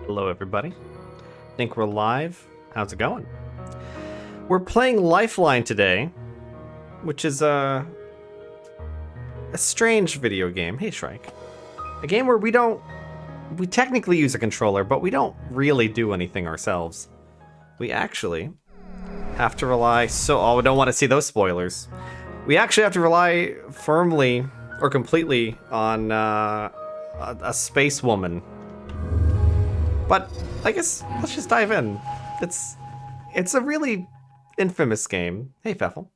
Hello, everybody. Think we're live? How's it going? We're playing Lifeline today, which is a strange video game. Hey, Shrike. A game where we technically use a controller, but we don't really do anything ourselves. We actually have to rely we don't want to see those spoilers. We actually have to rely firmly or completely on a space woman. But I guess let's just dive in. It's a really infamous game. Hey, Pfeffel.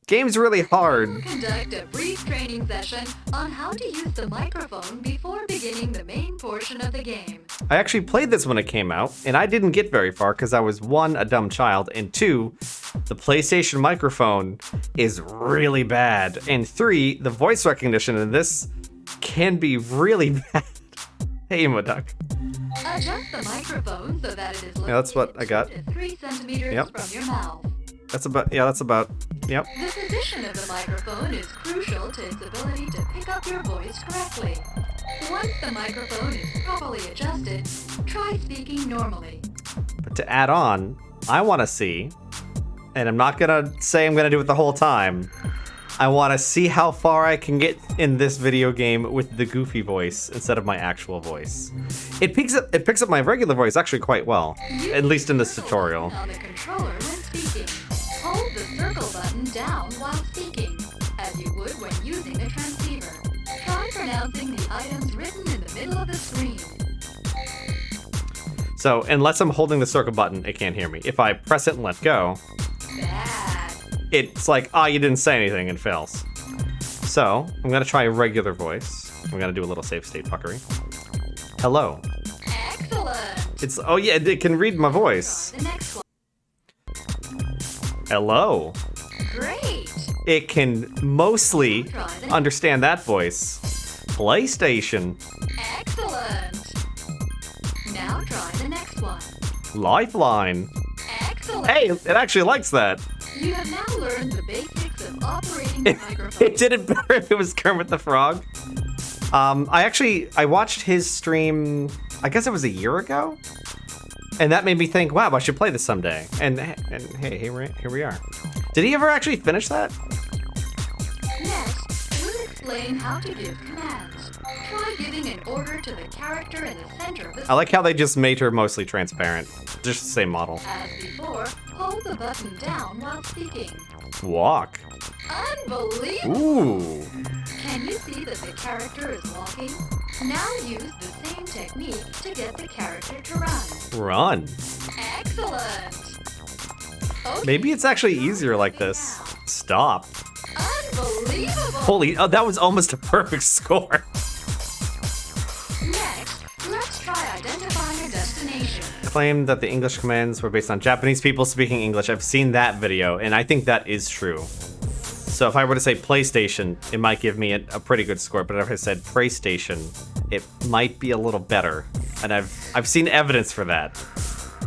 Game's really hard. We'll conduct a brief training session on how to use the microphone before beginning the main portion of the game. I actually played this when it came out, and I didn't get very far because I was 1, a dumb child, and 2, the PlayStation microphone is really bad, and 3, the voice recognition in this can be really bad. Hey, Moduck. Adjust the microphone so that it is located That's what I got. 2 to 3 centimeters from your mouth. That's about, yep. The position of the microphone is crucial to its ability to pick up your voice correctly. Once the microphone is properly adjusted, try speaking normally. But to add on, I want to see, and I'm not gonna say I'm gonna do it the whole time, I want to see how far I can get in this video game with the goofy voice instead of my actual voice. It picks up my regular voice actually quite well, at least in this tutorial. On the controller when speaking. Hold the circle button down while speaking, as you would when using a transceiver. Try pronouncing the items written in the middle of the screen. So, unless I'm holding the circle button, it can't hear me. If I press it and let go, Bad. it's like, you didn't say anything, and fails. So, I'm gonna try a regular voice. I'm gonna do a little safe state fuckery. Hello. Excellent. It can read my voice. The next one. Hello. Great. It can mostly understand that voice. PlayStation. Excellent. Now try the next one. Lifeline. Excellent. Hey, it actually likes that. You have now learned the basics of operating the microphone. It did it better if it was Kermit the Frog. I watched his stream, I guess it was a year ago, and that made me think, wow, I should play this someday. And hey, here we are. Did he ever actually finish that? Next, we'll explain how to give commands. Try giving an order to the character in the center of the I like how they just made her mostly transparent. Just the same model. As before, hold the button down while speaking. Walk. Unbelievable! Ooh. Can you see that the character is walking? Now use the same technique to get the character to run. Run. Excellent! Okay, Maybe it's actually easier like this. Stop. Unbelievable! Holy, that was almost a perfect score. Next, let's try identifying a destination. Claimed that the English commands were based on Japanese people speaking English. I've seen that video, and I think that is true. So if I were to say PlayStation, it might give me a pretty good score, but if I said PlayStation, it might be a little better. And I've seen evidence for that.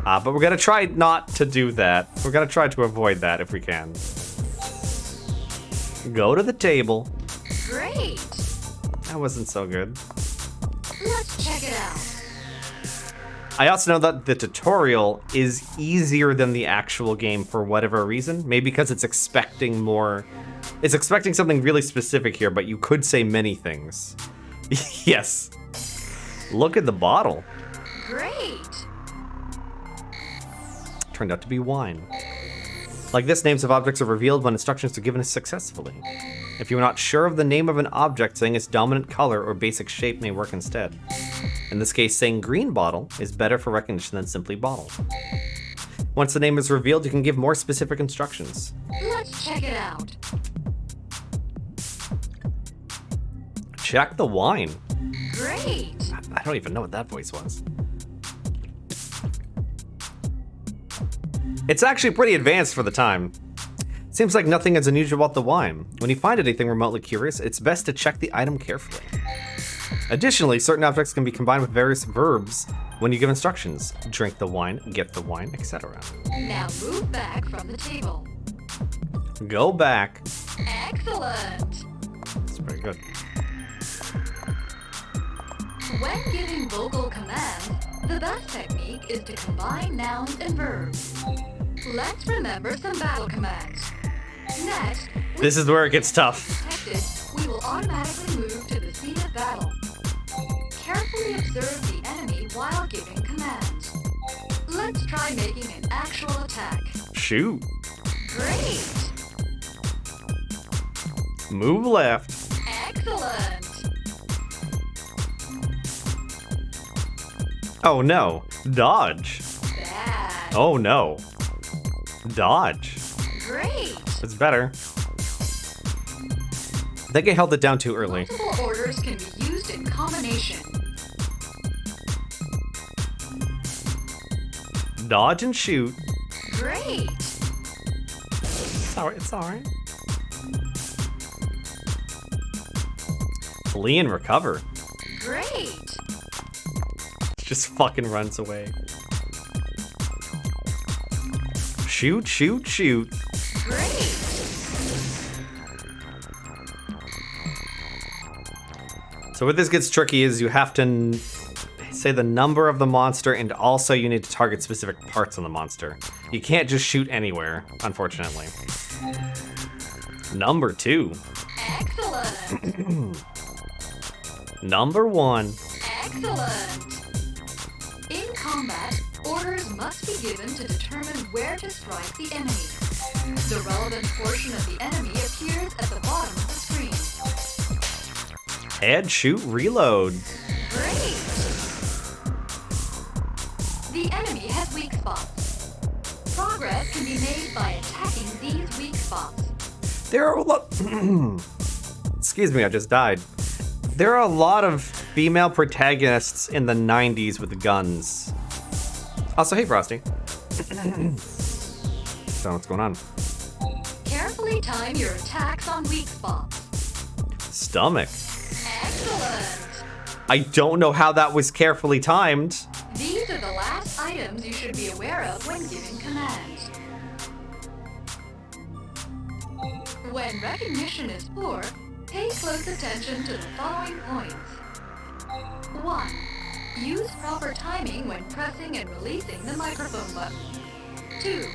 But we're gonna try not to do that. We're gonna try to avoid that if we can. Go to the table. Great! That wasn't so good. Let's check it out. I also know that the tutorial is easier than the actual game for whatever reason. Maybe because it's expecting more. It's expecting something really specific here, but you could say many things. Yes. Look at the bottle. Great! Turned out to be wine. Like this, names of objects are revealed when instructions are given successfully. If you're not sure of the name of an object, saying its dominant color or basic shape may work instead. In this case, saying green bottle is better for recognition than simply bottle. Once the name is revealed, you can give more specific instructions. Let's check it out. Check the wine. Great! I don't even know what that voice was. It's actually pretty advanced for the time. Seems like nothing is unusual about the wine. When you find anything remotely curious, it's best to check the item carefully. Additionally, certain objects can be combined with various verbs when you give instructions. Drink the wine, get the wine, etc. Now move back from the table. Go back. Excellent! That's pretty good. When giving vocal commands, the best technique is to combine nouns and verbs. Let's remember some battle commands. Next, This is where it gets tough. detected, we will automatically move to the scene of battle. Carefully observe the enemy while giving commands. Let's try making an actual attack. Shoot. Great! Move left. Excellent! Oh no. Dodge. Bad! Oh no. Dodge. Great! It's better. I think I held it down too early. Multiple orders can be used in combination. Dodge and shoot. Great! It's alright, it's alright. Flee and recover. Great! Just fucking runs away. Shoot, shoot, shoot. Great! So what this gets tricky is you have to say the number of the monster, and also you need to target specific parts on the monster. You can't just shoot anywhere, unfortunately. Number 2. Excellent! Number 1. Excellent! In combat, orders must be given to determine where to strike the enemy. The relevant portion of the enemy appears at the bottom of the screen. Head, shoot, reload. Great! The enemy has weak spots. Progress can be made by attacking these weak spots. There are a lot. Excuse me, I just died. There are a lot of female protagonists in the 90s with guns. Also, hey, Frosty. Don't know what's going on. Carefully time your attacks on weak spots. Stomach. Excellent! I don't know how that was carefully timed. These are the last items you should be aware of when giving commands. When recognition is poor, pay close attention to the following points. 1. Use proper timing when pressing and releasing the microphone button. 2.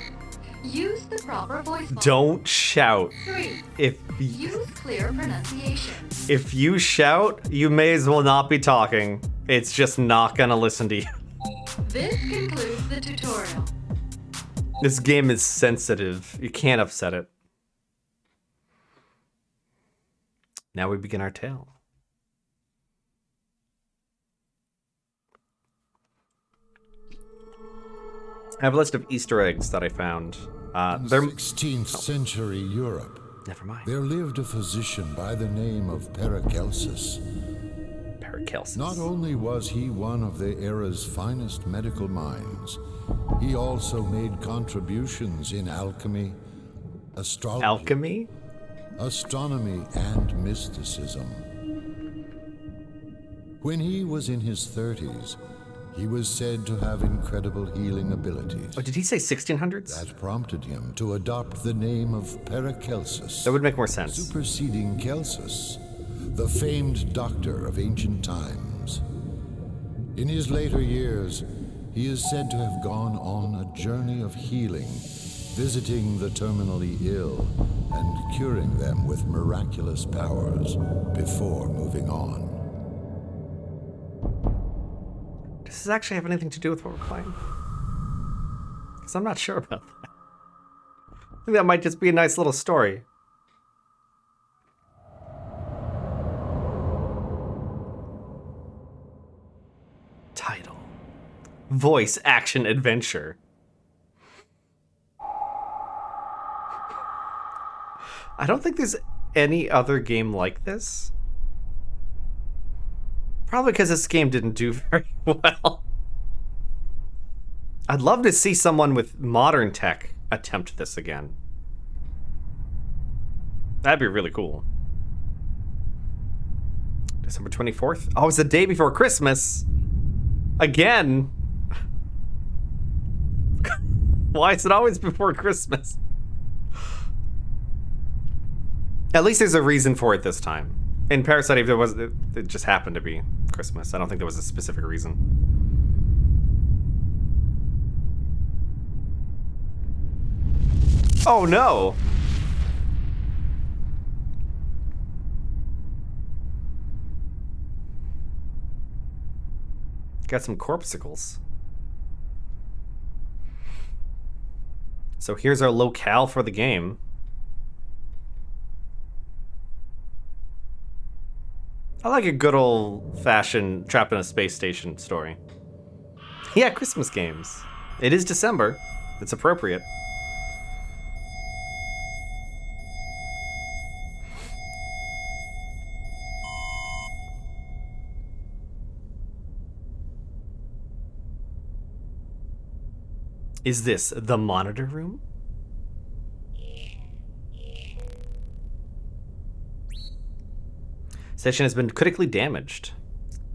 Use the proper voice volume. Don't shout. 3. If Use clear pronunciation. if you shout, you may as well not be talking. It's just not gonna listen to you. This concludes the tutorial. This game is sensitive. You can't upset it. Now we begin our tale. I have a list of Easter eggs that I found. They're 16th century Europe, never mind. there lived a physician by the name of Paracelsus. Paracelsus. Not only was he one of the era's finest medical minds, he also made contributions in alchemy, astrology, Alchemy? astronomy, and mysticism. When he was in his 30s, he was said to have incredible healing abilities. Oh, did he say 1600s? That prompted him to adopt the name of Paracelsus, That would make more sense. superseding Celsus, the famed doctor of ancient times. In his later years, he is said to have gone on a journey of healing, visiting the terminally ill and curing them with miraculous powers before moving on. Does this actually have anything to do with what we're playing? Because I'm not sure about that. I think that might just be a nice little story. Title. Voice Action Adventure. I don't think there's any other game like this. Probably because this game didn't do very well. I'd love to see someone with modern tech attempt this again. That'd be really cool. December 24th? Oh, it's the day before Christmas. Again. Why is it always before Christmas? At least there's a reason for it this time. In Parasite Eve, it just happened to be Christmas. I don't think there was a specific reason. Oh no! Got some corpsicles. So here's our locale for the game. I like a good old-fashioned trapped in a space station story. Yeah, Christmas games. It is December. It's appropriate. Is this the monitor room? Station has been critically damaged.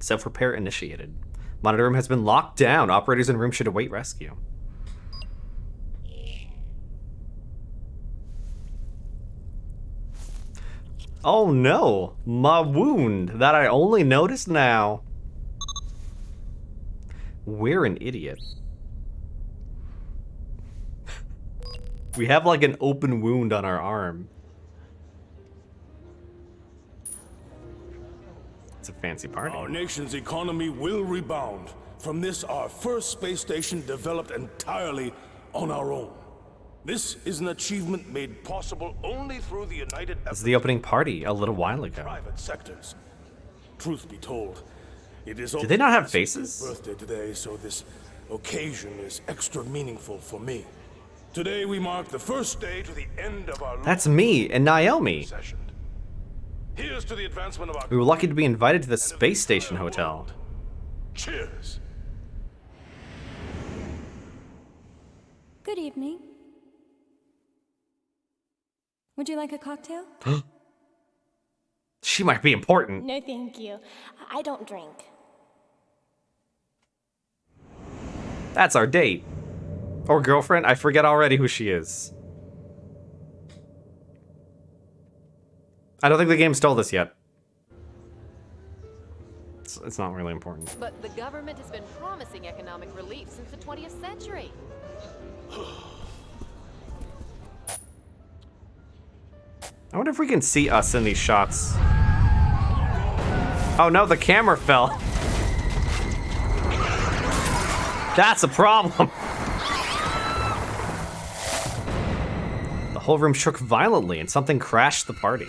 Self-repair initiated. Monitor room has been locked down. Operators in room should await rescue. Oh no! My wound that I only noticed now. We're an idiot. We have like an open wound on our arm. It's a fancy party. Our nation's economy will rebound from this, our first space station developed entirely on our own. This is an achievement made possible only through the united This is the opening party a little while ago. private sectors. Truth be told, it is Did they not have faces? birthday today, so this occasion is extra meaningful for me. Today we mark the first day to the end of our That's me and Naomi. session. Here's to the advancement of our We were lucky to be invited to the space station hotel. Cheers. Good evening. Would you like a cocktail? She might be important. No, thank you. I don't drink. That's our date. Or girlfriend. I forget already who she is. I don't think the game's told us yet. It's not really important. But the government has been promising economic relief since the 20th century. I wonder if we can see us in these shots. Oh no, the camera fell. That's a problem. The whole room shook violently and something crashed the party.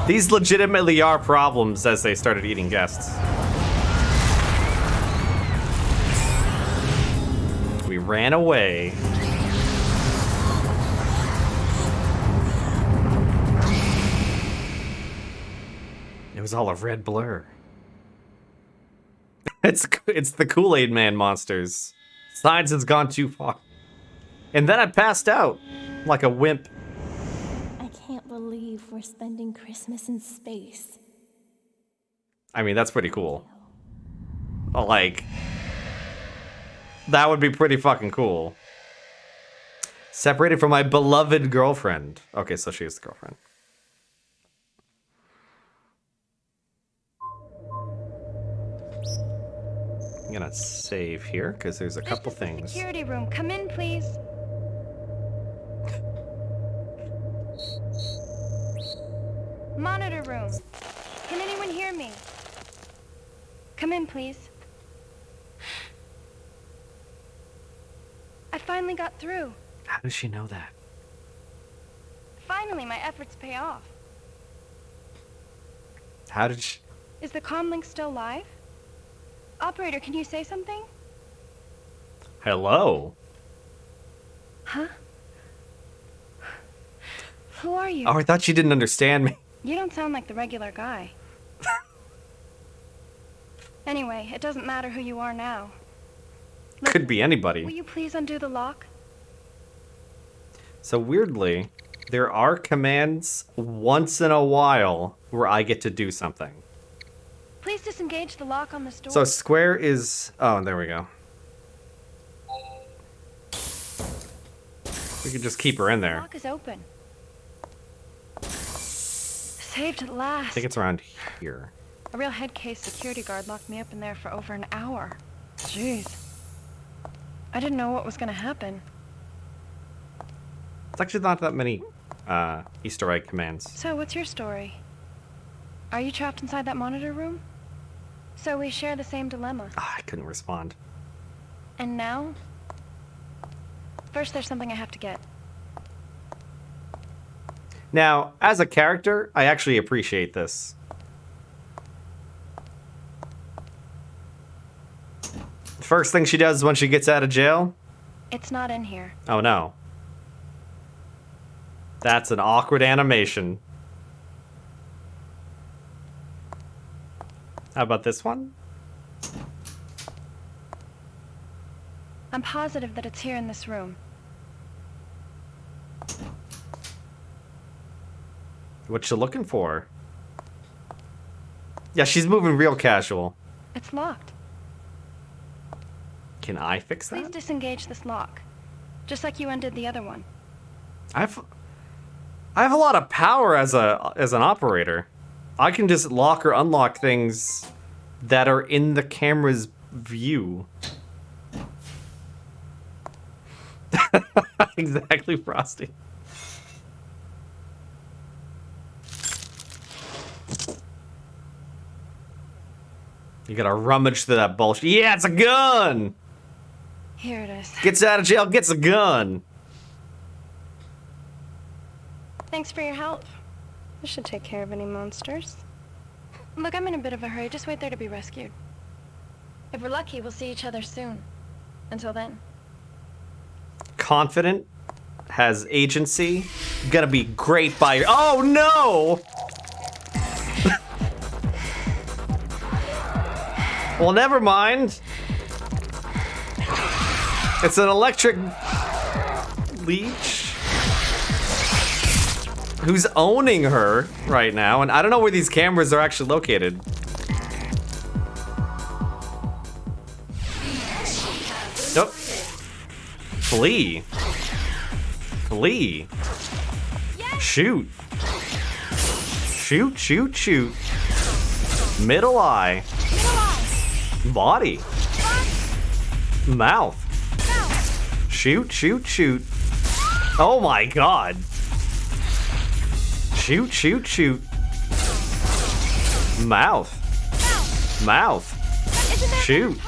These legitimately are problems as they started eating guests. We ran away. It was all a red blur. It's the Kool-Aid Man monsters. Science has gone too far. And then I passed out like a wimp. I can't believe we're spending Christmas in space. I mean, that's pretty cool. Like, that would be pretty fucking cool. Separated from my beloved girlfriend. Okay, so she is the girlfriend. I'm gonna save here because there's a couple things. Security room. Come in, please. Monitor room. Can anyone hear me? Come in, please. I finally got through. How does she know that? Finally, my efforts pay off. How did she? Is the comlink still live? Operator, can you say something? Hello? Huh? Who are you? Oh, I thought she didn't understand me. You don't sound like the regular guy. Anyway, it doesn't matter who you are now. Could be Will anybody. you please undo the lock? So weirdly, there are commands once in a while where I get to do something. Please disengage the lock on this door. So square is... Oh, there we go. We could just keep her in The there. lock is open. Saved at I last. think it's around here. A real head case security guard locked me up in there for over an hour. Jeez. I didn't know what was gonna happen. It's actually not that many Easter egg commands. So, what's your story? Are you trapped inside that monitor room? So we share the same dilemma. I couldn't respond. And now? First, there's something I have to get. Now, as a character, I actually appreciate this. First thing she does when she gets out of jail? It's not in here. Oh no. That's an awkward animation. How about this one? I'm positive that it's here in this room. What you looking for? Yeah, she's moving real casual. It's locked. Can I fix Please that? disengage this lock. Just like you undid the other one. I have a lot of power as an operator. I can just lock or unlock things that are in the camera's view. Exactly, Frosty. You gotta rummage through that bullshit. Yeah, it's a gun! Here it is. Gets out of jail, gets a gun! Thanks for your help. This should take care of any monsters. Look, I'm in a bit of a hurry. Just wait there to be rescued. If we're lucky, we'll see each other soon. Until then. Confident, has agency, gonna be great by your— oh no! Well, never mind. It's an electric leech who's owning her right now, and I don't know where these cameras are actually located. Nope. Flee. Flee. Shoot. Shoot, shoot, shoot. Middle eye. Body. Mouth. Shoot, shoot, shoot. Oh my god. Shoot, shoot, shoot. Mouth. Mouth. Shoot.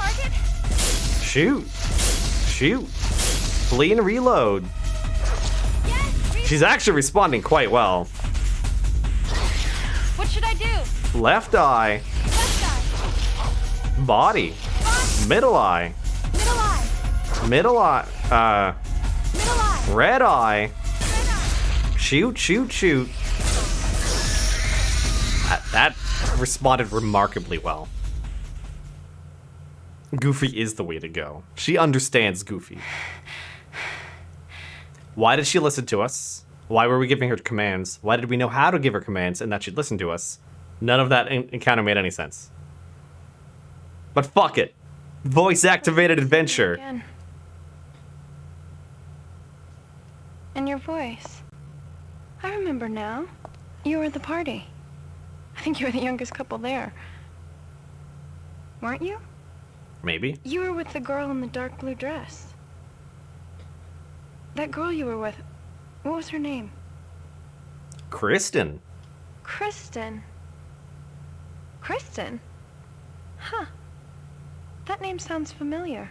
Shoot. Shoot. Flee and reload. She's actually responding quite well. What should I do? Left eye. Left eye. Body. Middle eye. Middle eye. Middle eye. Middle eye. Red eye. Red eye. Shoot, shoot, shoot. That responded remarkably well. Goofy is the way to go. She understands Goofy. Why did she listen to us? Why were we giving her commands? Why did we know how to give her commands and that she'd listen to us? None of that encounter made any sense. But fuck it. Voice-activated adventure. Again. And your voice. I remember now. You were at the party. I think you were the youngest couple there. Weren't you? Maybe. You were with the girl in the dark blue dress. That girl you were with, what was her name? Kristen. Kristen. Kristen? Huh. That name sounds familiar.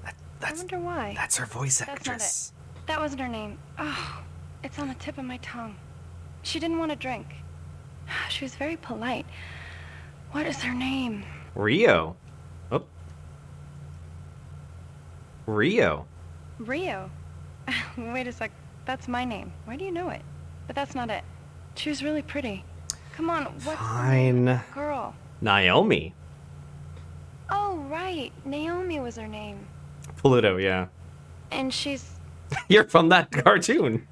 I wonder why. That's her voice That's not actress. That wasn't her name. Oh, it's on the tip of my tongue. She didn't want to drink. She was very polite. What is her name? Rio. Oh. Rio. Rio. Wait a sec. That's my name. Why do you know it? But that's not it. She was really pretty. Come on, what's the name of that girl? Naomi. Oh, right. Naomi was her name. Pluto, yeah. And she's... You're from that cartoon.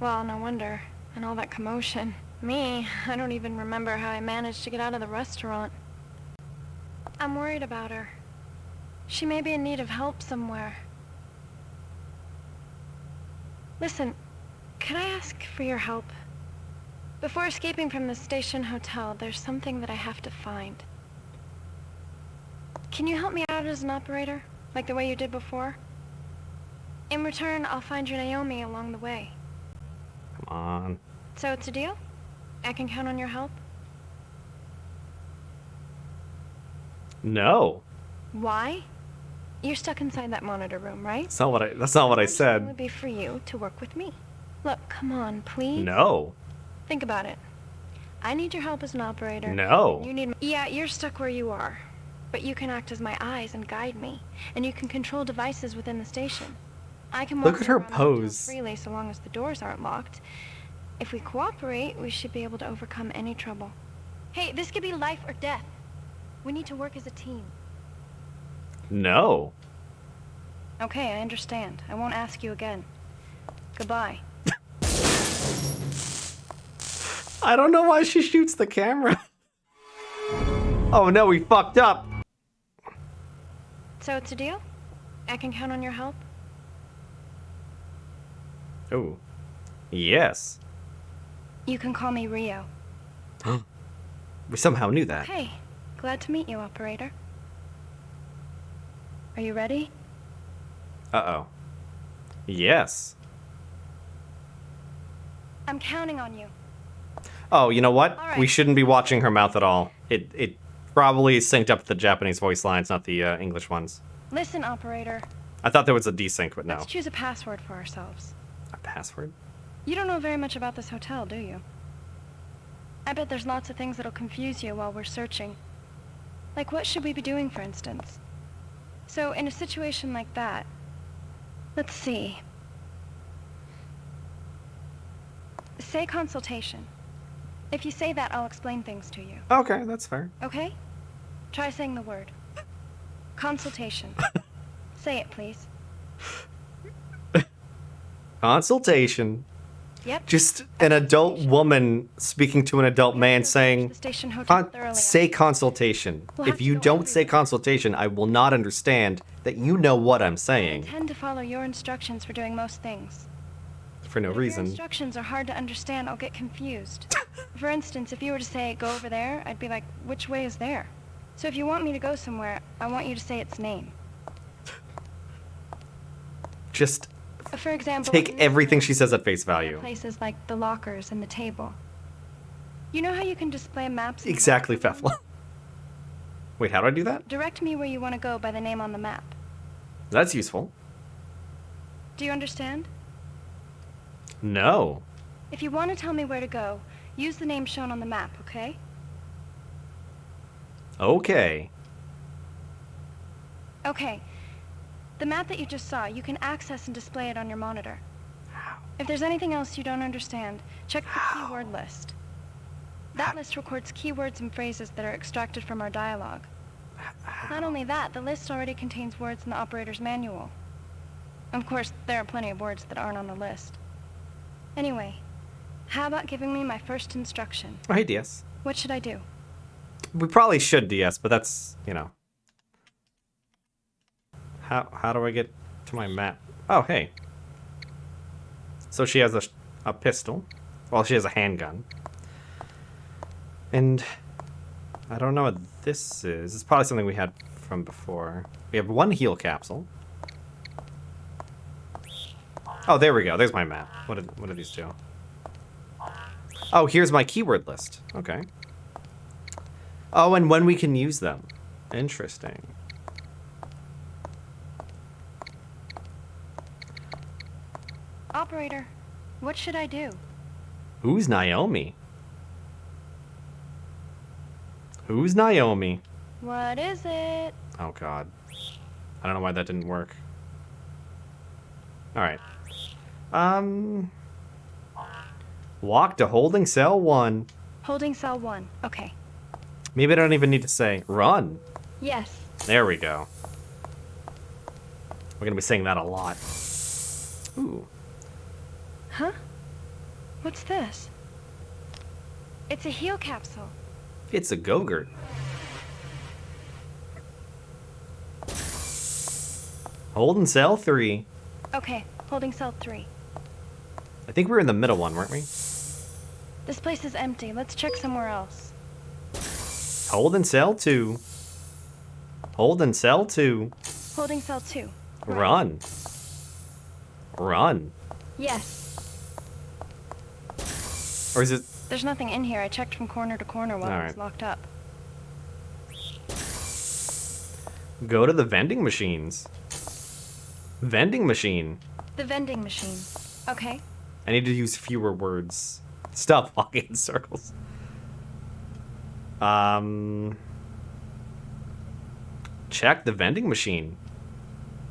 Well, no wonder. And all that commotion. Me, I don't even remember how I managed to get out of the restaurant. I'm worried about her. She may be in need of help somewhere. Listen, could I ask for your help? Before escaping from the station hotel, there's something that I have to find. Can you help me out as an operator? Like the way you did before? In return, I'll find your Naomi along the way. Come on. So it's a deal? I can count on your help? No. Why? You're stuck inside that monitor room, right? That's not what I It said. would be for you to work with me. Look, come on, please. No. Think about it. I need your help as an operator. No. You need. Yeah, you're stuck where you are, but you can act as my eyes and guide me, and you can control devices within the station. I can walk Look at her around the hotel pose. freely so long as the doors aren't locked. If we cooperate, we should be able to overcome any trouble. Hey, this could be life or death. We need to work as a team. No. Okay, I understand. I won't ask you again. Goodbye. I don't know why she shoots the camera. Oh no, we fucked up. So it's a deal? I can count on your help? Oh. Yes. You can call me Rio. We somehow knew that. Hey, glad to meet you, operator. Are you ready? Uh-oh. Yes. I'm counting on you. Oh, you know what? All right. We shouldn't be watching her mouth at all. It probably synced up to the Japanese voice lines, not the English ones. Listen, operator. I thought there was a desync, but no. Let's choose a password for ourselves. A password? You don't know very much about this hotel, do you? I bet there's lots of things that'll confuse you while we're searching. Like what should we be doing, for instance? So, in a situation like that, let's see. Say consultation. If you say that, I'll explain things to you. Okay, that's fair. Okay? Try saying the word. Consultation. Say it, please. Consultation. Yep. Just an adult woman speaking to an adult man saying, The station hotel thoroughly. say consultation. We'll have If to you go don't say everywhere. consultation, I will not understand that you know what I'm I saying. tend to follow your instructions for doing most things. For no But if your reason. instructions are hard to understand, I'll get confused. For instance, if you were to say, go over there, I'd be like, which way is there? So if you want me to go somewhere, I want you to say its name. Just For example, take in this everything room, she says at face there are value. places like the lockers and the table. You know how you can display maps? in the Exactly, locker room? Fefla. Wait, how do I do that? Direct me where you want to go by the name on the map. That's useful. Do you understand? No. If you want to tell me where to go, use the name shown on the map, okay? Okay. Okay. The map that you just saw, you can access and display it on your monitor. If there's anything else you don't understand, check the keyword list. That list records keywords and phrases that are extracted from our dialogue. Not only that, the list already contains words in the operator's manual. Of course, there are plenty of words that aren't on the list. Anyway, how about giving me my first instruction? Oh, hey, DS. What should I do? We probably should DS, but that's, you know. How do I get to my map? Oh, hey. So she has a pistol. Well, she has a handgun. And I don't know what this is. It's probably something we had from before. We have one heal capsule. Oh, there we go. There's my map. What do these do? Oh, here's my keyword list. Okay. Oh, and when we can use them. Interesting. Operator, what should I do? Who's Naomi? Who's Naomi? What is it? Oh, God. I don't know why that didn't work. Alright. Walk to holding cell 1. Holding cell 1. Okay. Maybe I don't even need to say run. Yes. There we go. We're gonna be saying that a lot. Ooh. Huh? What's this? It's a heal capsule. It's a Go-Gurt. Holding cell 3. Okay, holding cell 3. I think we were in the middle one, weren't we? This place is empty. Let's check somewhere else. Hold and sell 2. Hold and sell 2. Holding cell 2. Right. Run. Run. Yes. Or is it... There's nothing in here. I checked from corner to corner while it was locked up. Go to the vending machines. Vending machine. The vending machine. Okay. I need to use fewer words. Stop walking in circles. Check the vending machine.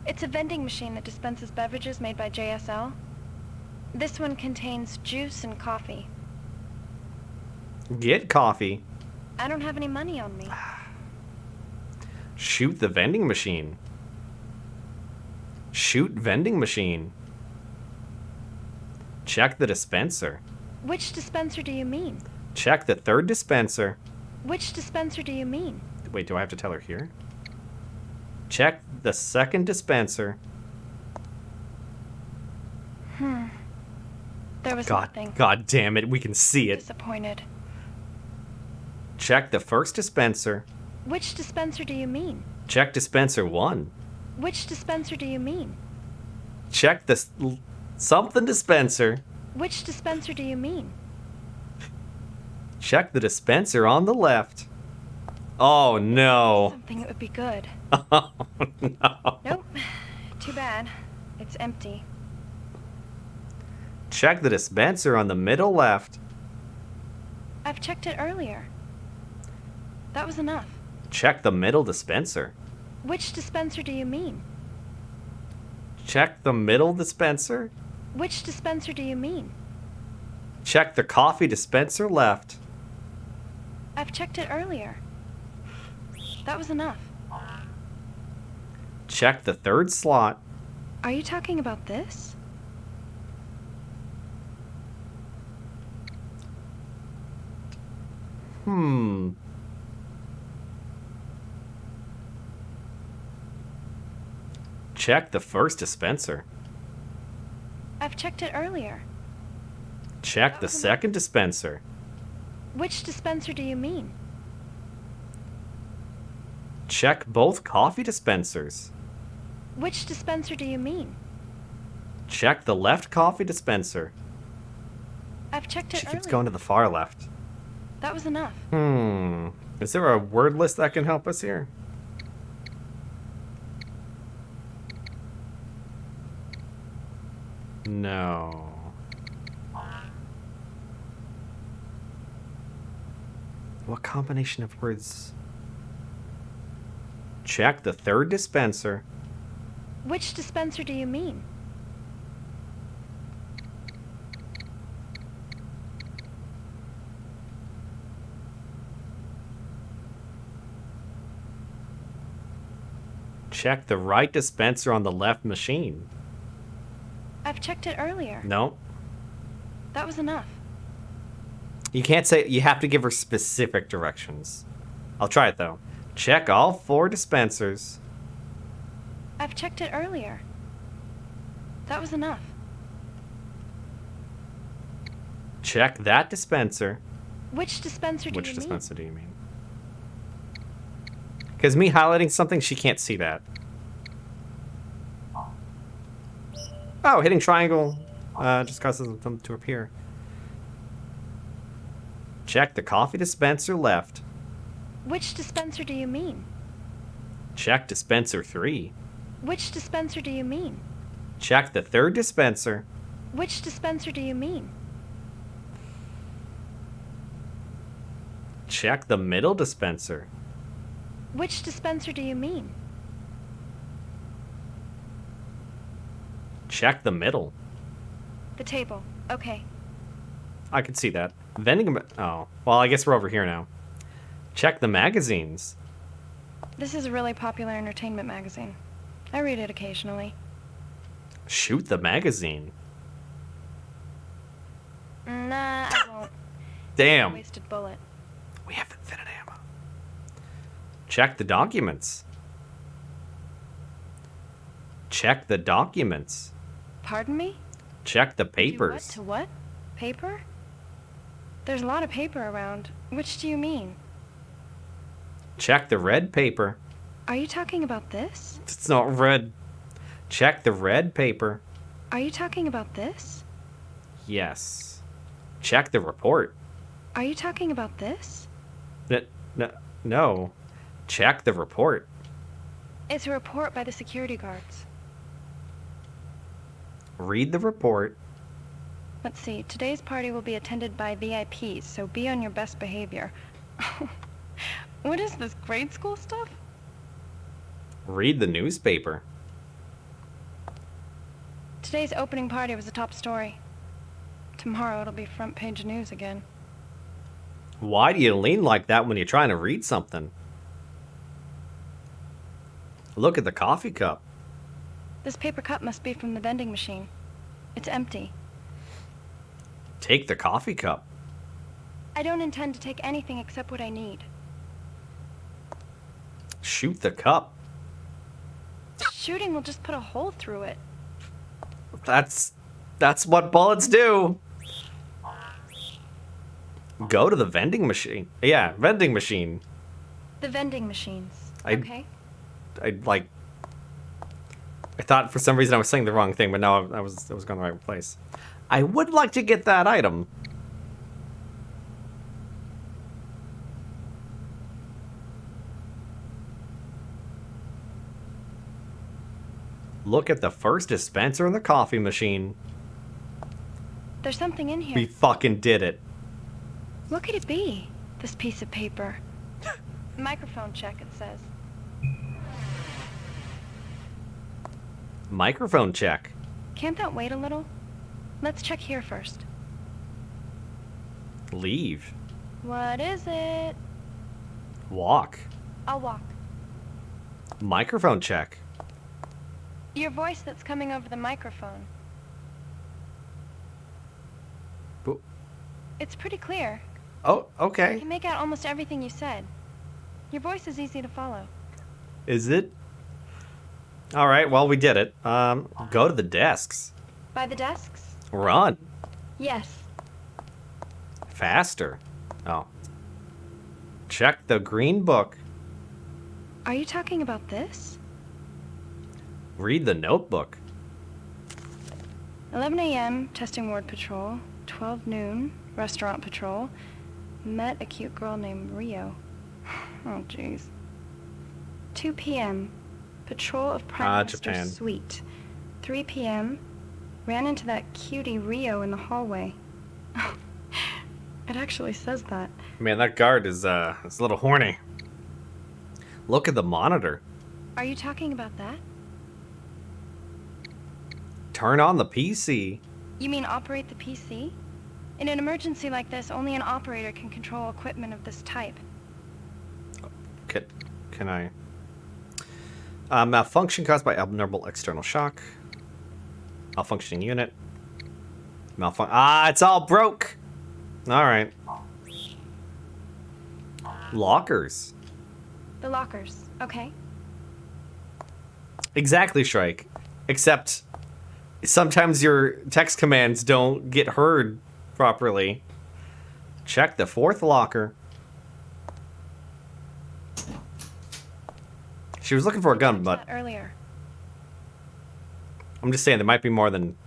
It's a vending machine that dispenses beverages made by JSL. This one contains juice and coffee. Get coffee. I don't have any money on me. Shoot the vending machine. Shoot vending machine. Check the dispenser. Which dispenser do you mean? Check the third dispenser. Which dispenser do you mean? Wait, do I have to tell her here? Check the second dispenser. There was God, nothing. God damn it, we can see it. Disappointed. Check the first dispenser. Which dispenser do you mean? Check dispenser 1. Which dispenser do you mean? Check the something dispenser. Which dispenser do you mean? Check the dispenser on the left. Oh no. Something that would be good. Oh no. Nope. Too bad. It's empty. Check the dispenser on the middle left. I've checked it earlier. That was enough. Check the middle dispenser. Which dispenser do you mean? Check the middle dispenser. Which dispenser do you mean? Check the coffee dispenser left. I've checked it earlier. That was enough. Check the third slot. Are you talking about this? Check the first dispenser. I've checked it earlier. Check the second dispenser. Which dispenser do you mean? Check both coffee dispensers. Which dispenser do you mean? Check the left coffee dispenser. I've checked it She earlier. keeps going to the far left. That was enough. Is there a word list that can help us here? No. What combination of words? Check the third dispenser. Which dispenser do you mean? Check the right dispenser on the left machine. I've checked it earlier. No. That was enough. You can't say, you have to give her specific directions. I'll try it though. Check all 4 dispensers. I've checked it earlier. That was enough. Check that dispenser. Which dispenser do Which you mean? dispenser do you mean? Because me highlighting something, she can't see that. Oh, hitting triangle just causes them to appear. Check the coffee dispenser left. Which dispenser do you mean? Check dispenser 3. Which dispenser do you mean? Check the third dispenser. Which dispenser do you mean? Check the middle dispenser. Which dispenser do you mean? Check the middle. The table. Okay. I can see that. Vending... Oh, well, I guess we're over here now. Check the magazines. This is a really popular entertainment magazine. I read it occasionally. Shoot the magazine. Nah, I won't. Damn. Wasted bullet. We have infinite ammo. Check the documents. Check the documents. Pardon me? Check the Do what papers. to what? Paper? There's a lot of paper around. Which do you mean? Check the red paper. Are you talking about this? It's not red. Check the red paper. Are you talking about this? Yes. Check the report. Are you talking about this? No. Check the report. It's a report by the security guards. Read the report. Let's see. Today's party will be attended by VIPs, so be on your best behavior. What is this, grade school stuff? Read the newspaper. Today's opening party was the top story. Tomorrow it'll be front page news again. Why do you lean like that when you're trying to read something? Look at the coffee cup. This paper cup must be from the vending machine. It's empty. Take the coffee cup. I don't intend to take anything except what I need. Shoot the cup. Shooting will just put a hole through it. That's what bullets do. Go to the vending machine. Yeah, vending machine. The vending machines. I Okay. I thought for some reason I was saying the wrong thing, but no, I was going the right place. I would like to get that item. Look at the first dispenser in the coffee machine. There's something in here. We fucking did it. What could it be? This piece of paper. Microphone check, it says. Microphone check. Can't that wait a little? Let's check here first. Leave. What is it? Walk. I'll walk. Microphone check. Your voice that's coming over the microphone. Bo- It's pretty clear. Oh, I okay. can make out almost everything you said. Your voice is easy to follow. Is it? All right, well, we did it. Go to the desks. By the desks? Run. Yes. Faster. Oh. Check the green book. Are you talking about this? Read the notebook. 11 a.m., testing ward patrol. 12 noon, restaurant patrol. Met a cute girl named Rio. Oh, jeez. 2 p.m., patrol of Prime Minister's Japan. suite. 3 p.m., ran into that cutie Rio in the hallway. It actually says that. Man, that guard is a little horny. Look at the monitor. Are you talking about that? Turn on the PC. You mean operate the PC? In an emergency like this, only an operator can control equipment of this type. Can I? Malfunction caused by abnormal external shock. Malfunctioning unit. It's all broke. All right. Lockers. The lockers, okay. Exactly, Shrike. Except sometimes your text commands don't get heard properly. Check the fourth locker. She was looking for a gun, but Earlier. I'm just saying there might be more than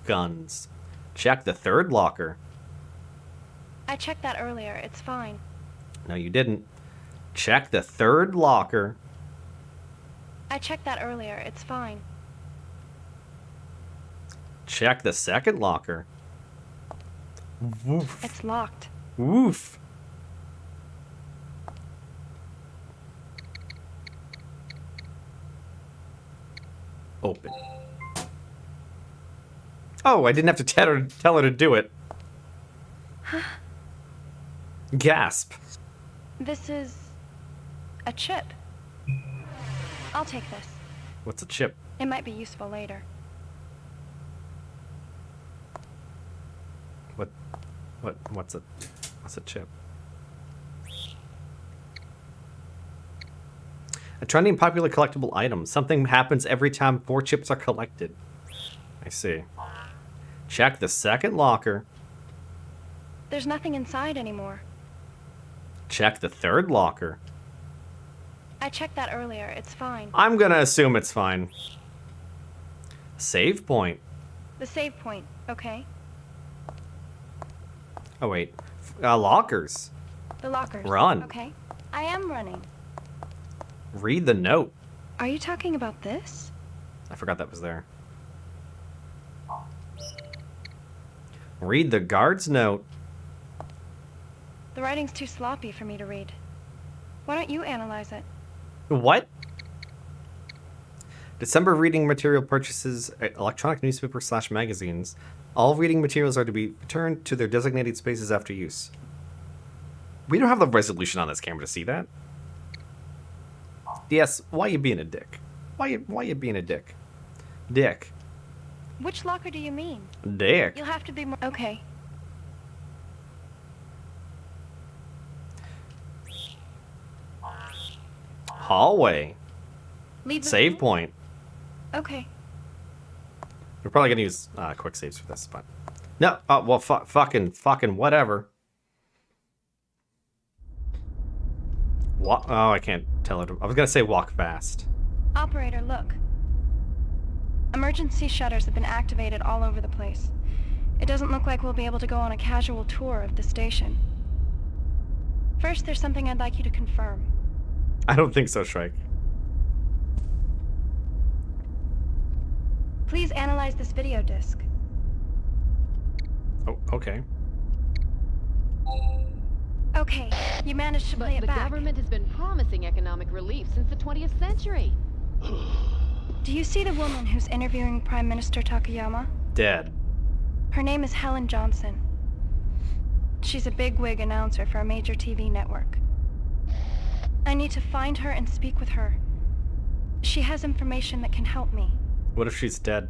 guns. Check the third locker. I checked that earlier, it's fine. No, you didn't. Check the third locker. I checked that earlier, it's fine. Check the second locker. Woof. It's locked. Woof. Open. Oh, I didn't have to tell her to do it. Gasp. This is a chip. I'll take this. What's a chip? It might be useful later. What's a chip? A trendy and popular collectible item. Something happens every time 4 chips are collected. I see. Check the second locker. There's nothing inside anymore. Check the third locker. I checked that earlier. It's fine. I'm gonna assume it's fine. Save point. The save point, okay? Oh, wait. Lockers. The lockers. Run. Okay. I am running. Read the note. Are you talking about this? I forgot that was there. Read the guard's note. The writing's too sloppy for me to read. Why don't you analyze it? What? December reading material purchases, electronic newspaper / magazines. All reading materials are to be returned to their designated spaces after use. We don't have the resolution on this camera to see that. Yes, why you being a dick? Why you being a dick? Dick. Which locker do you mean? Dick. You'll have to be more... Okay. Hallway. Leave the Save room? point. Okay. We're probably gonna use quick saves for this, but no. Oh well, fucking whatever. What? Oh, I can't tell it. I was gonna say walk fast. Operator, look. Emergency shutters have been activated all over the place. It doesn't look like we'll be able to go on a casual tour of the station. First, there's something I'd like you to confirm. I don't think so, Shrike. Please analyze this video disc. Oh, okay. Okay, you managed to play But it the back. government has been promising economic relief since the 20th century. Do you see the woman who's interviewing Prime Minister Takayama? Dead. Her name is Helen Johnson. She's a bigwig announcer for a major TV network. I need to find her and speak with her. She has information that can help me. What if she's dead?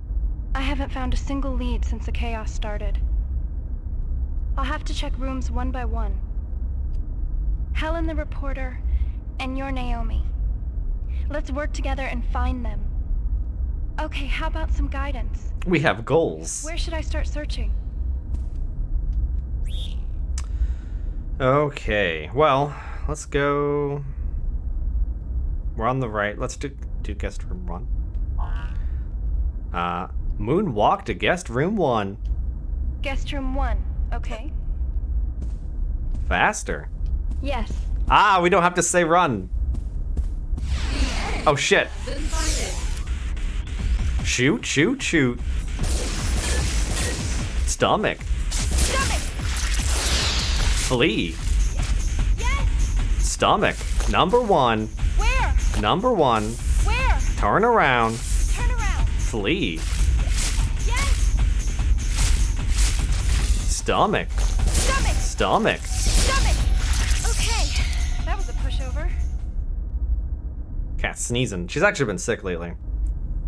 I haven't found a single lead since the chaos started. I'll have to check rooms one by one. Helen the reporter, and you're Naomi. Let's work together and find them. Okay, how about some guidance? We have goals. Where should I start searching? Okay. Well, let's go. We're on the right. Let's do guest room 1. Moonwalk to guest room 1. Guest room 1, okay? Faster. Yes. Ah, we don't have to say run. Oh shit. Shoot, shoot, shoot. Stomach. Stomach! Flee. Yes! Stomach. Number 1. Where? Number 1. Where? Turn around. Turn around. Flee. Yes! Stomach. Stomach! Stomach. Stomach! Okay, that was a pushover. Cat's sneezing. She's actually been sick lately.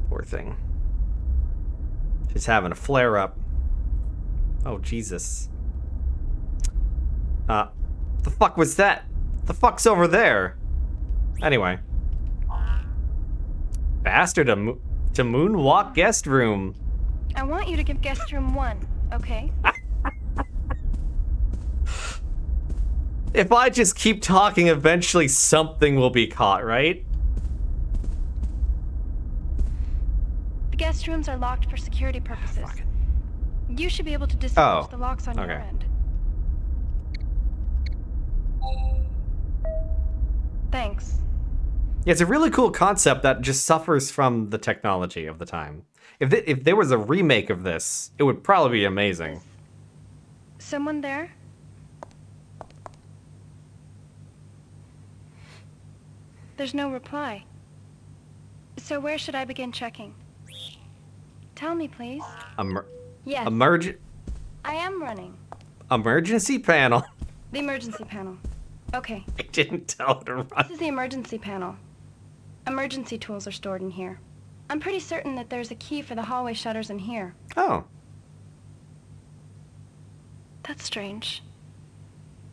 Poor thing. She's having a flare up. Oh, Jesus. The fuck was that? The fuck's over there? Anyway. Faster to moonwalk guest room. I want you to give guest room 1, okay? If I just keep talking, eventually something will be caught, right? The guest rooms are locked for security purposes. You should be able to disengage the locks on your okay. end. Thanks. Yeah, it's a really cool concept that just suffers from the technology of the time. If there was a remake of this, it would probably be amazing. Someone there? There's no reply. So where should I begin checking? Tell me, please. Yes. I am running. Emergency panel. The emergency panel. Okay. I didn't tell her to run. This is the emergency panel. Emergency tools are stored in here. I'm pretty certain that there's a key for the hallway shutters in here. Oh. That's strange.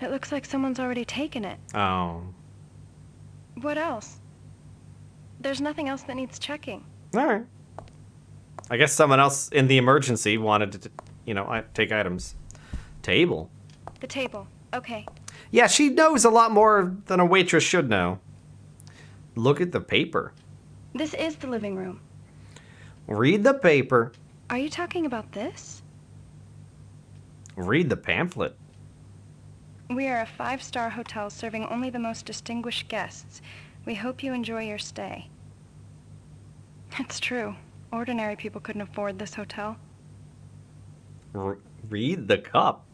It looks like someone's already taken it. Oh. What else? There's nothing else that needs checking. All right. I guess someone else in the emergency wanted to, take items. Table. The table. Okay. Yeah, she knows a lot more than a waitress should know. Look at the paper. This is the living room. Read the paper. Are you talking about this? Read the pamphlet. We are a 5-star hotel serving only the most distinguished guests. We hope you enjoy your stay. It's true. Ordinary people couldn't afford this hotel. Read the cup.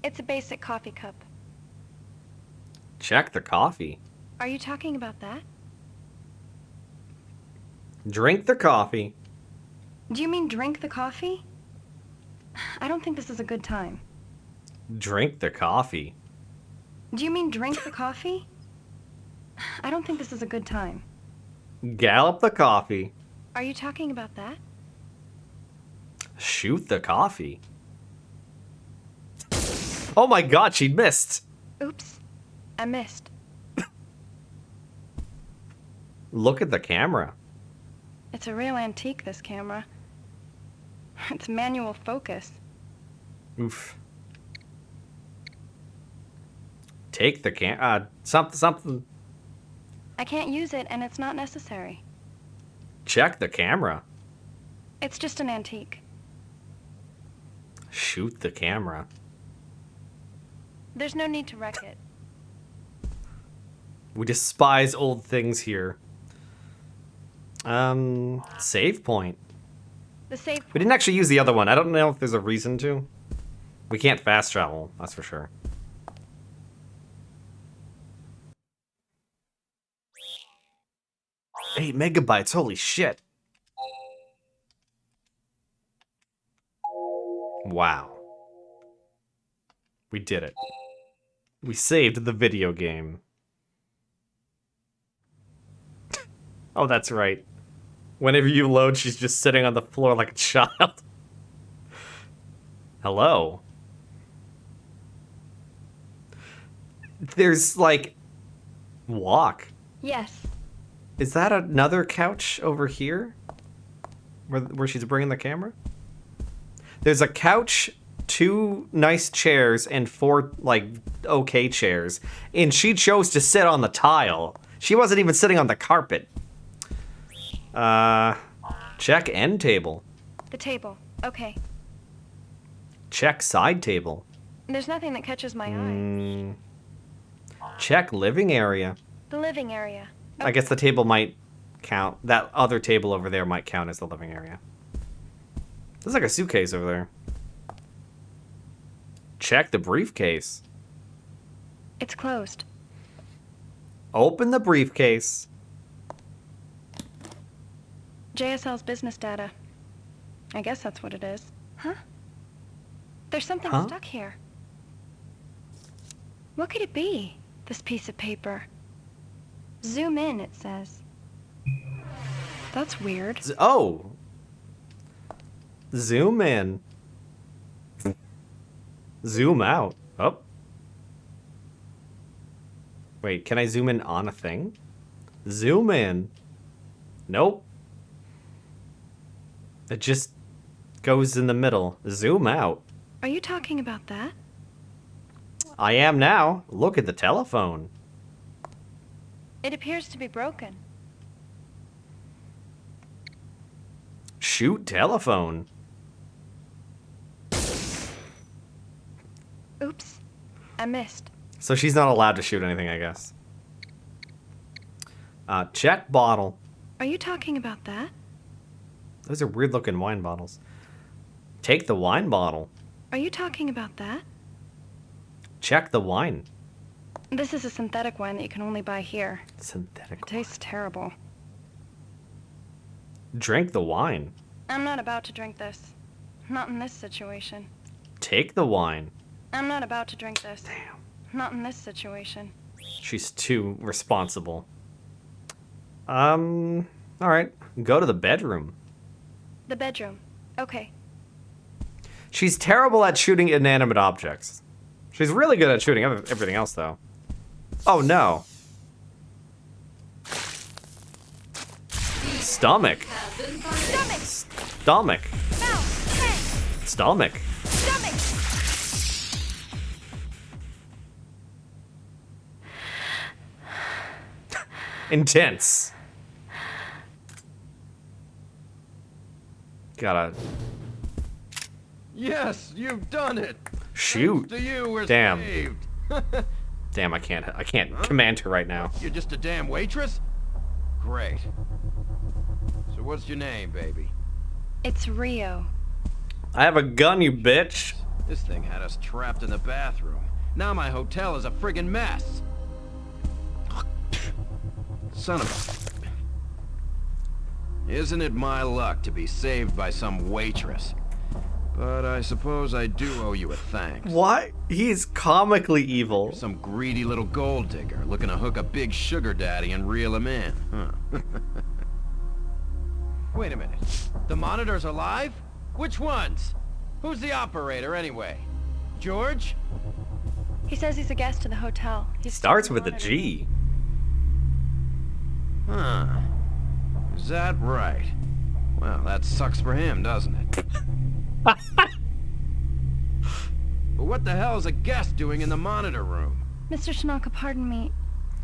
It's a basic coffee cup. Check the coffee. Are you talking about that? Drink the coffee. Do you mean drink the coffee? I don't think this is a good time. Drink the coffee. Do you mean drink the coffee? I don't think this is a good time. Gallop the coffee. Are you talking about that? Shoot the coffee. Oh my god, she missed. Oops. I missed. Look at the camera. It's a real antique, this camera. It's manual focus. Oof. Take the something. I can't use it, and it's not necessary. Check the camera. It's just an antique. Shoot the camera. There's no need to wreck it. We despise old things here. Save point. The save We point. didn't actually use the other one. I don't know if there's a reason to. We can't fast travel, that's for sure. Eight megabytes, holy shit. Wow. We did it. We saved the video game. Oh, that's right. Whenever you load, she's just sitting on the floor like a child. Hello. There's like... Walk. Yes. Is that another couch over here? Where she's bringing the camera? There's a couch, 2 nice chairs, and 4, like, okay chairs. And she chose to sit on the tile. She wasn't even sitting on the carpet. Check end table. The table. Okay. Check side table. There's nothing that catches my eye. Check living area. The living area. I guess the table might count. That other table over there might count as the living area. There's like a suitcase over there. Check the briefcase. It's closed. Open the briefcase. JSL's business data. I guess that's what it is. Huh? There's something Huh? stuck here. What could it be? This piece of paper. Zoom in, it says. That's weird. Oh. Zoom in. Zoom out. Oh. Wait, can I zoom in on a thing? Zoom in. Nope. It just goes in the middle. Zoom out. Are you talking about that? I am now. Look at the telephone. It appears to be broken. Shoot telephone. Oops. I missed. So she's not allowed to shoot anything, I guess. Check bottle. Are you talking about that? Those are weird looking wine bottles. Take the wine bottle. Are you talking about that? Check the wine. This is a synthetic wine that you can only buy here. Synthetic. It tastes terrible. Drink the wine. I'm not about to drink this. Not in this situation. Take the wine. I'm not about to drink this. Damn. Not in this situation. She's too responsible. Alright. Go to the bedroom. The bedroom. Okay. She's terrible at shooting inanimate objects. She's really good at shooting everything else, though. Oh, no. Stomach. Stomach. Stomach. Intense. Gotta Yes, you've done it. shoot. Thanks to you, we're Damn. saved. Damn, I can't command her right now. You're just a damn waitress? Great. So what's your name, baby? It's Rio. I have a gun, you bitch. This thing had us trapped in the bathroom. Now my hotel is a friggin' mess. Son of a... Isn't it my luck to be saved by some waitress? But I suppose I do owe you a thanks. What? He's comically evil. Some greedy little gold digger looking to hook a big sugar daddy and reel him in, huh? Wait a minute. The monitors are live? Which ones? Who's the operator, anyway? George? He says he's a guest of the hotel. He Starts with a G. Huh. Is that right? Well, that sucks for him, doesn't it? But what the hell is a guest doing in the monitor room? Mr. Tanaka, pardon me.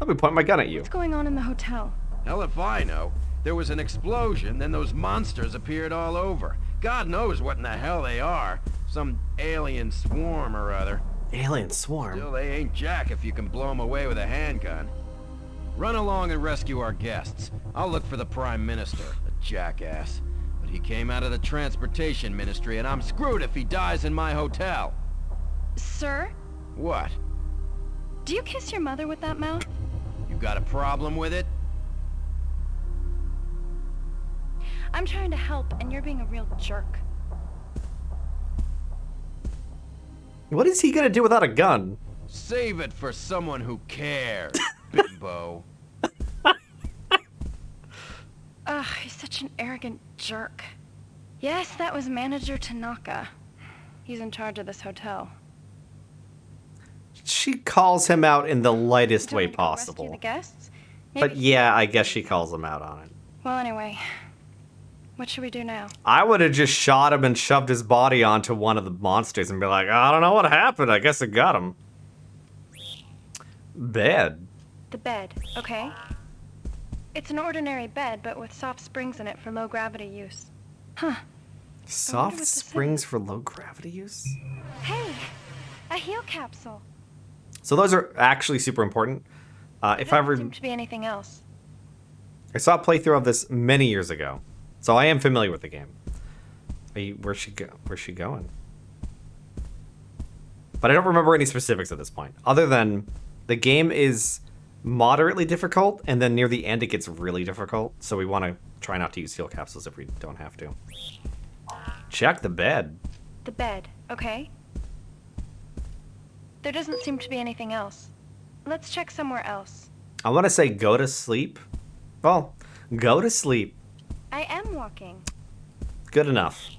Let me point my gun at you. What's going on in the hotel? Hell if I know. There was an explosion, then those monsters appeared all over. God knows what in the hell they are. Some alien swarm or other. Alien swarm. Still, they ain't jack if you can blow them away with a handgun. Run along and rescue our guests. I'll look for the Prime Minister, the jackass. But he came out of the Transportation Ministry, and I'm screwed if he dies in my hotel. Sir? What? Do you kiss your mother with that mouth? You got a problem with it? I'm trying to help, and you're being a real jerk. What is he gonna do without a gun? Save it for someone who cares, bimbo. Ugh, he's such an arrogant jerk. Yes, that was Manager Tanaka. He's in charge of this hotel. She calls him out in the lightest Do you way want me to go rescue possible. the guests? But yeah, I guess she calls him out on it. Well, anyway, what should we do now? I would have just shot him and shoved his body onto one of the monsters and be like, I don't know what happened. I guess it got him. Bed. The bed, okay? It's an ordinary bed, but with soft springs in it for low gravity use. Huh. Soft what this springs for low gravity use? Hey, a heal capsule. So those are actually super important. If I Doesn't ever... seem to be anything else. I saw a playthrough of this many years ago, so I am familiar with the game. Where's she going? But I don't remember any specifics at this point, other than the game is moderately difficult, and then near the end it gets really difficult, so we want to try not to use heal capsules if we don't have to. Check the bed. The bed, okay? There doesn't seem to be anything else. Let's check somewhere else. I want to say go to sleep. Well, go to sleep. I am walking. Good enough.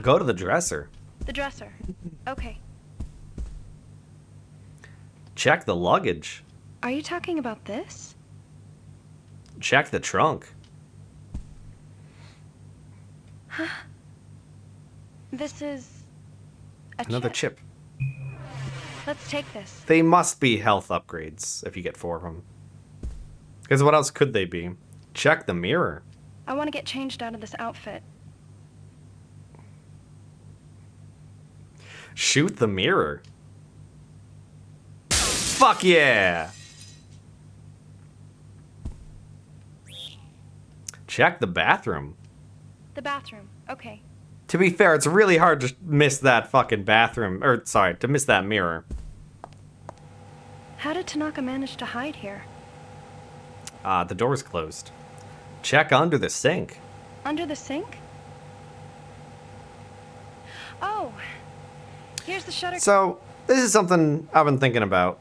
Go to the dresser. The dresser. Okay. Check the luggage. Are you talking about this? Check the trunk. This is a Another chip. Let's take this. They must be health upgrades if you get 4 of them. Because what else could they be? Check the mirror. I want to get changed out of this outfit. Shoot the mirror. Fuck yeah! Check the bathroom. The bathroom. Okay. To be fair, it's really hard to miss that fucking bathroom. Or, sorry, to miss that mirror. How did Tanaka manage to hide here? The door's closed. Check under the sink. Under the sink? Oh! Here's the shutter. So, this is something I've been thinking about.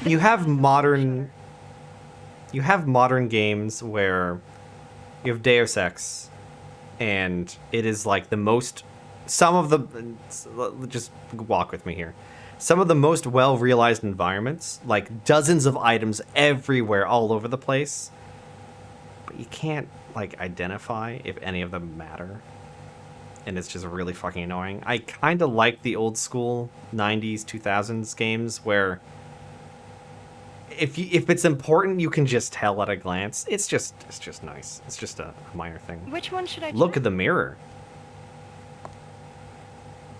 You have modern games where you have Deus Ex, and it is like the most, just walk with me here. Some of the most well-realized environments, like dozens of items everywhere all over the place, but you can't like identify if any of them matter. And it's just really fucking annoying. I kind of like the old school 90s, 2000s games where if it's important, you can just tell at a glance. It's just nice. It's just a minor thing. Which one should I Look check? at the mirror.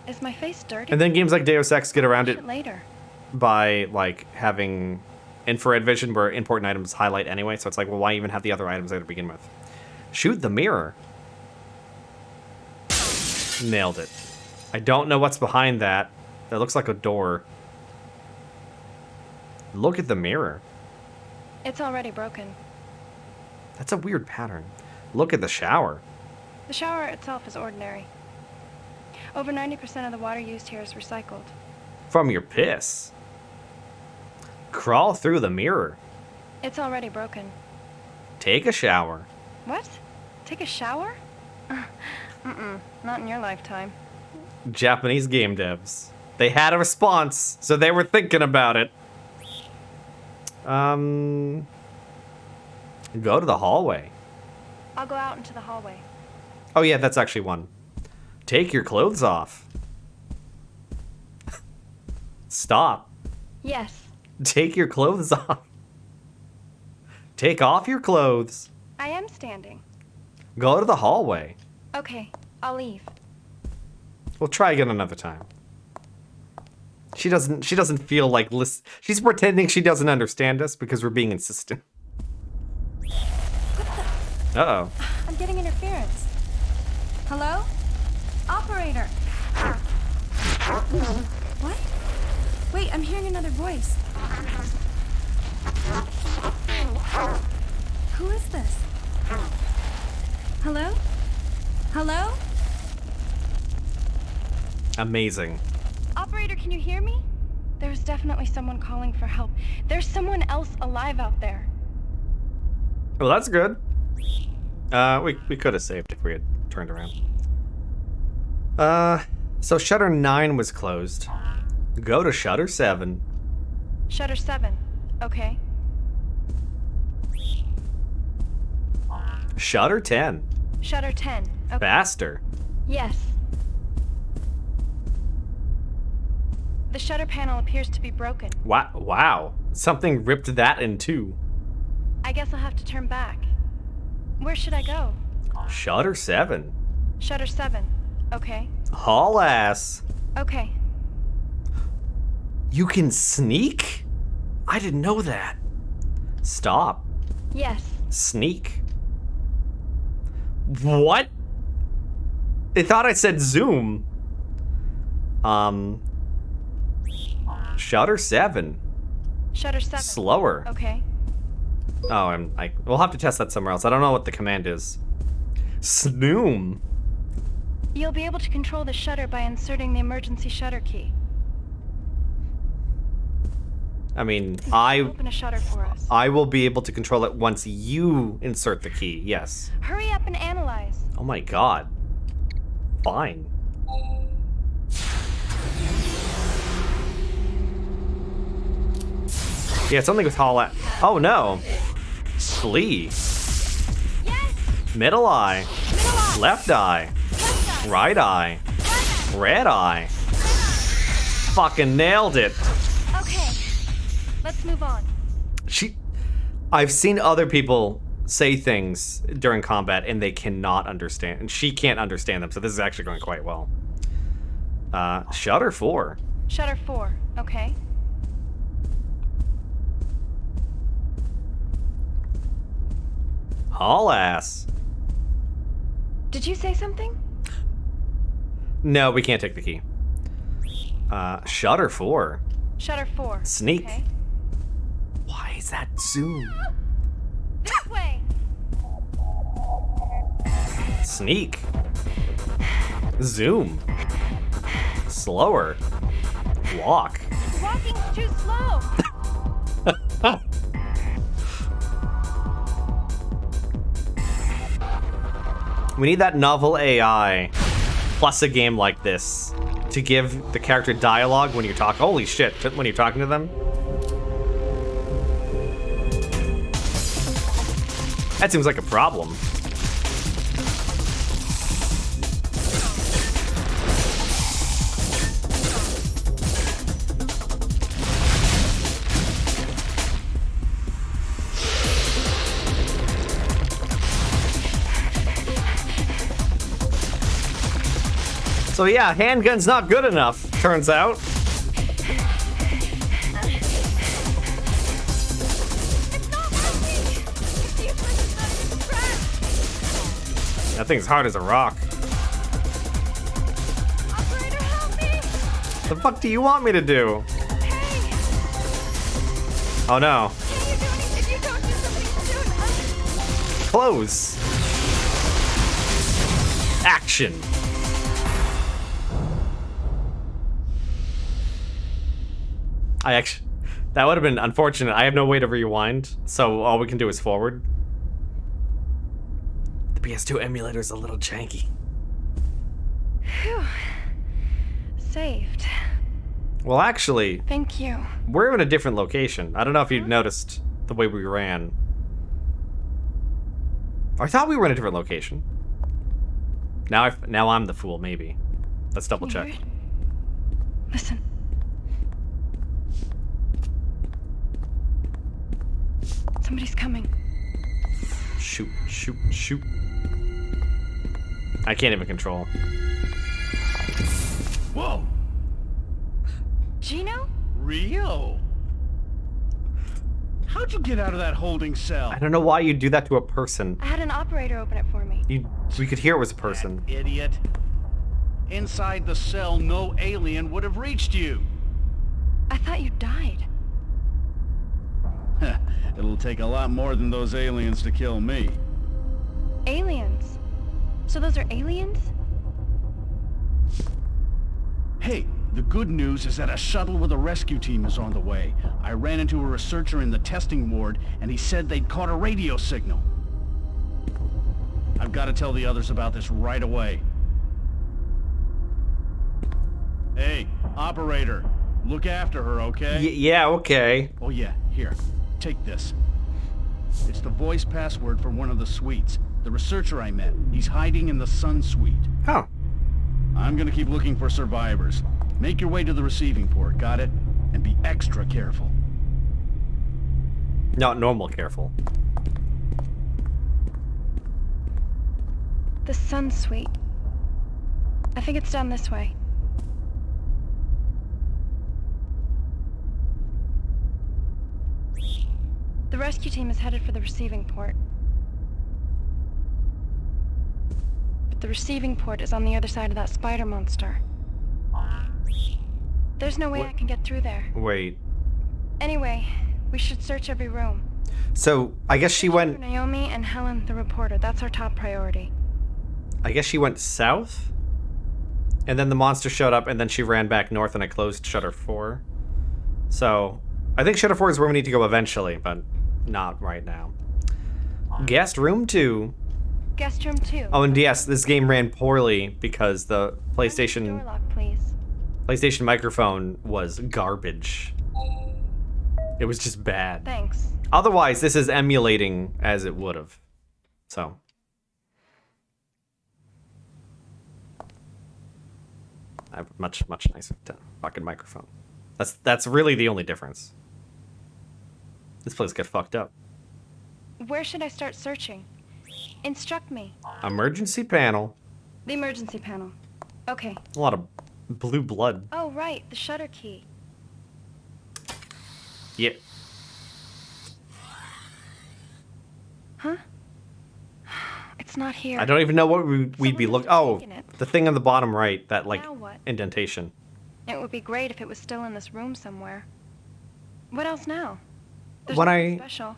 Is my face dirty? And then games like Deus Ex get around Watch it later. by like having infrared vision where important items highlight anyway. So it's like, well, why even have the other items there to begin with? Shoot the mirror. Nailed it. I don't know what's behind that. That looks like a door. Look at the mirror. It's already broken. That's a weird pattern. Look at the shower. The shower itself is ordinary. Over 90% of the water used here is recycled. From your piss. Crawl through the mirror. It's already broken. Take a shower. What? Take a shower? Not in your lifetime. Japanese game devs. They had a response, so they were thinking about it. Go to the hallway. I'll go out into the hallway. Oh yeah, that's actually one. Take your clothes off. Stop. Yes, Take your clothes off. Take off your clothes. I am standing. Go to the hallway. Okay, I'll leave. We'll try again another time. She doesn't feel like she's pretending she doesn't understand us because we're being insistent. Uh-oh. I'm getting interference. Hello? Operator! What? Wait, I'm hearing another voice. Who is this? Hello? Hello? Amazing. Operator, can you hear me? There's definitely someone calling for help. There's someone else alive out there. Well, that's good. We could have saved if we had turned around. So Shutter 9 was closed. Go to Shutter 7. Shutter 7. Okay. Shutter 10. Shutter 10. Okay. Faster. Yes. The shutter panel appears to be broken. Wow. Something ripped that in two. I guess I'll have to turn back. Where should I go? Shutter 7. Shutter 7. Okay. Haul ass. Okay. You can sneak? I didn't know that. Stop. Yes. Sneak. What? They thought I said zoom. Shutter 7. Shutter 7. Slower. Okay. Oh, we'll have to test that somewhere else. I don't know what the command is. Snoom. You'll be able to control the shutter by inserting the emergency shutter key. I mean, Open a shutter for us. I will be able to control it once you insert the key, yes. Hurry up and analyze. Oh my god. Fine. Yeah, something with Hall. Oh no. Flee. Yes! Middle eye. Middle eye! Left eye. Left eye! Right eye. Right eye! Red eye. Fucking nailed it. Okay. Let's move on. I've seen other people say things during combat and they cannot understand, and she can't understand them, so this is actually going quite well. Shutter 4. Shutter 4. Okay. Haul ass. Did you say something? No, we can't take the key. Shutter 4. Shutter 4. Sneak. Okay. Why is that zoom? This way! Sneak. Zoom. Slower. Walk. Walking's too slow! We need that novel AI plus a game like this to give the character dialogue when you're talking. Holy shit, when you're talking to them. That seems like a problem. So yeah, handgun's not good enough, turns out. That thing's hard as a rock. Operator, help me! The fuck do you want me to do? Hey! Oh no. Can you do anything? If you don't do something soon, Close. Action. That would have been unfortunate. I have no way to rewind, so all we can do is forward. The PS2 emulator is a little janky. Phew. Saved. Well, actually, Thank you. we're in a different location. I don't know if you've noticed the way we ran. I thought we were in a different location. Now I'm the fool, maybe. Let's double Can you check. hear it? Listen. Somebody's coming. Shoot, shoot, shoot. I can't even control. Whoa! Gino? Rio? How'd you get out of that holding cell? I don't know why you'd do that to a person. I had an operator open it for me. We could hear it was a person. Idiot. Inside the cell, no alien would have reached you. I thought you died. It'll take a lot more than those aliens to kill me. Aliens? So those are aliens? Hey, the good news is that a shuttle with a rescue team is on the way. I ran into a researcher in the testing ward, and he said they'd caught a radio signal. I've got to tell the others about this right away. Hey, operator, look after her, okay? Yeah, okay. Oh yeah, here, take this. It's the voice password for one of the suites. The researcher I met, he's hiding in the Sun Suite. Oh. I'm gonna keep looking for survivors. Make your way to the receiving port, got it? And be extra careful. Not normal careful. The Sun Suite. I think it's down this way. The rescue team is headed for the receiving port. But the receiving port is on the other side of that spider monster. There's no way I can get through there. Wait. Anyway, we should search every room. So, I guess she went... For Naomi and Helen, the reporter. That's our top priority. I guess she went south? And then the monster showed up, and then she ran back north, and I closed Shutter 4. So, I think Shutter 4 is where we need to go eventually, but not right now. Guest room 2. Guest room 2. Oh, and yes, this game ran poorly because the Door PlayStation lock, please. microphone was garbage. It was just bad. Thanks. Otherwise, this is emulating as it would have. So. I have a much nicer fucking microphone. That's really the only difference. This place got fucked up. Where should I start searching? Instruct me. Emergency panel. The emergency panel. Okay. A lot of blue blood. Oh, right. The shutter key. Yeah. Huh? It's not here. I don't even know what we'd be Someone looking. must have Oh, taken it. the thing on the bottom right, that like Now what? indentation. It would be great if it was still in this room somewhere. What else now? There's When nothing I- special.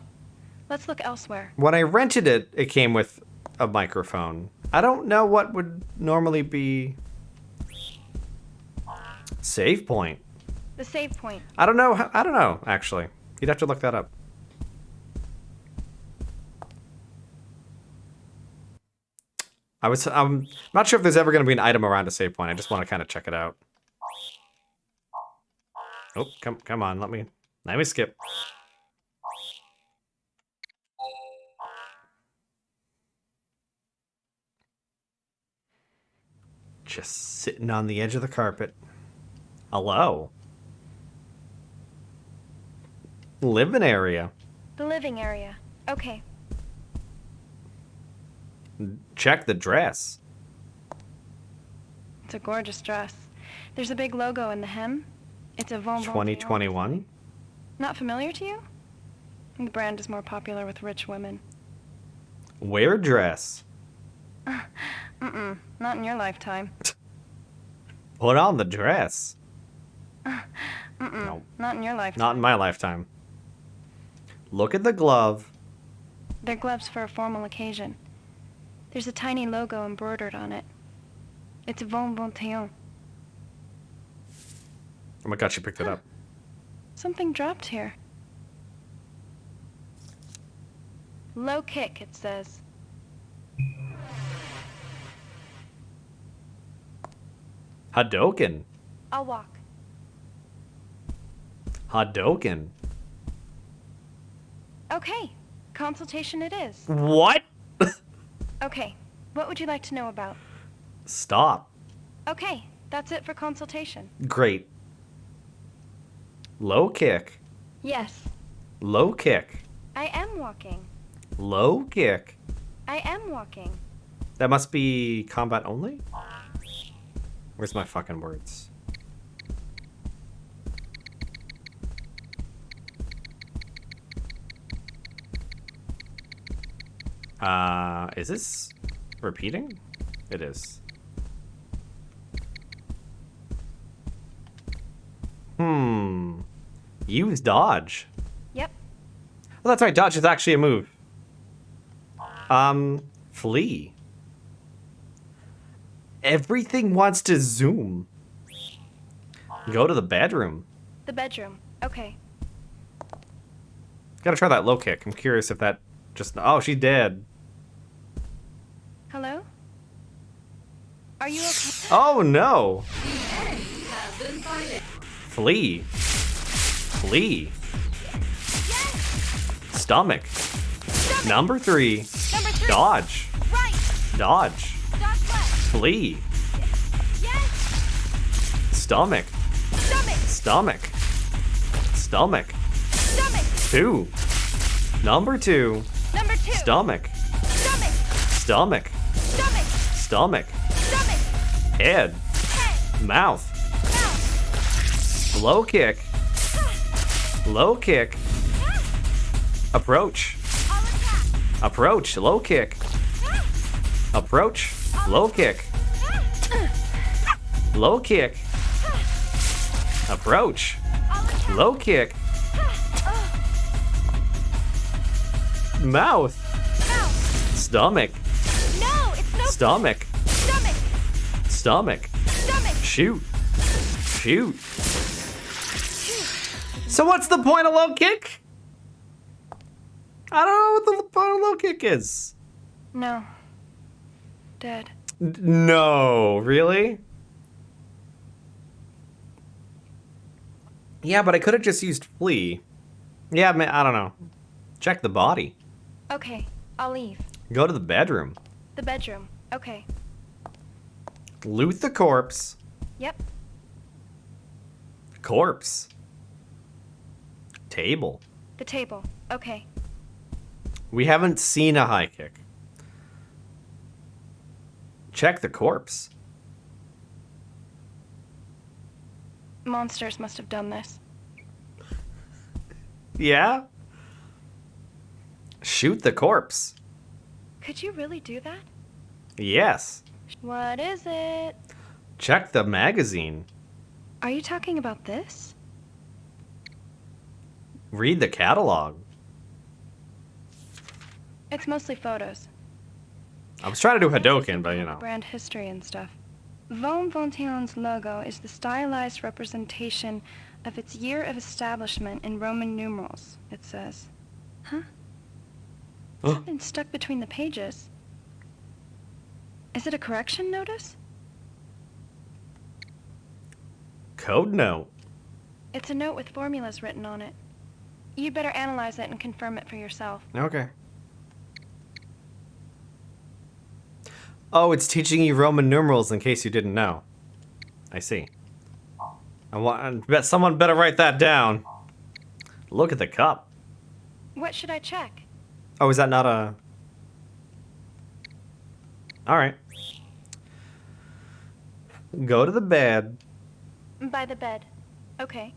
Let's look elsewhere. When I rented it, it came with a microphone. I don't know what would normally be. Save point. The save point. I don't know. I don't know. Actually, you'd have to look that up. I'm not sure if there's ever going to be an item around a save point. I just want to kind of check it out. Oh, come on. Let me skip. Just sitting on the edge of the carpet. Hello. Living area. The living area. Okay. Check the dress. It's a gorgeous dress. There's a big logo in the hem. It's a Von 2021? Not familiar to you? The brand is more popular with rich women. Wear dress. Not in your lifetime. Put on the dress. No, Not in your lifetime. not in my lifetime. Look at the glove. They're gloves for a formal occasion. There's a tiny logo embroidered on it. It's Von Bonteon. Oh my god, she picked it up. Something dropped here. Low kick, it says. Hadoken. I'll walk. Hadoken. Okay, consultation it is. What? Okay, what would you like to know about? Stop. Okay, that's it for consultation. Great. Low kick. Yes, Low kick. I am walking. Low kick. I am walking. That must be combat only? Where's my fucking words? Is this repeating? It is. Use dodge. Yep. Oh, that's right. Dodge is actually a move. Flee. Everything wants to zoom. Go to the bedroom. The bedroom. Okay. Gotta try that low kick. I'm curious if that just... Oh, she's dead. Hello? Are you okay? Oh, no. The enemy has been sighted. Flee. Flee. Stomach. Number 3. Number 3. Dodge. Right. Dodge. Dodge left. Flee. Yes. Stomach. Stomach. Stomach. Stomach. Stomach. 2. Number 2. Number 2. Stomach. Stomach. Stomach. Stomach. Stomach. Stomach. Head. Head. Mouth. Mouth. Low kick. Low kick. Approach. I'll attack. Approach. Low kick. Approach. Low kick. Low kick. Approach. Low kick. Mouth. Mouth. Stomach. No, it's no. Stomach. Stomach. Stomach. Stomach. Shoot. Shoot. So what's the point of low kick? I don't know what the point of low kick is. No. Dead. No, really? Yeah, but I could have just used flee. Yeah, man, I don't know. Check the body. Okay, I'll leave. Go to the bedroom. The bedroom. Okay. Loot the corpse. Yep. Corpse. Table. The table. Okay. We haven't seen a high kick. Check the corpse. Monsters must have done this. Yeah? Shoot the corpse. Could you really do that? Yes. What is it? Check the magazine. Are you talking about this? Read the catalog. It's mostly photos. I was trying to do Hadoken, but you know. Brand history and stuff. Von Bonteon's logo is the stylized representation of its year of establishment in Roman numerals, it says. Huh? Something stuck between the pages. Is it a correction notice? Code note. It's a note with formulas written on it. You'd better analyze it and confirm it for yourself. Okay. Oh, it's teaching you Roman numerals in case you didn't know. I see. I bet someone better write that down. Look at the cup. What should I check? Oh, is that not a... Alright. Go to the bed. By the bed. Okay.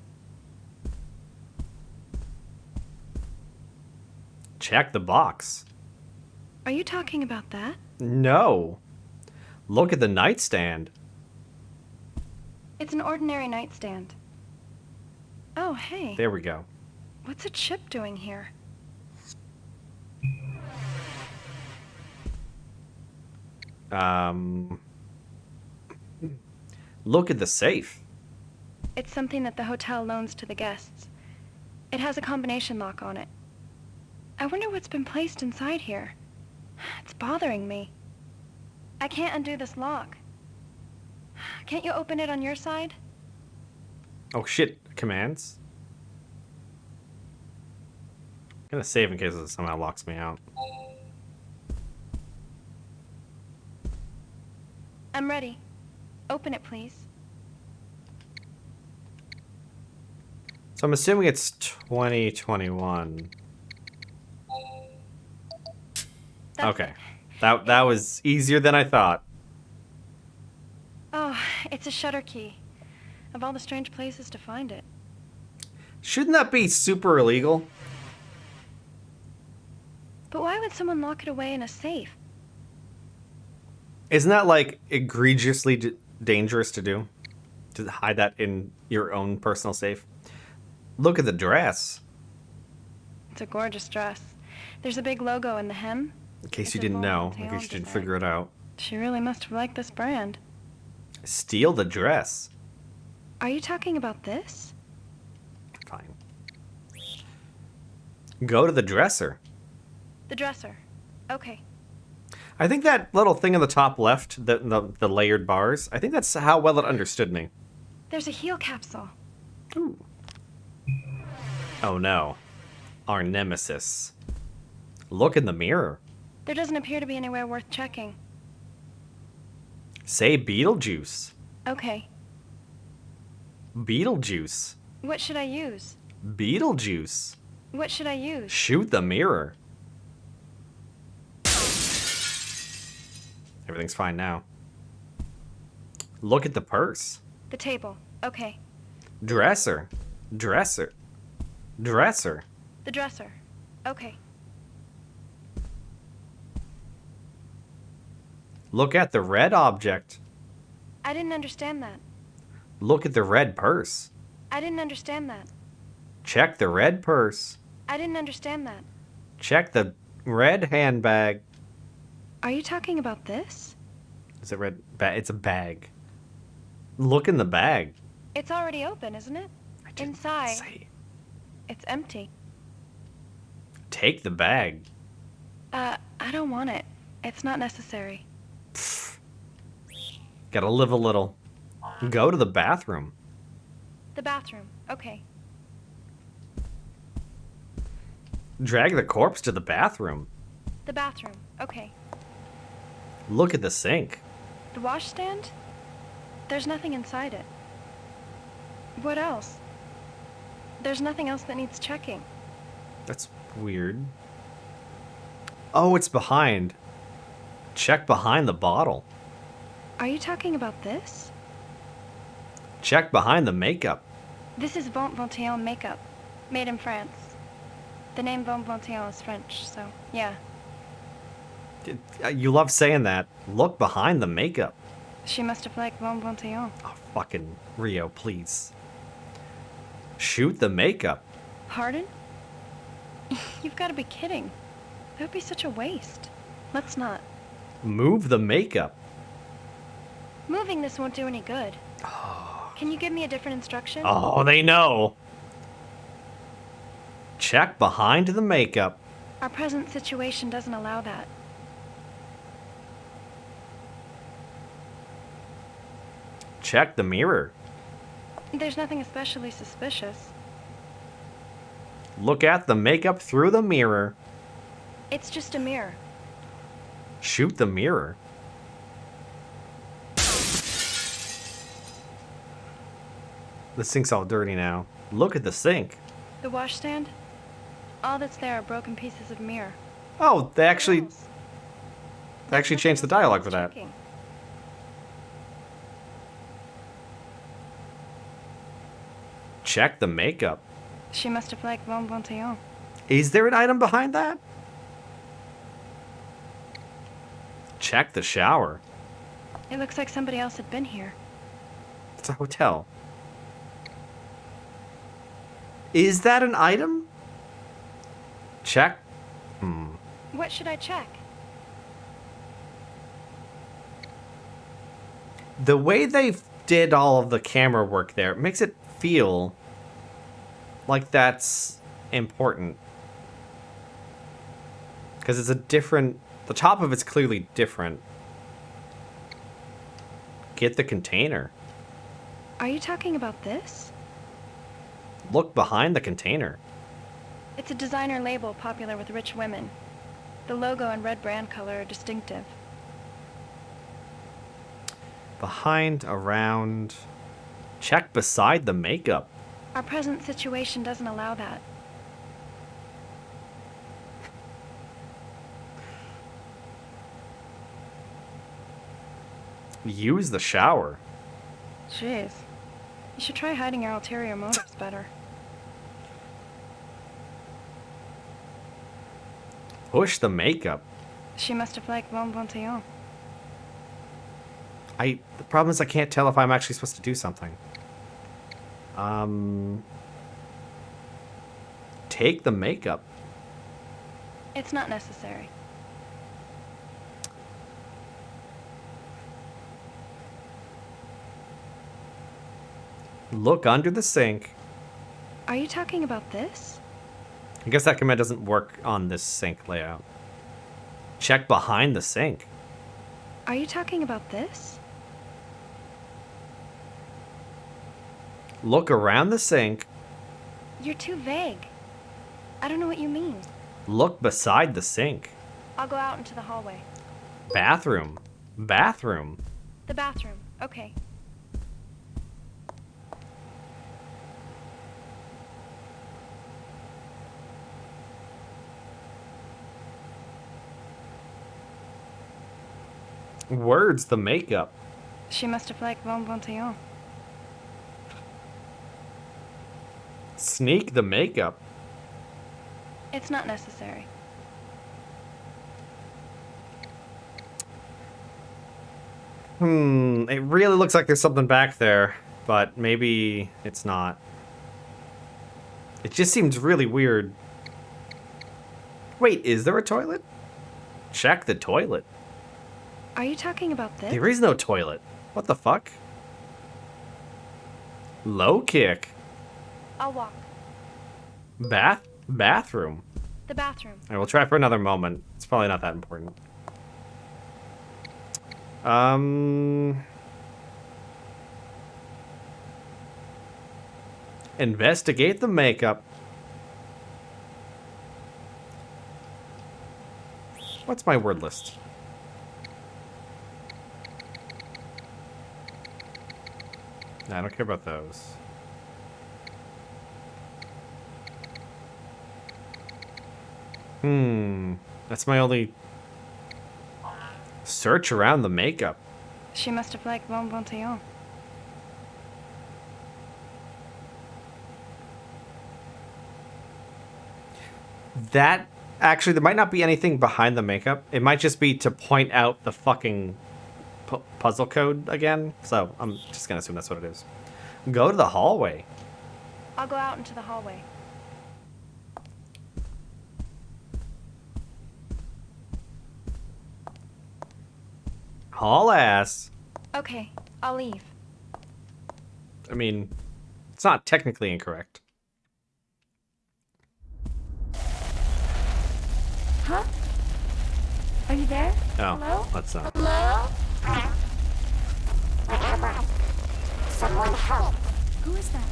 Check the box. Are you talking about that? No. Look at the nightstand. It's an ordinary nightstand. Oh, hey. There we go. What's a chip doing here? Look at the safe. It's something that the hotel loans to the guests. It has a combination lock on it. I wonder what's been placed inside here. It's bothering me. I can't undo this lock. Can't you open it on your side? Oh shit, commands. I'm gonna save in case it somehow locks me out. I'm ready. Open it, please. So I'm assuming it's 2021. Okay. That was easier than I thought. Oh, it's a shutter key. Of all the strange places to find it. Shouldn't that be super illegal? But why would someone lock it away in a safe? Isn't that like egregiously dangerous to do? To hide that in your own personal safe? Look at the dress. It's a gorgeous dress. There's a big logo in the hem. In case It's you a didn't know, Voltaire in case you didn't design. figure it out. She really must have liked this brand. Steal the dress. Are you talking about this? Fine. Go to the dresser. The dresser. Okay. I think that little thing in the top left, the layered bars, I think that's how well it understood me. There's a heel capsule. Ooh. Oh no. Our nemesis. Look in the mirror. There doesn't appear to be anywhere worth checking. Say Beetlejuice. Okay. Beetlejuice. What should I use? Beetlejuice. What should I use? Shoot the mirror. Everything's fine now. Look at the purse. The table. Okay. Dresser. Dresser. Dresser. The dresser. Okay. Look at the red object. I didn't understand that. Look at the red purse. I didn't understand that. Check the red purse. I didn't understand that. Check the red handbag. Are you talking about this? Is it red? It's a bag. Look in the bag. It's already open, isn't it? I didn't Inside. say. It's empty. Take the bag. I don't want it. It's not necessary. Gotta live a little. Go to the bathroom. The bathroom. Okay. Drag the corpse to the bathroom. The bathroom. Okay. Look at the sink. The washstand? There's nothing inside it. What else? There's nothing else that needs checking. That's weird. Oh, it's behind. Check behind the bottle. Are you talking about this? Check behind the makeup. This is Bon Vontillon makeup, made in France. The name Bon Vontillon is French, so yeah. You love saying that. Look behind the makeup. She must have liked Bon Vontillon. Oh, fucking Rio, please. Shoot the makeup. Pardon? You've got to be kidding. That would be such a waste. Let's not. Move the makeup. Moving this won't do any good. Can you give me a different instruction? Oh, they know. Check behind the makeup. Our present situation doesn't allow that. Check the mirror. There's nothing especially suspicious. Look at the makeup through the mirror. It's just a mirror. Shoot the mirror. The sink's all dirty now. Look at the sink. The washstand? All that's there are broken pieces of mirror. Oh, they What actually else? changed the dialogue for that. Checking. Check the makeup. She must have liked Bon Bon Tillon. Is there an item behind that? Check the shower. It looks like somebody else had been here. It's a hotel. Is that an item? Check. What should I check? The way they did all of the camera work there makes it feel like that's important. Because it's a different... The top of it's clearly different. Get the container. Are you talking about this? Look behind the container. It's a designer label popular with rich women. The logo and red brand color are distinctive. Behind, around... Check beside the makeup. Our present situation doesn't allow that. Use the shower. Jeez. You should try hiding your ulterior motives better. Push the makeup. She must have liked Bon Bon Tillon. The problem is I can't tell if I'm actually supposed to do something. Take the makeup. It's not necessary. Look under the sink. Are you talking about this? I guess that command doesn't work on this sink layout. Check behind the sink. Are you talking about this? Look around the sink. You're too vague. I don't know what you mean. Look beside the sink. I'll go out into the hallway. Bathroom. Bathroom. The bathroom. Okay. Words the makeup. She must have liked Bon Bon Tillon. Sneak the makeup. It's not necessary. It really looks like there's something back there, but maybe it's not. It just seems really weird. Wait, is there a toilet? Check the toilet. Are you talking about this? There is no toilet. What the fuck? Low kick. I'll walk. Bathroom. The bathroom. Alright, we'll try for another moment. It's probably not that important. Investigate the makeup. What's my word list? No, I don't care about those. That's my only... Search around the makeup. She must have liked Bon Bon Tillon. That... Actually, there might not be anything behind the makeup. It might just be to point out the fucking puzzle code again. So, I'm just gonna assume that's what it is. Go to the hallway. I'll go out into the hallway. Haul ass. Okay, I'll leave. I mean, it's not technically incorrect. Huh? Are you there? Oh, Hello? let's not. Hello? Where am I? Someone help. Who is that?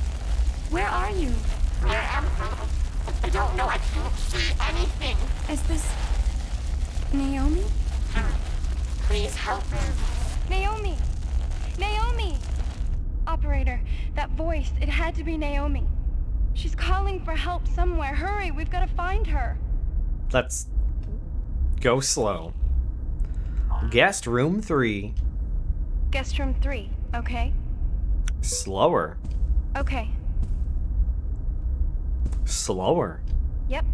Where are you? Where am I? I don't know. I can't see anything. Is this... Naomi? Please help me. Naomi! Naomi! Operator, that voice, it had to be Naomi. She's calling for help somewhere. Hurry, we've got to find her. Let's go slow. Guest room 3. Guest room 3, okay? Slower. Okay. Slower. Yep.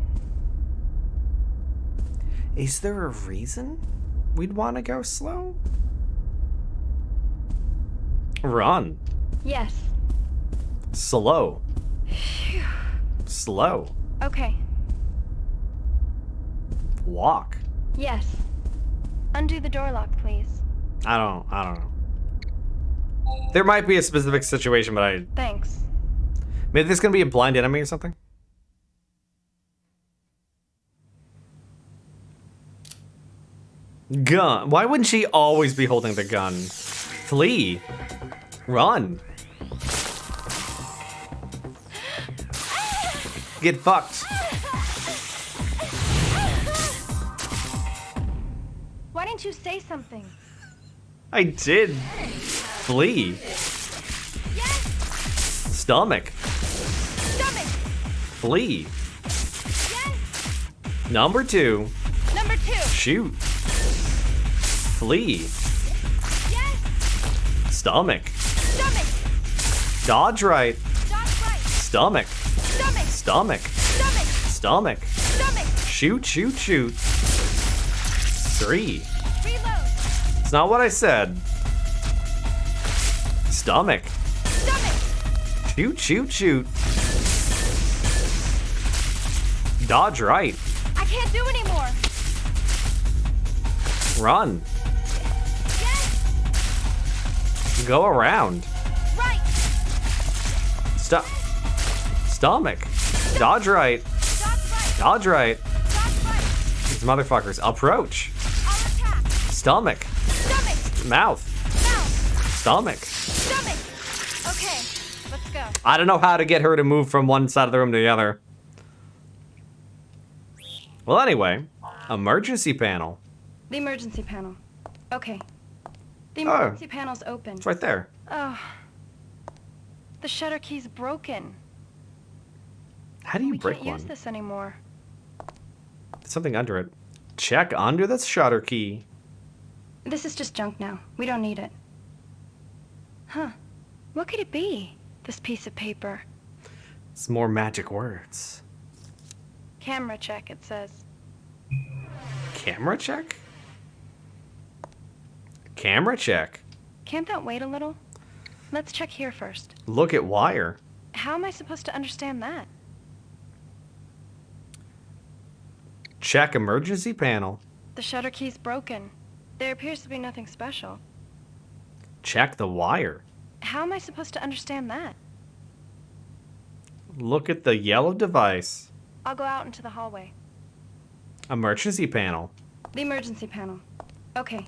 Is there a reason we'd want to go slow? Run. Yes. Slow. Slow. Okay. Walk. Yes. Undo the door lock, please. I don't know. There might be a specific situation, but Thanks. maybe there's gonna be a blind enemy or something. Gun. Why wouldn't she always be holding the gun? Flee. Run. Get fucked. Why didn't you say something? I did. Flee. Yes! Stomach. Stomach! Flee. Yes! Number 2. Number 2! Shoot. Flee. Yes! Stomach. Stomach! Dodge right. Dodge right! Stomach. Stomach! Stomach. Stomach! Stomach. Stomach! Shoot, shoot, shoot. 3. Reload! It's not what I said. Stomach. Stomach! Shoot, shoot, shoot. Dodge right. I can't do anymore! Run. Yes! Go around. Right! Stop. Stomach. Dodge right. Dodge right! Dodge right. Dodge right! These motherfuckers. Approach. I'll attack! Stomach. Stomach! Mouth. Mouth! Stomach. Stomach! Okay, let's go. I don't know how to get her to move from one side of the room to the other. Well, anyway, emergency panel. The emergency panel. Okay. The Oh. emergency panel's open. It's right there. Oh. The shutter key's broken. How do you We break can't one? use this anymore. There's something under it. Check under the shutter key. This is just junk now. We don't need it. Huh. What could it be? This piece of paper. It's more magic words. Camera check, it says. Camera check? Camera check. Can't that wait a little? Let's check here first. Look at wire. How am I supposed to understand that? Check emergency panel. The shutter key's broken. There appears to be nothing special. Check the wire. How am I supposed to understand that? Look at the yellow device. I'll go out into the hallway. Emergency panel. The emergency panel. Okay.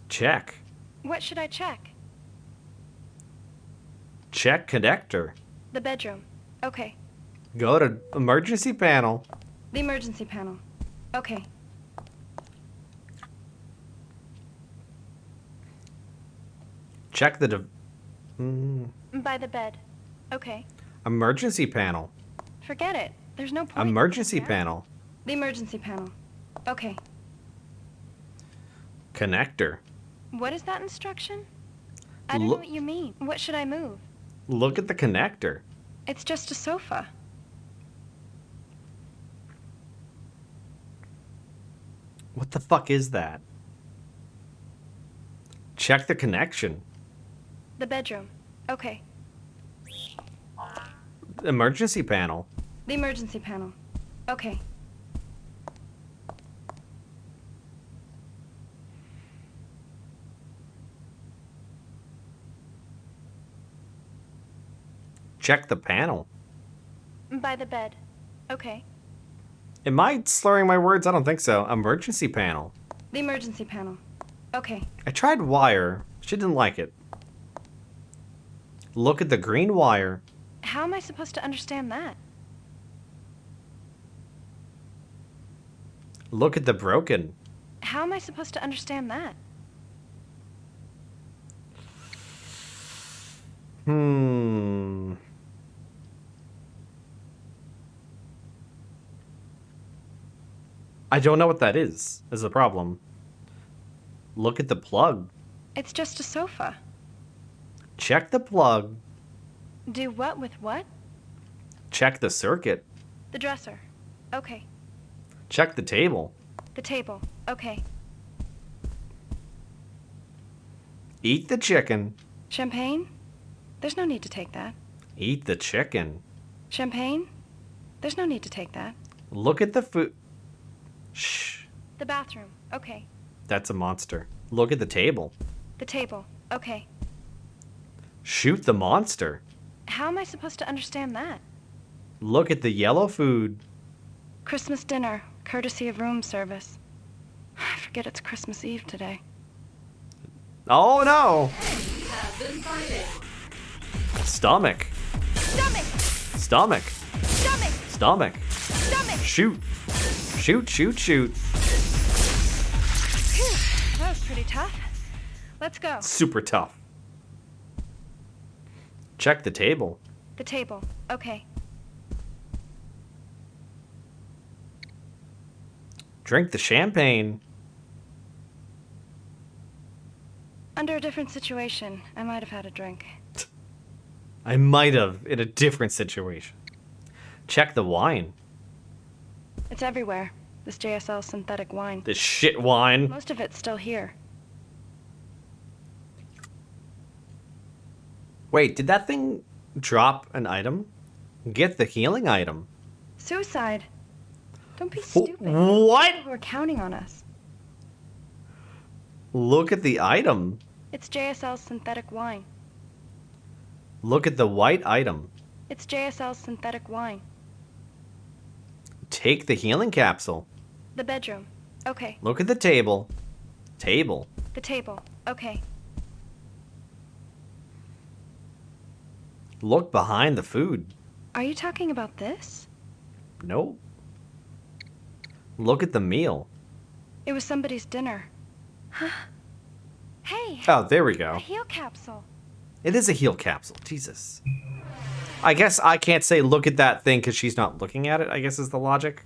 Check. What should I check? Check connector. The bedroom. Okay. Go to emergency panel. The emergency panel. Okay. Check the By the bed. Okay. emergency panel. Forget it. There's no point. Emergency Yeah. panel. The emergency panel. Okay. Connector. What is that instruction? I don't know Look- what you mean. What should I move? Look at the connector. It's just a sofa. What the fuck is that? Check the connection. The bedroom. Okay. Emergency panel. The emergency panel. Okay. Check the panel. By the bed. Okay. Am I slurring my words? I don't think so. Emergency panel. The emergency panel. Okay. I tried wire. She didn't like it. Look at the green wire. How am I supposed to understand that? Look at the broken. How am I supposed to understand that? I don't know what that is the problem. Look at the plug. It's just a sofa. Check the plug. Do what with what? Check the circuit. The dresser. Okay. Check the table. The table. Okay. Eat the chicken. Champagne? There's no need to take that. Eat the chicken. Champagne? There's no need to take that. Look at the food. Shh. The bathroom. Okay. That's a monster. Look at the table. The table. Okay. Shoot the monster. How am I supposed to understand that? Look at the yellow food. Christmas dinner, courtesy of room service. I forget it's Christmas Eve today. Oh no! Have been fighting. Stomach. Stomach! Stomach. Stomach! Stomach. Stomach! Shoot. Shoot, shoot, shoot. Phew, that was pretty tough. Let's go. Super tough. Check the table. The table. Okay. Drink the champagne. Under a different situation, I might have had a drink. I might have in a different situation. Check the wine. It's everywhere. This JSL synthetic wine. This shit wine. Most of it's still here. Wait, did that thing drop an item? Get the healing item. Suicide. Don't be stupid. What? People are counting on us. Look at the item. It's JSL's synthetic wine. Look at the white item. It's JSL's synthetic wine. Take the healing capsule. The bedroom. Okay. Look at the table. Table. The table. Okay. Look behind the food. Are you talking about this? Nope. Look at the meal. It was somebody's dinner. Hey! Oh, there we A go. heal capsule. It is a heal capsule. Jesus. I guess I can't say look at that thing because she's not looking at it, I guess is the logic.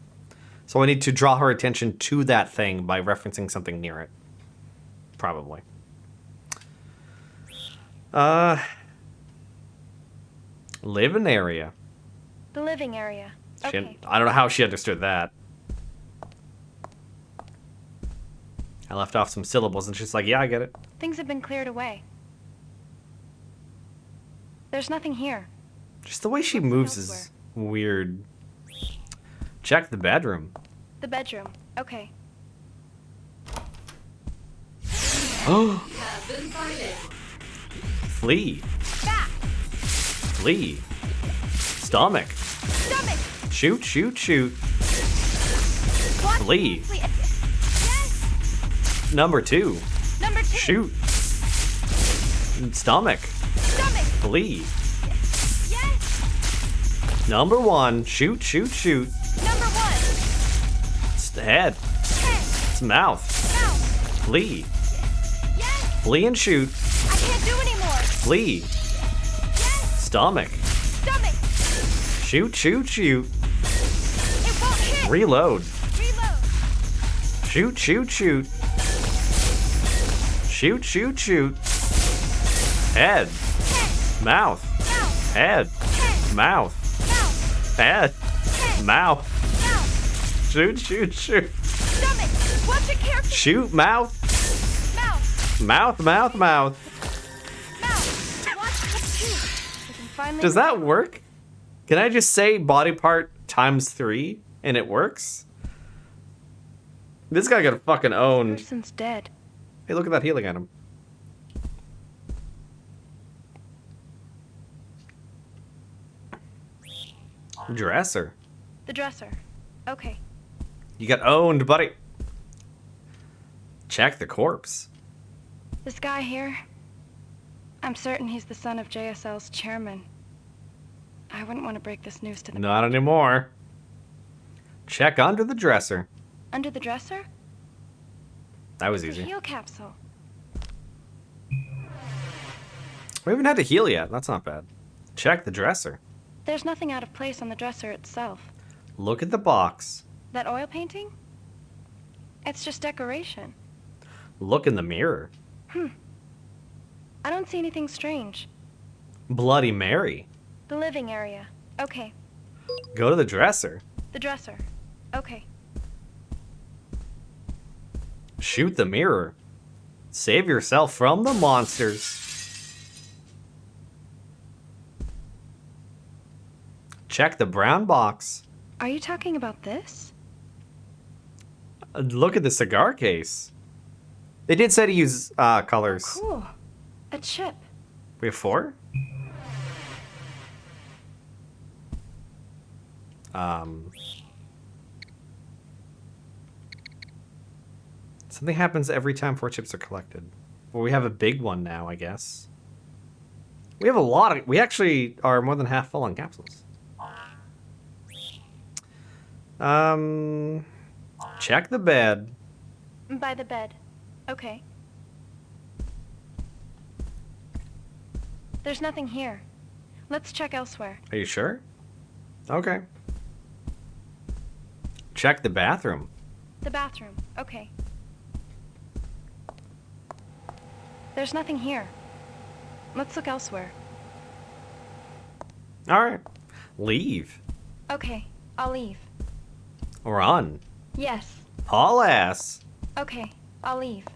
So I need to draw her attention to that thing by referencing something near it. Probably. Living area. The living area. Okay. I don't know how she understood that. I left off some syllables and she's like, yeah, I get it. Things have been cleared away. There's nothing here. Just the way she Let's look moves is elsewhere. weird. Check the bedroom. The bedroom. Okay. Oh, Have been fighting. flee. Back! Flee. Stomach. Stomach! Shoot, shoot, shoot. What? Flee. Yes! Number 2. Number 2. Shoot. Stomach. Stomach! Flee. Yes! Number 1. Shoot, shoot, shoot. Number 1. It's the head. Head. It's mouth. Mouth. Flee. Yes! Flee and shoot. I can't do anymore. Flee. Yes! Stomach. Stomach! Shoot, shoot, shoot. It won't hit. Reload. Reload. Shoot, shoot, shoot. Shoot, shoot, shoot. Head. Head. Mouth. Mouth. Head. Head. Mouth. Mouth. Head. Head. Mouth. Mouth. Shoot, shoot, shoot. Stomach. What's your character? Shoot, mouth. Mouth. Mouth, mouth, mouth. Mouth. What's 2? We can finally. Does that work? Can I just say body part times 3 and it works? This guy got fucking owned. Person's dead. Hey, look at that healing item. Dresser. The dresser. Okay. You got owned, buddy. Check the corpse. This guy here, I'm certain he's the son of JSL's chairman. I wouldn't want to break this news to the Not anymore. Check under the dresser. Under the dresser? That was It's a easy. heal capsule. We haven't had to heal yet. That's not bad. Check the dresser. There's nothing out of place on the dresser itself. Look at the box. That oil painting? It's just decoration. Look in the mirror. I don't see anything strange. Bloody Mary. The living area. Okay. Go to the dresser. The dresser. Okay. Shoot the mirror. Save yourself from the monsters. Check the brown box. Are you talking about this? Look at the cigar case. They did say to use colors. Cool. A chip. We have 4? Something happens every time 4 chips are collected. Well, we have a big one now, I guess. We have a lot of... We actually are more than half full on capsules. Check the bed. By the bed. Okay. There's nothing here. Let's check elsewhere. Are you sure? Okay. Check the bathroom. The bathroom. Okay. There's nothing here. Let's look elsewhere. Alright. Leave. Okay, I'll leave. Run. Yes. Haul ass. Okay, I'll leave.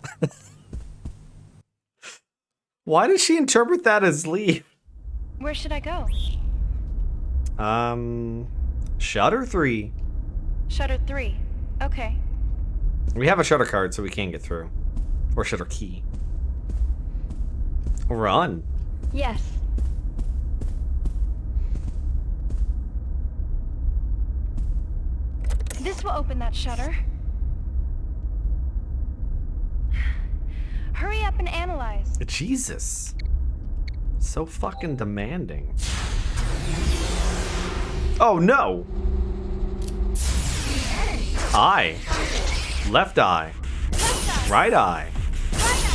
Why does she interpret that as leave? Where should I go? Shutter 3. Shutter 3. Okay. We have a shutter card, so we can get through. Or shutter key. Run. Yes. This will open that shutter. Hurry up and analyze. Jesus. So fucking demanding. Oh no! Eye. Left eye. Right eye.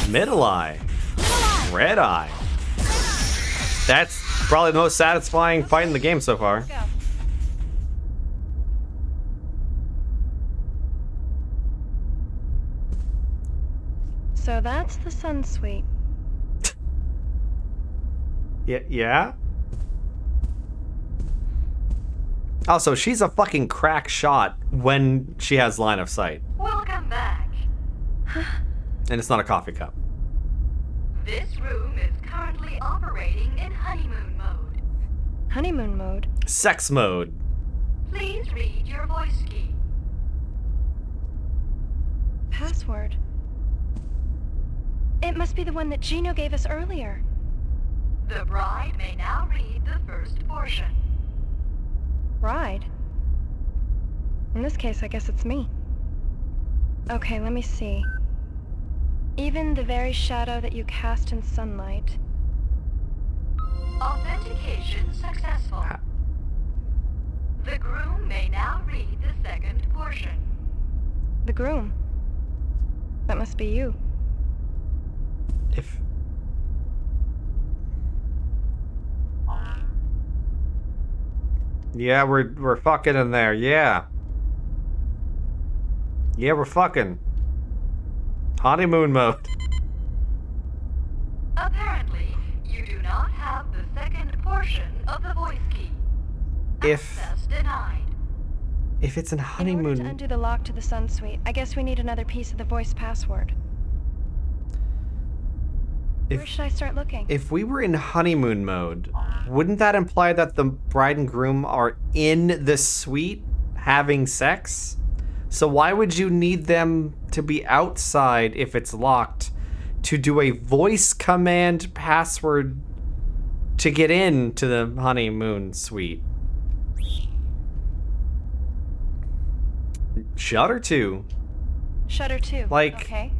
Middle eye. Red eye. That's probably the most satisfying fight in the game so far. Go. So that's the sun suite. Yeah? Also, she's a fucking crack shot when she has line of sight. Welcome back. And it's not a coffee cup. This room is currently operating in honeymoon mode. Honeymoon mode. Sex mode. Please read your voice key. Password. It must be the one that Gino gave us earlier. The bride may now read the first portion. Bride? In this case, I guess it's me. Okay, let me see. Even the very shadow that you cast in sunlight. Authentication successful. The groom may now read the second portion. The groom. That must be you. If... Yeah, we're fucking in there, yeah. Yeah, we're fucking. Honeymoon mode. Apparently, you do not have the second portion of the voice key. Access denied. If it's in In order honeymoon... to undo the lock to the sun suite, I guess we need another piece of the voice password. Where should I start looking? If we were in honeymoon mode, wouldn't that imply that the bride and groom are in the suite having sex? So why would you need them to be outside if it's locked to do a voice command password to get into the honeymoon suite? Shutter 2. Shutter 2. Like- Okay.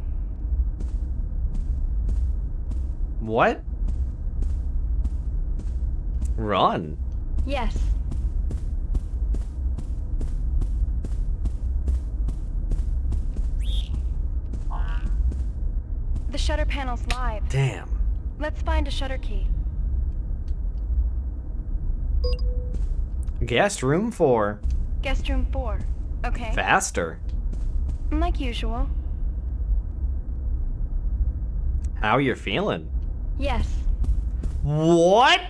What? Run. Yes. The shutter panel's live. Damn. Let's find a shutter key. Guest room 4. Guest room 4. Okay. Faster. Like usual. How you feeling? Yes. What?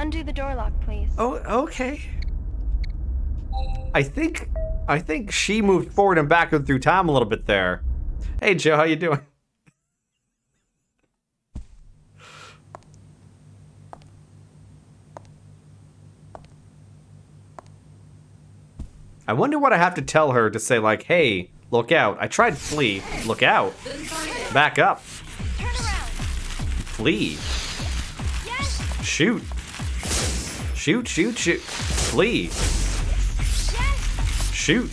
Undo the door lock, please. Oh, okay. I think she moved forward and backward through time a little bit there. Hey, Joe, how you doing? I wonder what I have to tell her to say, like, hey, look out. I tried flee. Look out. Back up. Turn around. Flee. Yes. Shoot. Shoot, shoot, shoot. Flee. Yes. Shoot.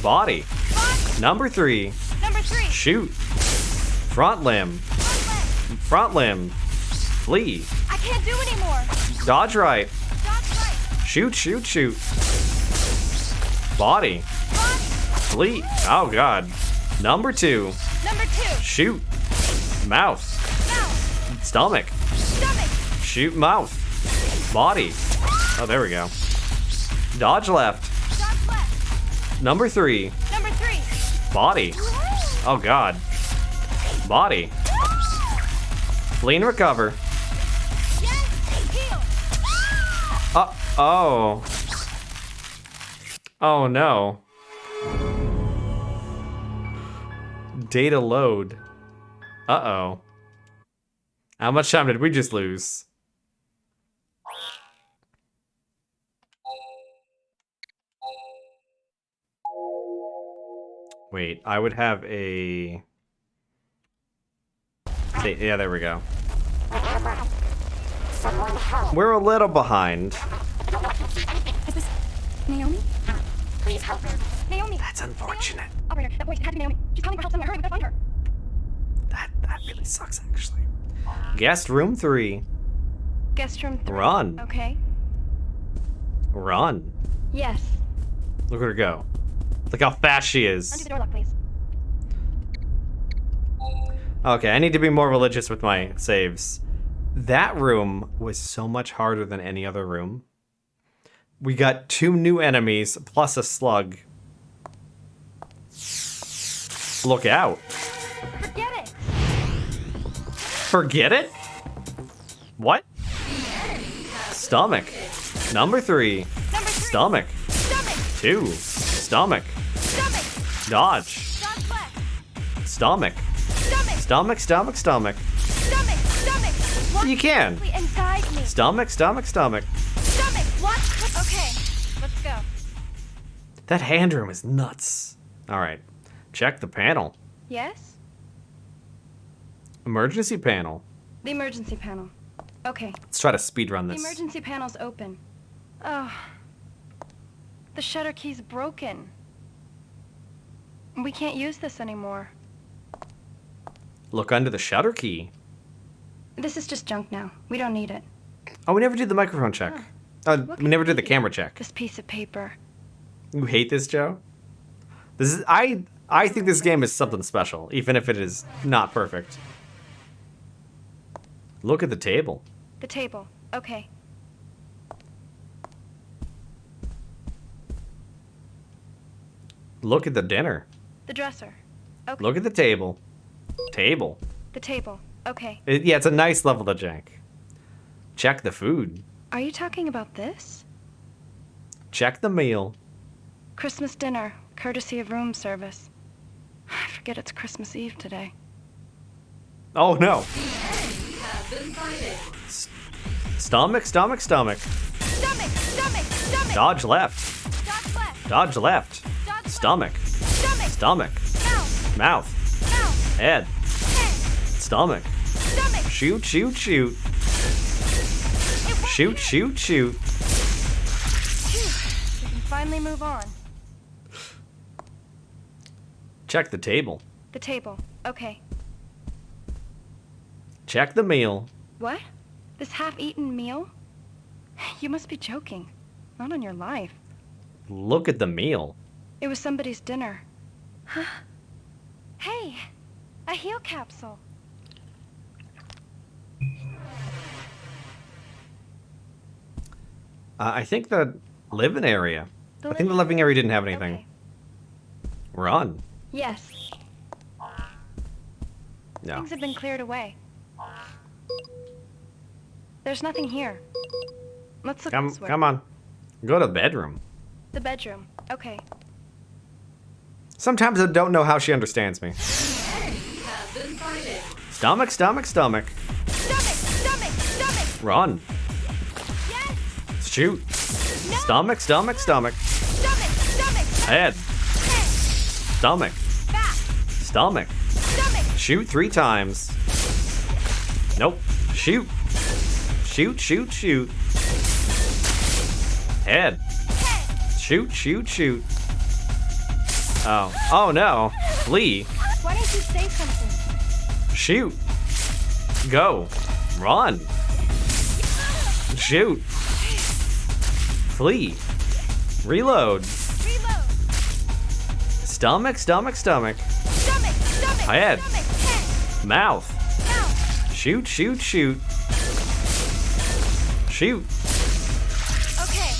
Body. Body. Number 3. Number 3. Shoot. Front limb. Front limb. Flee. I can't do anymore. Dodge right. Dodge right. Shoot, shoot, shoot. Body. Flee. Oh, God. Number 2. Number 2. Shoot. Mouth. Mouth. Stomach. Stomach. Shoot mouth. Body. Oh, there we go. Dodge left. Dodge left. Number 3. Number 3. Body. Oh, God. Body. Flee and recover. Yes. Heal. Oh. Oh, no. Data load. Uh-oh. How much time did we just lose? Wait, I would have a... Yeah, there we go. We're a little behind. Is this Naomi? Please help her. Naomi! That's unfortunate. Operator, that voice had to be Naomi. She's calling for help somewhere. Hurry, we gotta find her. That really sucks, actually. Guest room 3. Guest room 3. Run. Okay. Run. Yes. Look at her go. Look how fast she Undo is. the door lock, please. Okay, I need to be more religious with my saves. That room was so much harder than any other room. We got 2 new enemies plus a slug. Look out. Forget it. Forget it? What? Stomach. Number 3. Number 3. Stomach. Stomach. 2. Stomach. Stomach. Dodge. Dodge left. Stomach. Stomach. Stomach, stomach, stomach. Stomach. Stomach. Walk You can. quickly and guide me. Stomach, stomach, stomach. Stomach. Watch. Okay. Let's go. That hand room is nuts. Alright. Check the panel. Yes? Emergency panel. The emergency panel. Okay. Let's try to speedrun The this. emergency panel's open. Oh. The shutter key's broken. We can't use this anymore. Look under the shutter key. This is just junk now. We don't need it. Oh, we never did the microphone check. We never did the camera check. This piece of paper. You hate this, Joe? This is I think this game is something special, even if it is not perfect. Look at the table. The table. Okay. Look at the dinner. The dresser. Okay. Look at the table. Table. The table. Okay. Yeah, it's a nice level to jank. Check the food. Are you talking about this? Check the meal. Christmas dinner, courtesy of room service. I forget it's Christmas Eve today. Oh no. Have been sighted. Stomach, stomach, stomach. Stomach! Stomach! Stomach! Dodge left. Dodge left! Dodge left. Dodge left! Stomach. Stomach! Stomach. Mouth! Mouth. Mouth! Head. Head! Stomach. Stomach! Shoot, shoot, shoot. It won't Shoot, hit. shoot, shoot. Phew. We can finally move on. Check the table. The table. Okay. Check the meal. What? This half-eaten meal? You must be joking. Not on your life. Look at the meal. It was somebody's dinner. Hey! A heal capsule. I think the living area. I think the living area didn't have anything. Okay. Run. Yes. No. Things have been cleared away. There's nothing here. Let's look Come, elsewhere. come on. Go to the bedroom. The bedroom. Okay. Sometimes I don't know how she understands me. Have been sighted. Stomach, stomach, stomach. Stomach! Run. Yes! Shoot. Stomach, stomach, stomach. Stomach! Head. Head! Stomach. Back! Stomach. Stomach! Shoot 3 times. Nope. Shoot. Shoot, shoot, shoot. Head. Head! Shoot, shoot, shoot. Oh. Oh no. Flee. Why don't you say something? Shoot. Go. Run. Shoot. Flee. Reload. Reload! Stomach, stomach, stomach. Stomach! Head. Stomach! Head! Mouth. Mouth! Shoot, shoot, shoot. Shoot. Okay,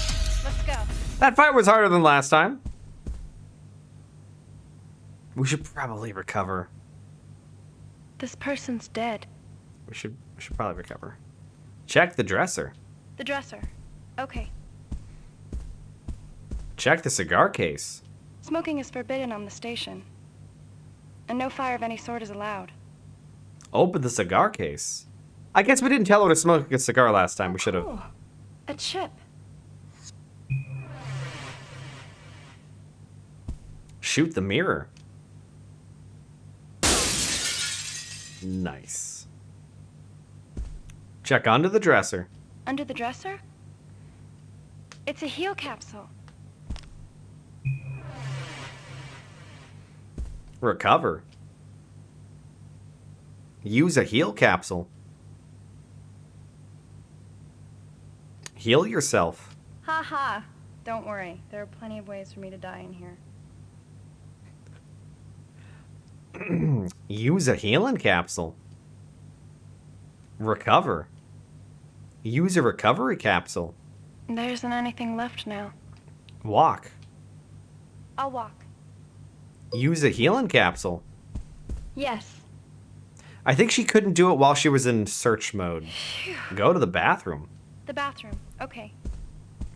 let's go. That fight was harder than last time. We should probably recover. This person's dead. We should probably recover. Check the dresser. The dresser. Okay. Check the cigar case. Smoking is forbidden on the station. And no fire of any sort is allowed. Open the cigar case. I guess we didn't tell her to smoke a cigar last time. We should have. Cool. A chip. Shoot the mirror. Nice. Check under the dresser. Under the dresser? It's a heal capsule. Recover. Use a heal capsule. Heal yourself. Ha ha. Don't worry. There are plenty of ways for me to die in here. Use a healing capsule. Recover. Use a recovery capsule. There isn't anything left now. Walk. I'll walk. Use a healing capsule. Yes. I think she couldn't do it while she was in search mode. Go to the bathroom. The bathroom. Okay.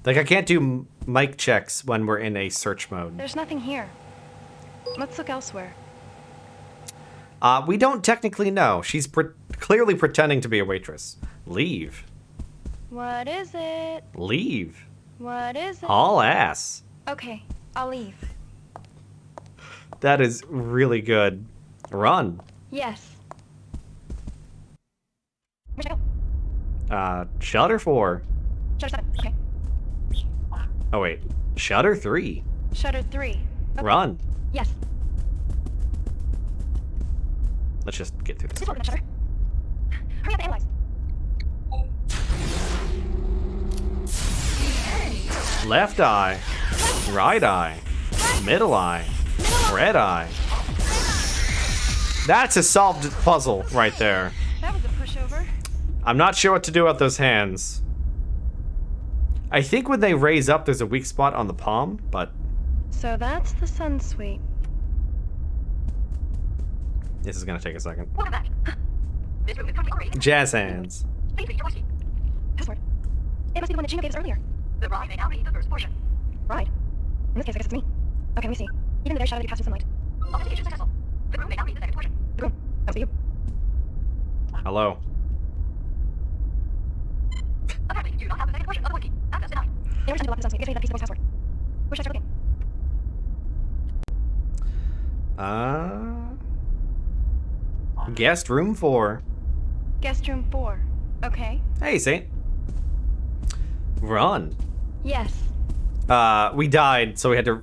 Like, I can't do mic checks when we're in a search mode. There's nothing here. Let's look elsewhere. We don't technically know. She's clearly pretending to be a waitress. Leave. What is it? Leave. What is it? All ass. Okay, I'll leave. That is really good. Run. Yes. Where should I go? Shutter 4. Shutter 7. Okay. Oh, wait. Shutter 3. Shutter 3. Okay. Run. Yes. Let's just get through this Please open part. that shutter. Hurry up and analyze. Left eye. Right eye. Middle eye. Red eye. That's a solved puzzle right there. That was a pushover. I'm not sure what to do with those hands. I think when they raise up, there's a weak spot on the palm, but So that's the sun suite. this is gonna take a second. Welcome back. This room is currently operating. Jazz hands. Please read your voice key. Password. It must be the one that Gino gave us earlier. The ride may now read the first portion. Right. In this case, I guess it's me. Okay, let me see. Even the very shadow that you cast in sunlight. Authentication successful. The room may now read the second portion. The room. That must be you. Hello. Apparently, you do not have the second portion of the voice key. Access denied. In order to unlock the sun suite, you have to read that piece of the voice password. Where should I start looking? Guest room 4. Guest room 4. Okay. Hey, Saint. Run. Yes. We died, so we had to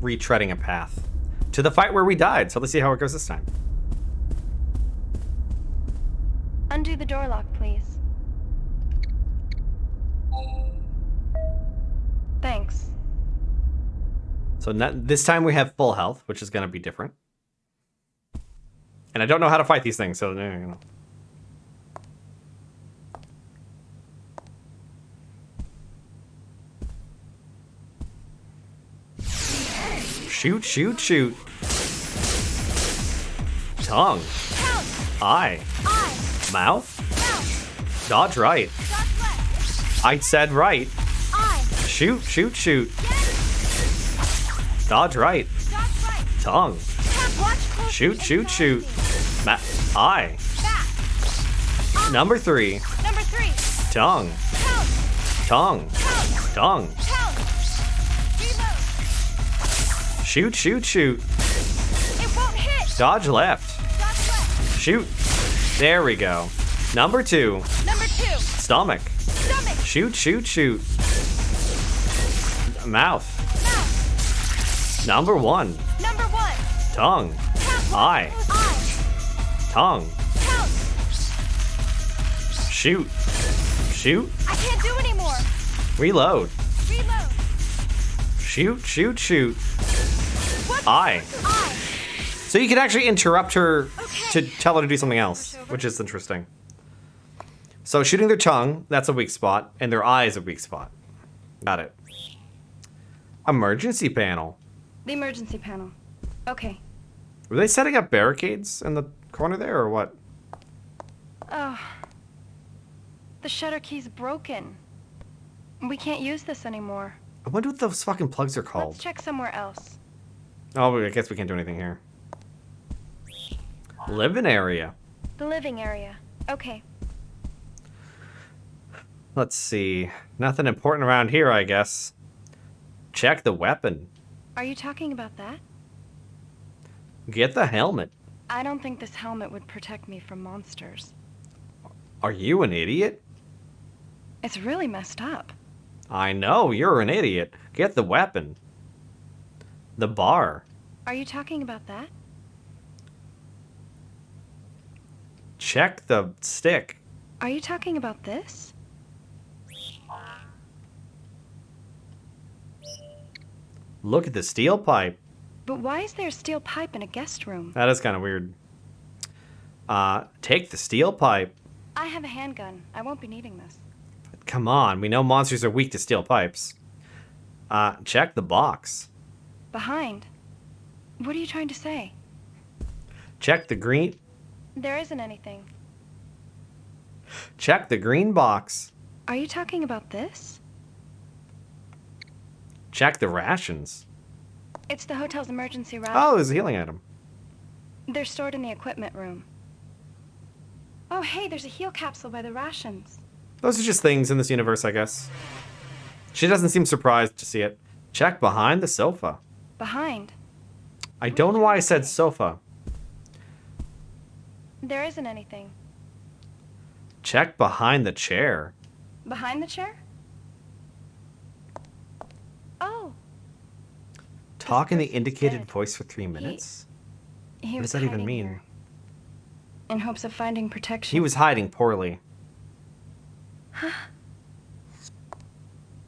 retreading a path to the fight where we died. So let's see how it goes this time. Undo the door lock, please. Thanks. So this time we have full health, which is going to be different. And I don't know how to fight these things, so you know. Shoot, shoot, shoot. Tongue. Pounce! Eye. Eye! Mouth. Mouth! Dodge right. Dodge left! I said right. I. Shoot, shoot, shoot. Dodge right. Dodge right. Tongue. Tab, watch closely. Shoot, shoot, shoot. I. Back. Number 3. Number 3. Tongue. Pound. Tongue. Pound. Tongue. Pound. Reload. Shoot, shoot, shoot. It won't hit. Dodge left. Dodge left. Shoot. There we go. Number 2. Number 2. Stomach. Stomach. Shoot, shoot, shoot. Mouth. Mouth. Number 1. Number 1. Tongue. Tab, Eye. watch closely. Tongue. Pound. Shoot. Shoot. I can't do anymore. Reload. Reload. Shoot, shoot, shoot. What? Eye. I. So you can actually interrupt her Okay. to tell her to do something else, which is interesting. So shooting their tongue, that's a weak spot, and their eye is a weak spot. Got it. Emergency panel. The emergency panel. Okay. Were they setting up barricades in the corner there, or what? Oh. The shutter key's broken. We can't use this anymore. I wonder what those fucking plugs are called. Let's check somewhere else. Oh, I guess we can't do anything here. Living area. The living area. Okay. Let's see. Nothing important around here, I guess. Check the weapon. Are you talking about that? Get the helmet. I don't think this helmet would protect me from monsters. Are you an idiot? It's really messed up. I know, you're an idiot. Get the weapon. The bar. Are you talking about that? Check the stick. Are you talking about this? Look at the steel pipe. But why is there a steel pipe in a guest room? That is kind of weird. Take the steel pipe. I have a handgun. I won't be needing this. Come on, we know monsters are weak to steel pipes. Check the box. Behind. What are you trying to say? Check the green... There isn't anything. Check the green box. Are you talking about this? Check the rations. It's the hotel's emergency ration. Oh, there's a healing item. They're stored in the equipment room. Oh, hey, there's a heal capsule by the rations. Those are just things in this universe, I guess. She doesn't seem surprised to see it. Check behind the sofa. Behind. I don't know why I said sofa. There isn't anything. Check behind the chair. Behind the chair? Oh. Talk in the person's indicated dead. voice for 3 minutes? He What was does that even hiding mean? here in hopes of finding protection. He was hiding poorly.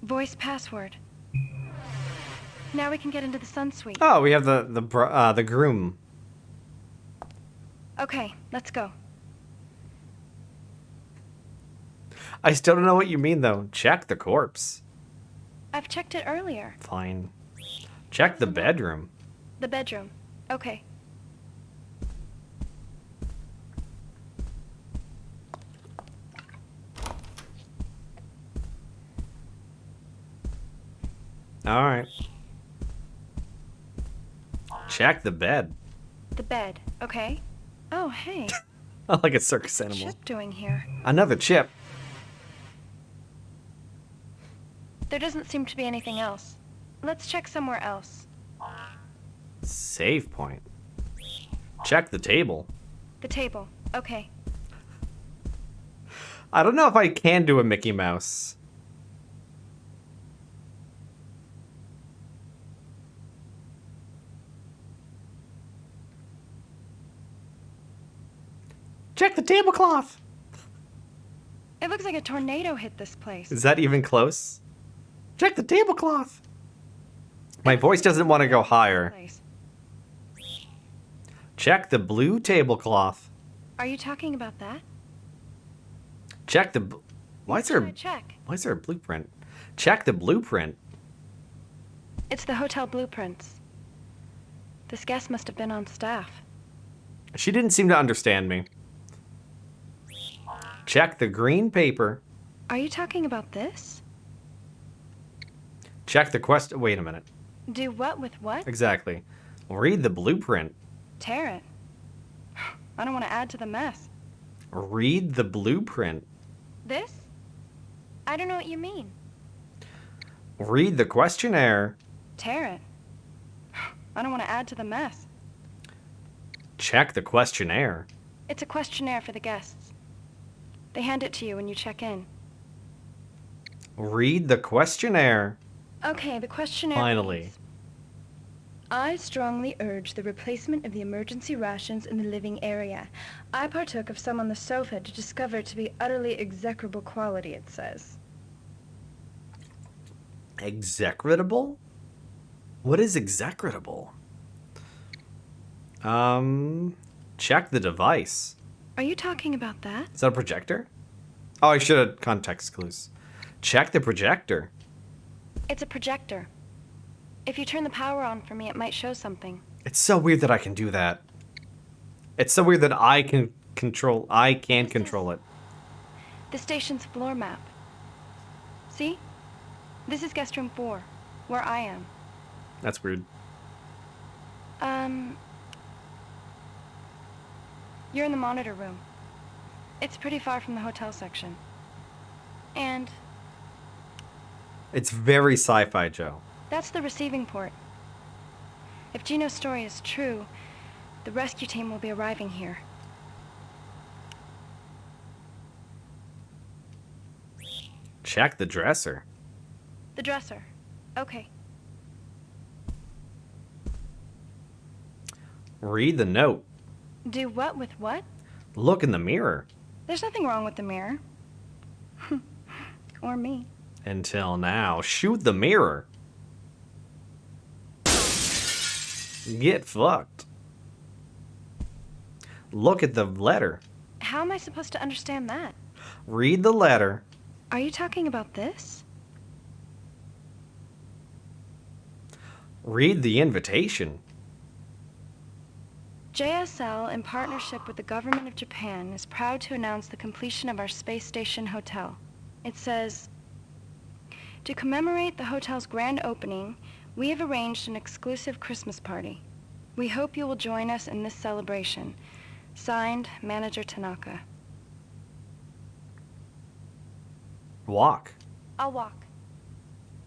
Voice password. Now we can get into the sun suite. Oh, we have the groom. Okay, let's go. I still don't know what you mean, though. Check the corpse. I've checked it earlier. Fine. Check the bedroom. The bedroom. Okay. All right. Check the bed. The bed. Okay. Oh, hey. Like a circus animal. What's Chip doing here? Another chip. There doesn't seem to be anything else. Let's check somewhere else. Save point. Check the table. The table. Okay. I don't know if I can do a Mickey Mouse. Check the tablecloth. It looks like a tornado hit this place. Is that even close? Check the tablecloth. My voice doesn't want to go higher. Check the blue tablecloth. Are you talking about that? Check the... Why is there... Check. Why is there a blueprint? Check the blueprint. It's the hotel blueprints. This guest must have been on staff. She didn't seem to understand me. Check the green paper. Are you talking about this? Check the quest. Wait a minute. Do what with what? Exactly. Read the blueprint. Tear it. I don't want to add to the mess. Read the blueprint. This? I don't know what you mean. Read the questionnaire. Tear it. I don't want to add to the mess. Check the questionnaire. It's a questionnaire for the guests. They hand it to you when you check in. Read the questionnaire. Okay, the questionnaire. Finally. reads, I strongly urge the replacement of the emergency rations in the living area. I partook of some on the sofa to discover to be utterly execrable quality, it says. Execrable? What is execrable? Check the device. Are you talking about that? Is that a projector? Oh, I should have context clues. Check the projector. It's a projector. If you turn the power on for me, it might show something. It's so weird that I can do that. It's so weird that I can control it. The station's floor map. See? This is guest room 4, where I am. That's weird. You're in the monitor room. It's pretty far from the hotel section. And It's very sci-fi, Joe. that's the receiving port. If Gino's story is true, the rescue team will be arriving here. Check the dresser. The dresser. Okay. Read the note. Do what with what? Look in the mirror. There's nothing wrong with the mirror. Or me. Until now. Shoot the mirror. Get fucked. Look at the letter. How am I supposed to understand that? Read the letter. Are you talking about this? Read the invitation. JSL, in partnership with the government of Japan, is proud to announce the completion of our space station hotel. It says, to commemorate the hotel's grand opening, we have arranged an exclusive Christmas party. We hope you will join us in this celebration. Signed, Manager Tanaka. Walk. I'll walk.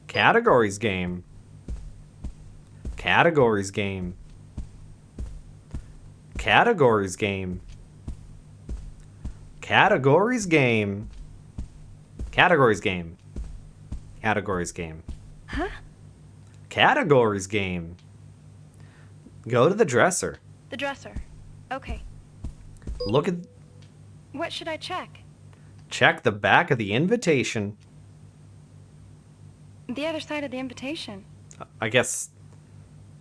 Categories game. Categories game. Categories game. Categories game. Categories game. Categories game. Huh? Categories game. Go to the dresser. The dresser. Okay. Look at... What should I check? Check the back of the invitation. The other side of the invitation. I guess...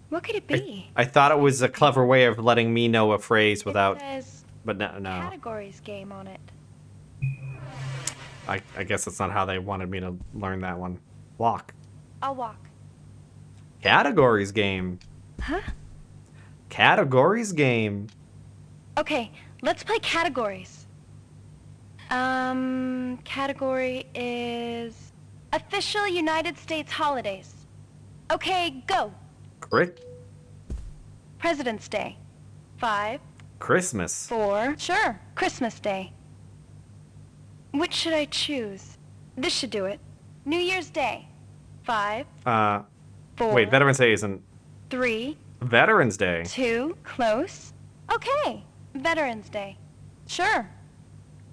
What could it be? I thought it was a clever way of letting me know a phrase without... It says But no. categories game on it. I guess that's not how they wanted me to learn that one. Walk. I'll walk. Categories game. Huh? Categories game. Okay, let's play categories. Category is official United States holidays. Okay, go. President's Day. 5. Christmas. 4. Sure, Christmas Day. Which should I choose? This should do it. New Year's Day. 5. 4. Wait, Veterans Day isn't... 3. Veterans Day. 2. Close. Okay, Veterans Day. Sure.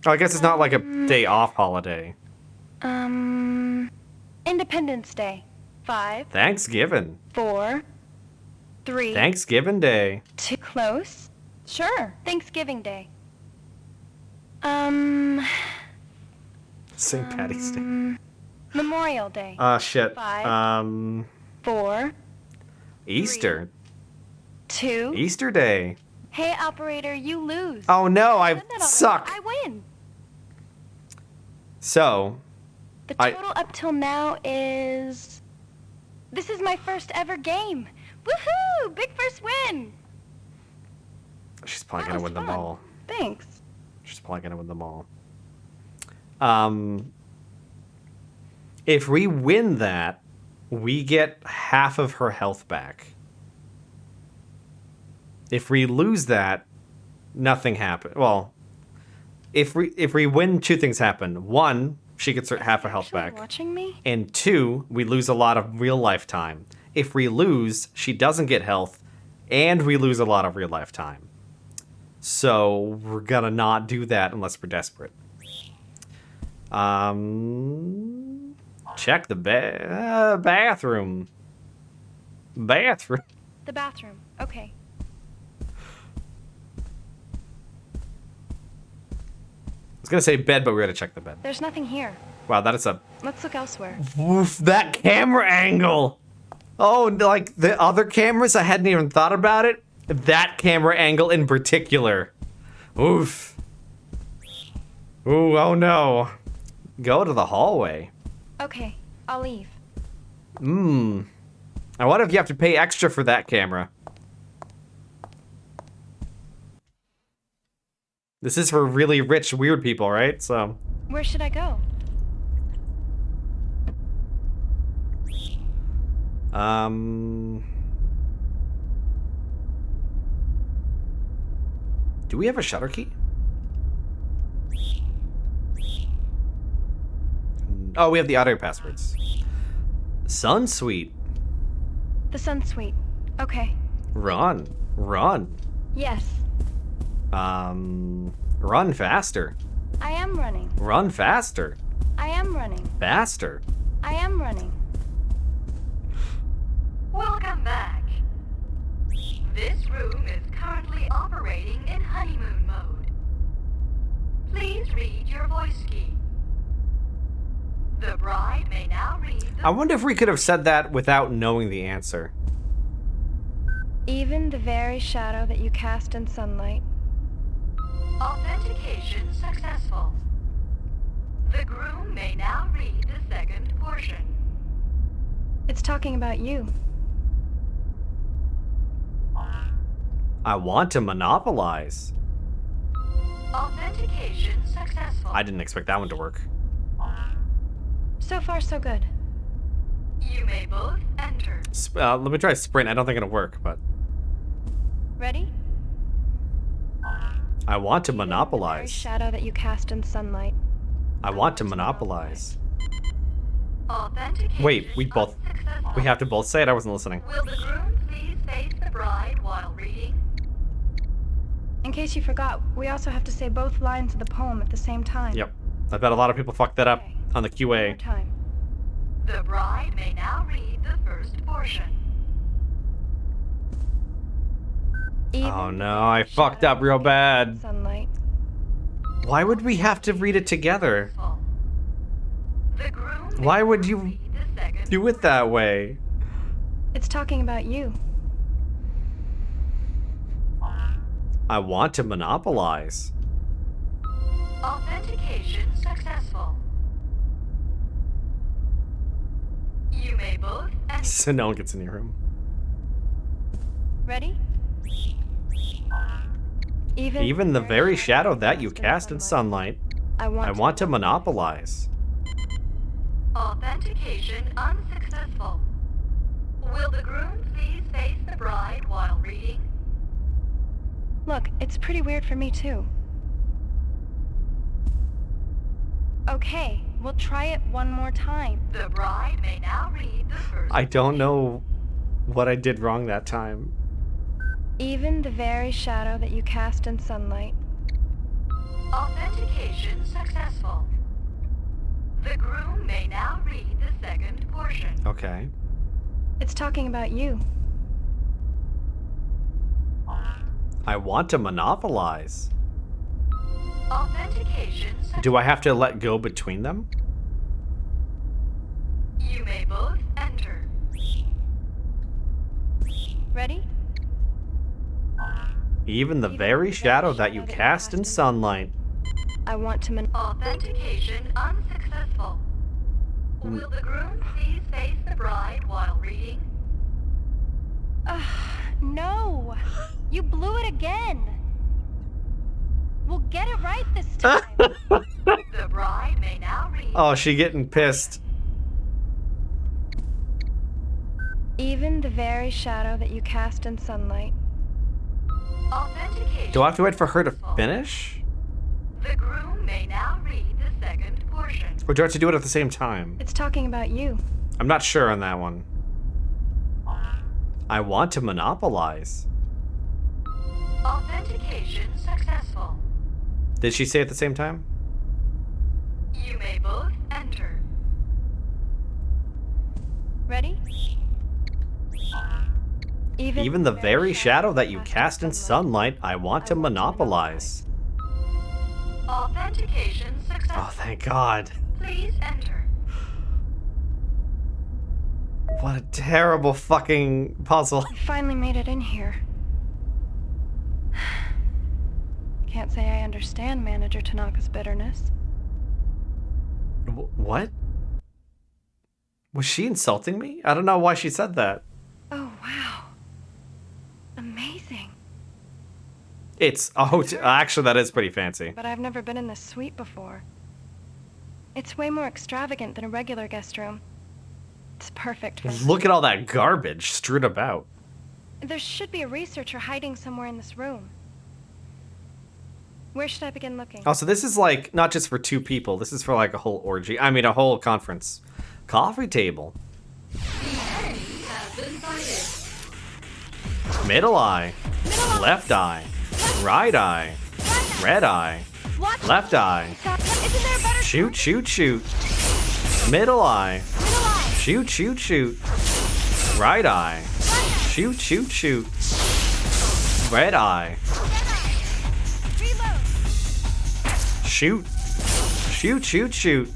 Oh, I guess it's not like a day off holiday. Independence Day. 5. Thanksgiving. 4. 3. Thanksgiving Day. 2. Close. Sure, Thanksgiving Day. St. Patty's Day. Memorial Day. Shit. 5. 4. Easter. 2. Easter Day. Hey, operator, you lose. Oh no, I Said that already. suck. I win. So, The total up till now is... This is my first ever game. Woohoo! Big first win. she's probably That gonna was win them fun. all. Thanks. She's probably gonna win them all. If we win that, we get half of her health back. If we lose that, nothing happens. Well, if we win, two things happen. One, she gets her half her health back. Watching me? And two, we lose a lot of real life time. If we lose, she doesn't get health, and we lose a lot of real life time. So we're gonna not do that unless we're desperate. Check the bathroom. Bathroom. The bathroom. Okay. I was gonna say bed, but we're gonna check the bed. There's nothing here. Wow, that is a... Let's look elsewhere. Oof, that camera angle! Oh, like the other cameras, I hadn't even thought about it. That camera angle in particular. Oof. Ooh, oh no. Go to the hallway. Okay, I'll leave. I wonder if you have to pay extra for that camera. This is for really rich, weird people, right? So. Where should I go? Do we have a shutter key? Oh, we have the audio passwords. Sun Suite. The Sun Suite. Okay. Run. Run. Yes. Run faster. I am running. Run faster. I am running. Faster. I am running. Welcome back. This room is currently operating in honeymoon mode. Please read your voice key. The bride may now read the... I wonder if we could have said that without knowing the answer. Even the very shadow that you cast in sunlight. Authentication successful. The groom may now read the second portion. It's talking about you. I want to monopolize. Authentication successful. I didn't expect that one to work. So far, so good. You may both enter. Let me try sprint. I don't think it'll work, but... Ready? I want to Even the very monopolize. shadow that you cast in sunlight. I want to monopolize. Authentication Wait, we both... unsuccessful. We have to both say it? I wasn't listening. Will the groom please face the bride while reading? In case you forgot, we also have to say both lines of the poem at the same time. Yep. I bet a lot of people fucked that up Okay. on the One more QA. time. The bride may now read the first portion. Even Oh the no, I very fucked shadow up real that you cast in bad. Sunlight. Why would we have to read it together? The groom may Why would now you read the second do it that way? It's talking about you. I want to monopolize. Authentication successful. You may both enter. So no one gets in your room. Ready? Even the very shadow that you cast in sunlight, I want to monopolize. Authentication unsuccessful. Will the groom please face the bride while reading? Look, it's pretty weird for me too. Okay, we'll try it one more time. The bride may now read the first. I don't know what I did wrong that time. Even the very shadow that you cast in sunlight. Authentication successful. The groom may now read the second portion. Okay. It's talking about you. I want to monopolize. Authentication successful. Do I have to let go between them? You may both enter. Ready? Even the very shadow that you cast in sunlight. I want to Authentication unsuccessful. Will the groom please face the bride while reading? No! You blew it again! We'll get it right this time! The bride may now read. Oh, she getting pissed. Even the very shadow that you cast in sunlight. Authentication. Do I have to wait for her to finish? The groom may now read the second portion. Or do I have to do it at the same time? It's talking about you. I'm not sure on that one. I want to monopolize. Authentication successful. Did she say at the same time? You may both enter. Ready? Even the very shadow that you cast in sunlight, I want to monopolize. Authentication successful. Oh, thank God. Please enter. What a terrible fucking puzzle. I finally made it in here. Can't say I understand Manager Tanaka's bitterness. What? Was she insulting me? I don't know why she said that. Oh, wow. Amazing. It's, oh, actually that is pretty fancy. But I've never been in this suite before. It's way more extravagant than a regular guest room. It's perfect for... Look at all that garbage strewn about. There should be a researcher hiding somewhere in this room. Where should I begin looking? Oh, so this is like, not just for 2 people. This is for like a whole orgy. I mean, a whole conference. Coffee table. Middle eye. Left eye. Right eye. Red eye. Left eye. Shoot, shoot, shoot. Middle eye. Shoot, shoot, shoot. Right eye. Shoot, shoot, shoot. Red eye. Shoot. Shoot, shoot, shoot.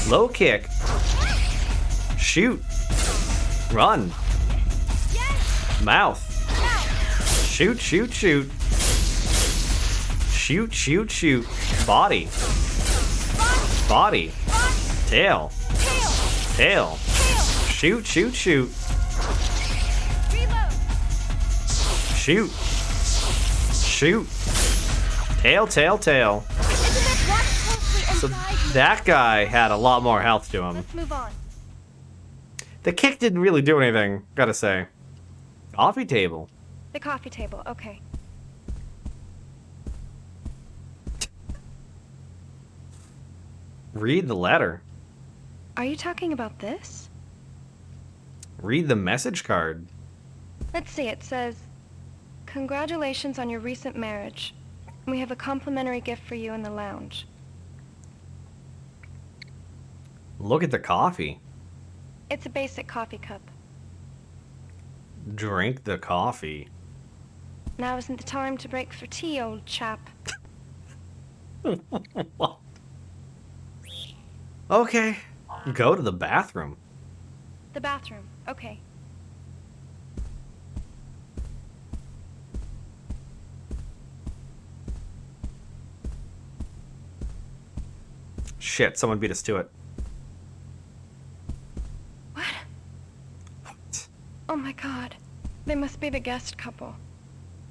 Low kick. Shoot. Run. Mouth. Shoot, shoot, shoot. Shoot, shoot, shoot. Body. Body. Tail. Tail. Shoot, shoot, shoot. Shoot. Shoot. Tail, tail, tail. So that guy had a lot more health to him. Let's move on. The kick didn't really do anything, gotta say. Coffee table. The coffee table, okay. Read the letter. Are you talking about this? Read the message card. Let's see, it says, "Congratulations on your recent marriage. We have a complimentary gift for you in the lounge." Look at the coffee. It's a basic coffee cup. Drink the coffee. Now isn't the time to break for tea, old chap. Okay. Go to the bathroom. The bathroom, okay. Shit, someone beat us to it. What? What? Oh my god. They must be the guest couple.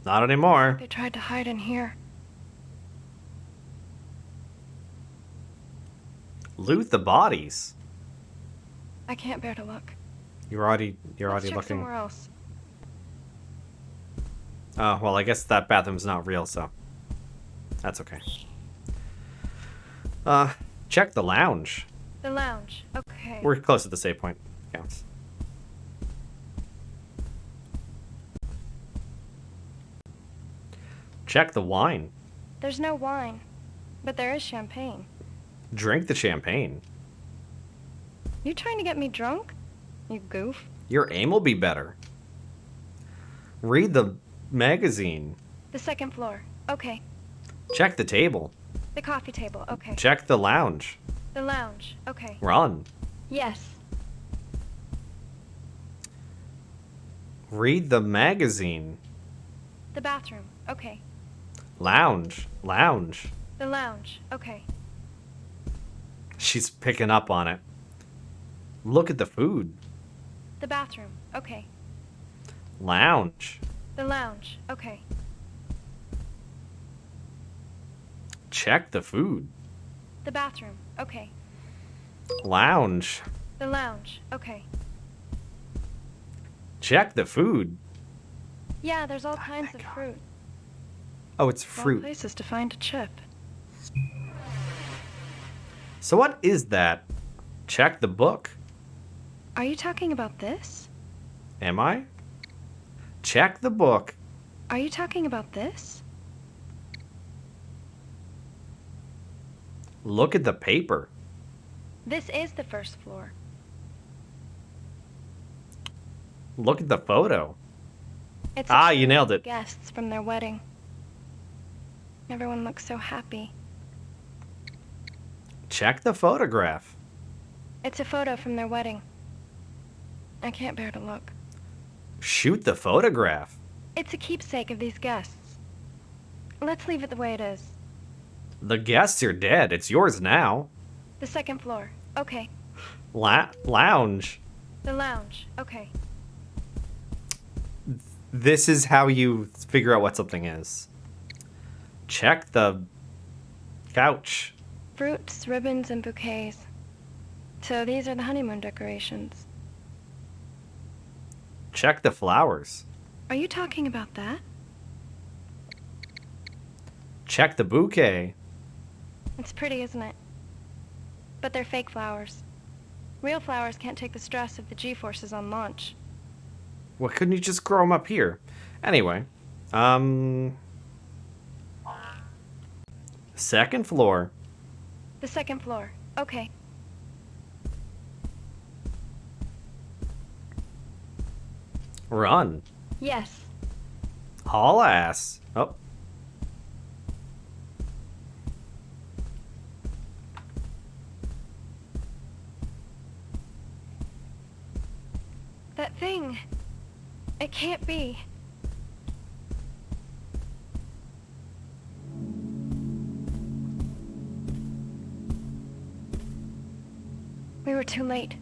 Not anymore. They tried to hide in here. Loot the bodies. I can't bear to look. You're already Let's check looking. somewhere else. Oh, well, I guess that bathroom's not real, so that's okay. Check the lounge. The lounge, okay. We're close to the save point. Counts. Check the wine. There's no wine, but there is champagne. Drink the champagne. You trying to get me drunk? You goof. Your aim will be better. Read the magazine. The second floor, okay. Check the table. The coffee table, okay. Check the lounge. The lounge, okay. Run. Yes. Read the magazine. The bathroom, okay. Lounge. Lounge. The lounge, okay. She's picking up on it. Look at the food. The bathroom, okay. Lounge. The lounge, okay. Check the food. The bathroom, okay. Lounge. The lounge, okay. Check the food. Yeah, there's all kinds of fruit. Oh, it's All fruit. places to find a chip. So what is that? Check the book. Are you talking about this? Am I? Check the book. Are you talking about this? Look at the paper. This is the first floor. Look at the photo. It's You nailed it. Guests from their wedding. Everyone looks so happy. Check the photograph. It's a photo from their wedding. I can't bear to look. Shoot the photograph. It's a keepsake of these guests. Let's leave it the way it is. The guests are dead. It's yours now. The second floor. Okay. Lounge. The lounge. Okay. This is how you figure out what something is. Check the couch. Fruits, ribbons, and bouquets. So these are the honeymoon decorations. Check the flowers. Are you talking about that? Check the bouquet. It's pretty, isn't it? But they're fake flowers. Real flowers can't take the stress of the G-forces on launch. Well, couldn't you just grow them up here? Anyway, second floor. The second floor. Okay. Run. Yes. Haul ass. Oh. That thing. It can't be. We were too late.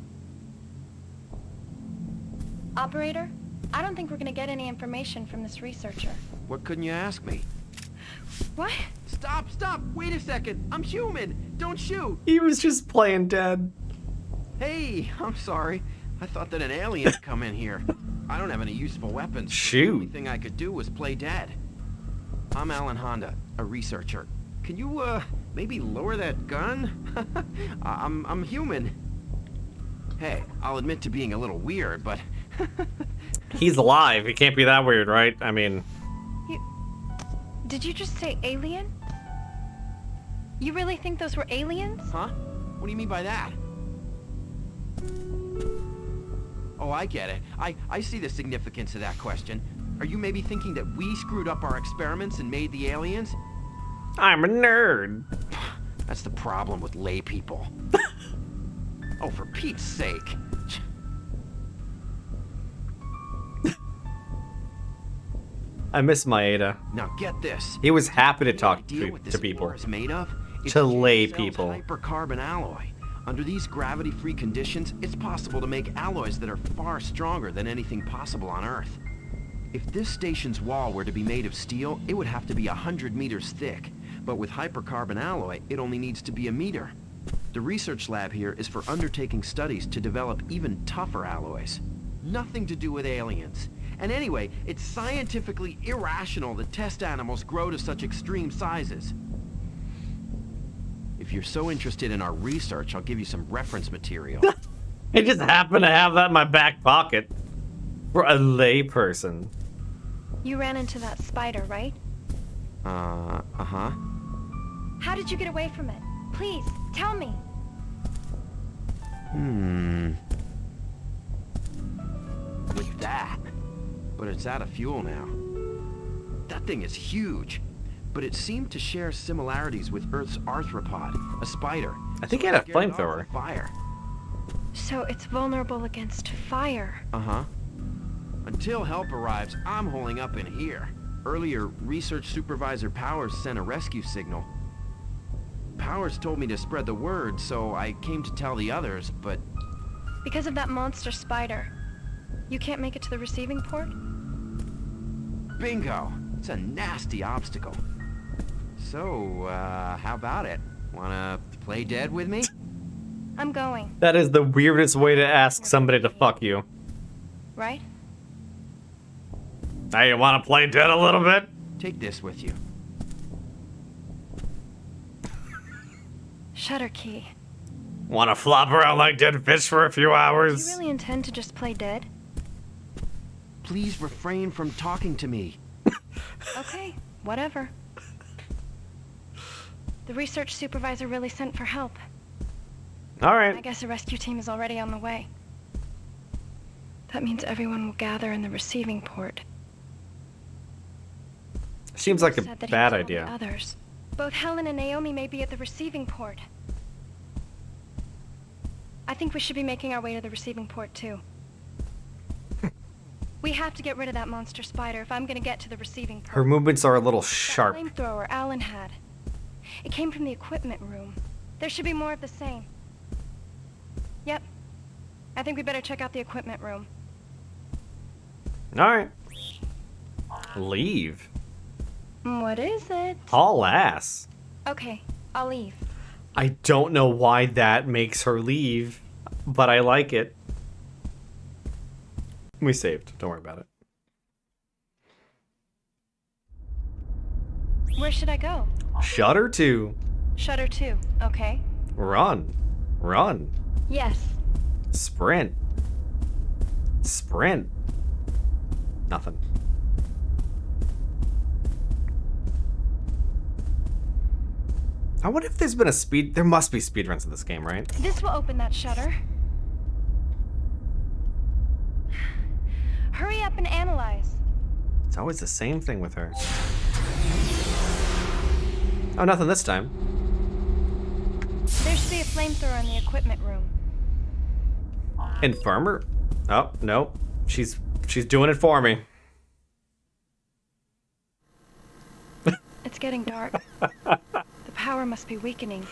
Operator, I don't think we're gonna get any information from this researcher. What couldn't you ask me? What? Stop! Wait a second! I'm human! Don't shoot! He was just playing dead. Hey, I'm sorry. I thought that an alien had come in here. I don't have any useful weapons. So Shoot. The only thing I could do was play dead. I'm Alan Honda, a researcher. Can you, maybe lower that gun? I'm human. Hey, I'll admit to being a little weird, but... He's alive. He can't be that weird, right? I mean... Did you just say alien? You really think those were aliens? Huh? What do you mean by that? Oh, I get it. I see the significance of that question. Are you maybe thinking that we screwed up our experiments and made the aliens? I'm a nerd. That's the problem with lay people. Oh, for Pete's sake. I miss Maeda. Now get this. He was happy to talk The idea what this to people. ore is made of? It's To lay J-Cell's people. Hypercarbon alloy. Under these gravity-free conditions, it's possible to make alloys that are far stronger than anything possible on Earth. If this station's wall were to be made of steel, it would have to be 100 meters thick. But with hypercarbon alloy, it only needs to be 1 meter. The research lab here is for undertaking studies to develop even tougher alloys. Nothing to do with aliens. And anyway, it's scientifically irrational that test animals grow to such extreme sizes. If you're so interested in our research, I'll give you some reference material. I just happen to have that in my back pocket. For a lay person. You ran into that spider, right? Uh-huh. How did you get away from it? Please, tell me. With that. But it's out of fuel now. That thing is huge. But it seemed to share similarities with Earth's arthropod, a spider. I think he had a Scared it off flamethrower. with Fire. So it's vulnerable against fire. Uh-huh. Until help arrives, I'm holding up in here. Earlier, Research Supervisor Powers sent a rescue signal. Powers told me to spread the word, so I came to tell the others, but... Because of that monster spider. You can't make it to the receiving port? Bingo! It's a nasty obstacle. So, how about it? Wanna play dead with me? I'm going, That is the weirdest way to ask somebody to fuck you. right? Hey, you want to play dead a little bit? Take this with you. Shutter key. Want to flop around like dead fish for a few Do hours? you really intend to just play dead? Please refrain from talking to me. Okay, whatever. The research supervisor really sent for help. All I right. guess a rescue team is already on the way. That means everyone will gather in the receiving port. Seems like a Said that he bad told the idea. others. Both Helen and Naomi may be at the receiving port. I think we should be making our way to the receiving port too. We have to get rid of that monster spider if I'm gonna get to the receiving port. Her movements are a little That sharp. flamethrower Alan had. It came from the equipment room. There should be more of the same. Yep. I think we better check out the equipment room. All right. Leave. What is it? Haul ass. Okay, I'll leave. I don't know why that makes her leave, but I like it. We saved. Don't worry about it. Where should I go? Shutter 2. Shutter 2, okay. Run. Run. Yes. Sprint. Sprint. Nothing. I wonder if there's been a speed... There must be speedruns in this game, right? This will open that shutter. Hurry up and analyze. It's always the same thing with her. Oh, nothing this time. There should be a flamethrower in the equipment room. Infirmer? Oh, no. She's doing it for me. It's getting dark. The power must be weakening.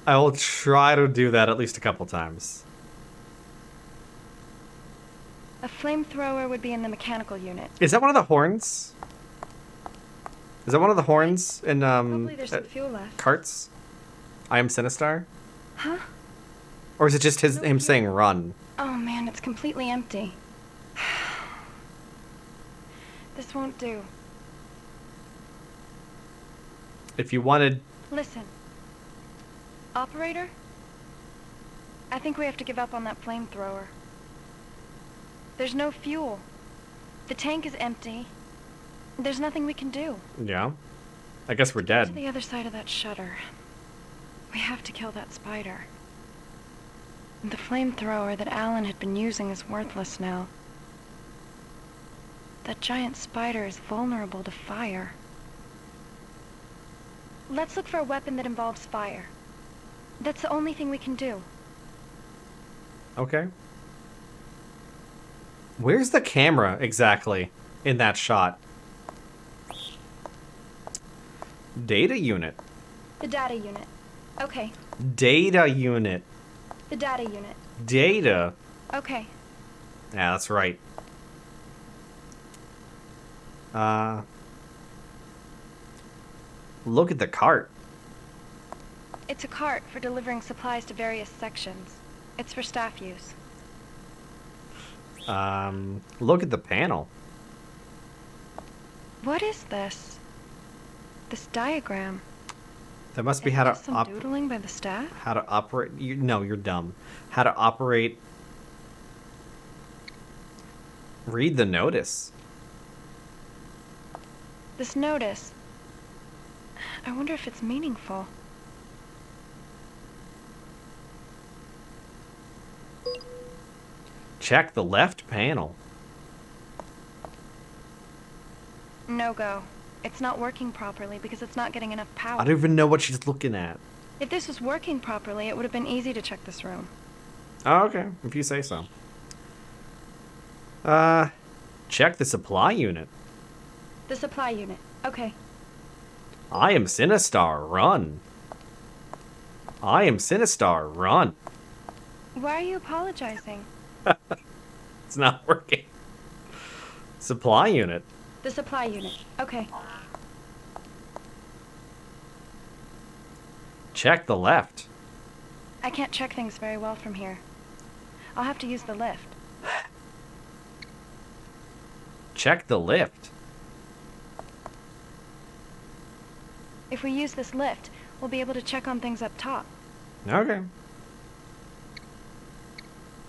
I will try to do that at least a couple times. A flamethrower would be in the mechanical unit. Is that one of the horns? Is that one of the horns in Hopefully there's some fuel left. carts? I am Sinistar? Huh? Or is it just him saying run? Oh man, it's completely empty. This won't do. If you wanted... Listen. Operator? I think we have to give up on that flamethrower. There's no fuel. The tank is empty. There's nothing we can do. Yeah. I guess we're To dead. the other side of that shutter. We have to kill that spider. The flamethrower that Alan had been using is worthless now. That giant spider is vulnerable to fire. Let's look for a weapon that involves fire. That's the only thing we can do. Okay. Where's the camera exactly in that shot? Data unit. The data unit. Okay. Data unit. The data unit. Data. Okay. Yeah, that's right. Look at the cart. It's a cart for delivering supplies to various sections. It's for staff use. Look at the panel. What is this? This diagram. That must be Is how it to just some doodling by the staff? how to operate. No, you're dumb. How to operate. Read the notice. This notice. I wonder if it's meaningful. Check the left panel. No go. It's not working properly because it's not getting enough power. I don't even know what she's looking at. If this was working properly, it would have been easy to check this room. Oh, okay, if you say so. Check the supply unit. The supply unit. Okay. I am Sinistar, run. I am Sinistar, run. Why are you apologizing? It's not working. Supply unit. The supply unit. Okay. Check the left. I can't check things very well from here. I'll have to use the lift. Check the lift. If we use this lift, we'll be able to check on things up top. Okay.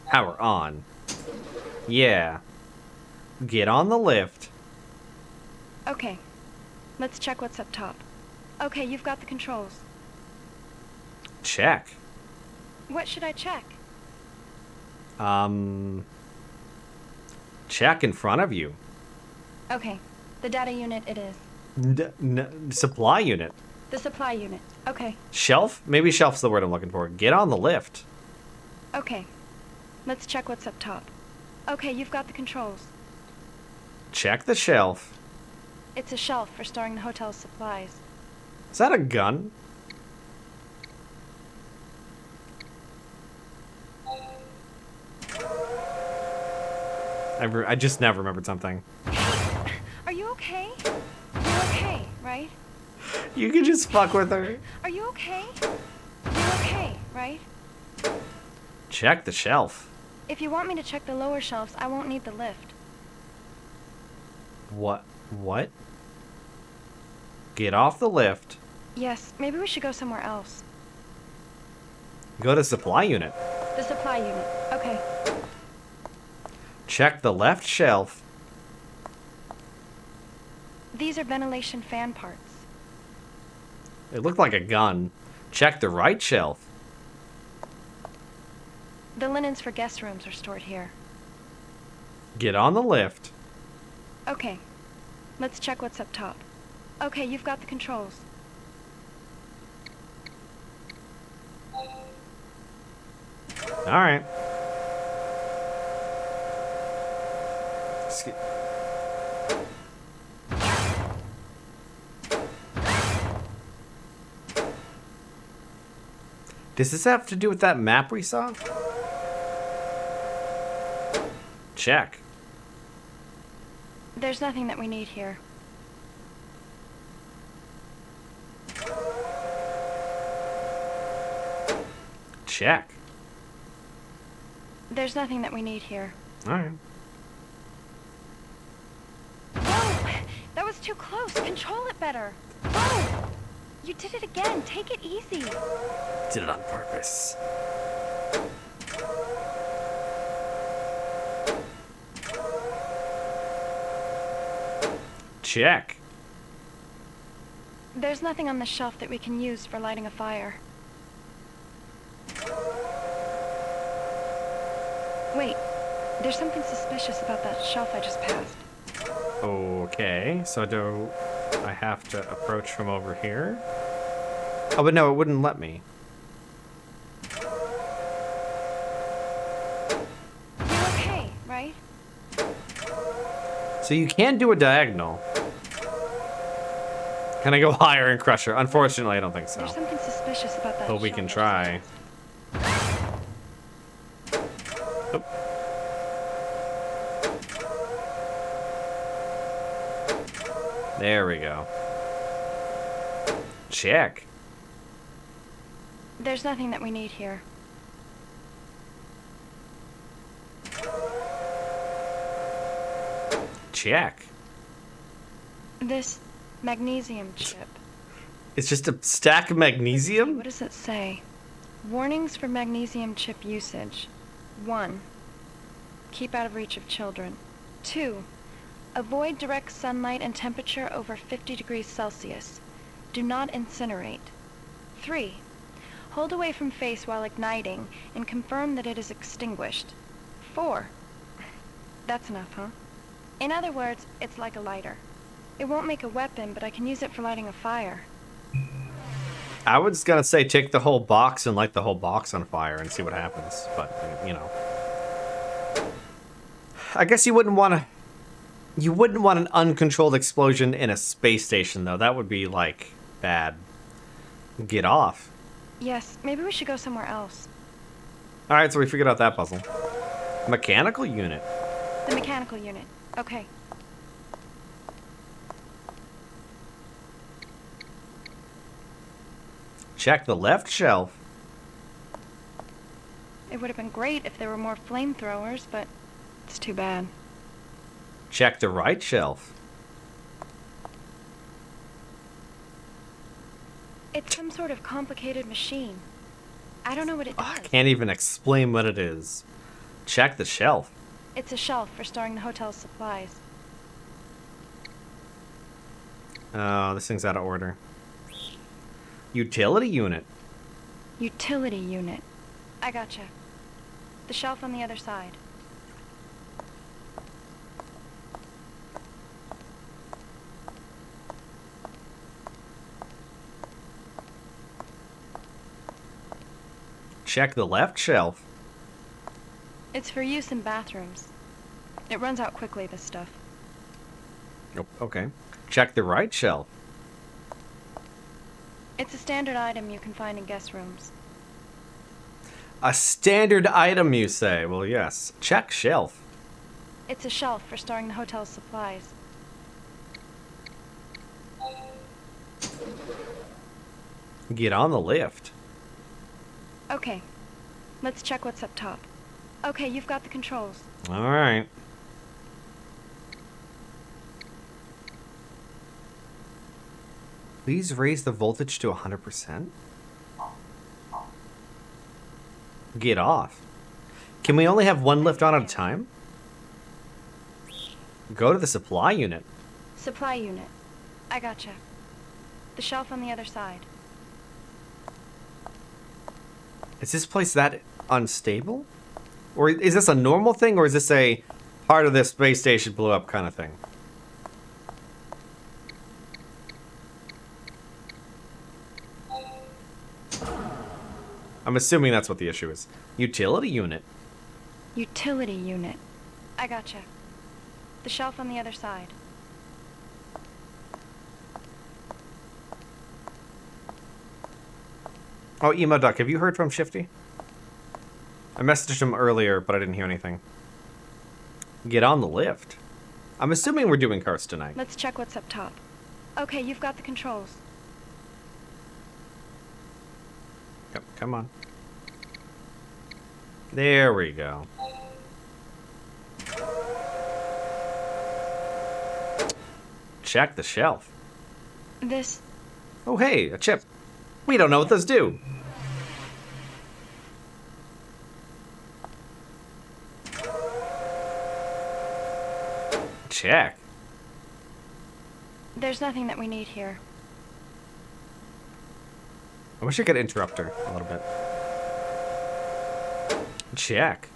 Power on. Yeah. Get on the lift. Okay. Let's check what's up top. Okay, you've got the controls. Check. What should I check? Check in front of you. Okay. The data unit it is. Supply unit. The supply unit. Okay. Shelf? Maybe shelf's the word I'm looking for. Get on the lift. Okay. Let's check what's up top. Okay, you've got the controls. Check the shelf. It's a shelf for storing the hotel's supplies. Is that a gun? I just now remembered something. Are you okay? You're okay, right? You can just fuck with her. Are you okay? You're okay, right? Check the shelf. If you want me to check the lower shelves, I won't need the lift. What? What? Get off the lift. Yes, maybe we should go somewhere else. Go to supply unit. The supply unit. Okay. Check the left shelf. These are ventilation fan parts. It looked like a gun. Check the right shelf. The linens for guest rooms are stored here. Get on the lift. Okay. Let's check what's up top. Okay, you've got the controls. Alright. Does this have to do with that map we saw? Check. There's nothing that we need here. Check. There's nothing that we need here. Alright. Whoa! That was too close. Control it better. Whoa! You did it again. Take it easy. Did it on purpose. Check. There's nothing on the shelf that we can use for lighting a fire. Wait, there's something suspicious about that shelf I just passed. Okay, so do I have to approach from over here? Oh, but no, it wouldn't let me. You're okay, right? So you can do a diagonal. Can I go higher and crush her? Unfortunately, I don't think so. There's something suspicious about that But we shelf can I just try. passed. Oop. There we go. Check. There's nothing that we need here. Check. This magnesium chip. It's just a stack of magnesium? What does it say? Warnings for magnesium chip usage. 1. Keep out of reach of children. 2. Avoid direct sunlight and temperature over 50 degrees Celsius. Do not incinerate. 3. Hold away from face while igniting and confirm that it is extinguished. 4. That's enough, huh? In other words, it's like a lighter. It won't make a weapon, but I can use it for lighting a fire. I was gonna say take the whole box and light the whole box on fire and see what happens, but you know. I guess you wouldn't want to. You wouldn't want an uncontrolled explosion in a space station, though. That would be like bad. Get off. Yes, maybe we should go somewhere else. All right, so we figured out that puzzle. Mechanical unit. The mechanical unit. Okay. Check the left shelf. It would have been great if there were more flamethrowers, but it's too bad. Check the right shelf. It's some sort of complicated machine. I don't know what it does. I can't even explain what it is. Check the shelf. It's a shelf for storing the hotel's supplies. Oh, this thing's out of order. Utility unit. Utility unit. I gotcha. The shelf on the other side. Check the left shelf. It's for use in bathrooms. It runs out quickly, this stuff. Nope. Okay. Check the right shelf. It's a standard item you can find in guest rooms. A standard item, you say? Well, yes. Check shelf. It's a shelf for storing the hotel's supplies. Get on the lift. Okay. Let's check what's up top. Okay, you've got the controls. All right. Please raise the voltage to 100%. Get off. Can we only have one lift on at a time? Go to the supply unit. Supply unit. I gotcha. The shelf on the other side. Is this place that unstable? Or is this a normal thing, or is this a part of this space station blew up kind of thing? I'm assuming that's what the issue is. Utility unit. Utility unit. I gotcha. The shelf on the other side. Oh, Emo Duck, have you heard from Shifty? I messaged him earlier, but I didn't hear anything. Get on the lift. I'm assuming we're doing cars tonight. Let's check what's up top. Okay, you've got the controls. Yep, come on. There we go. Check the shelf. This... Oh, hey, a chip. We don't know what those do. Check. There's nothing that we need here. I wish I could interrupt her a little bit. Check.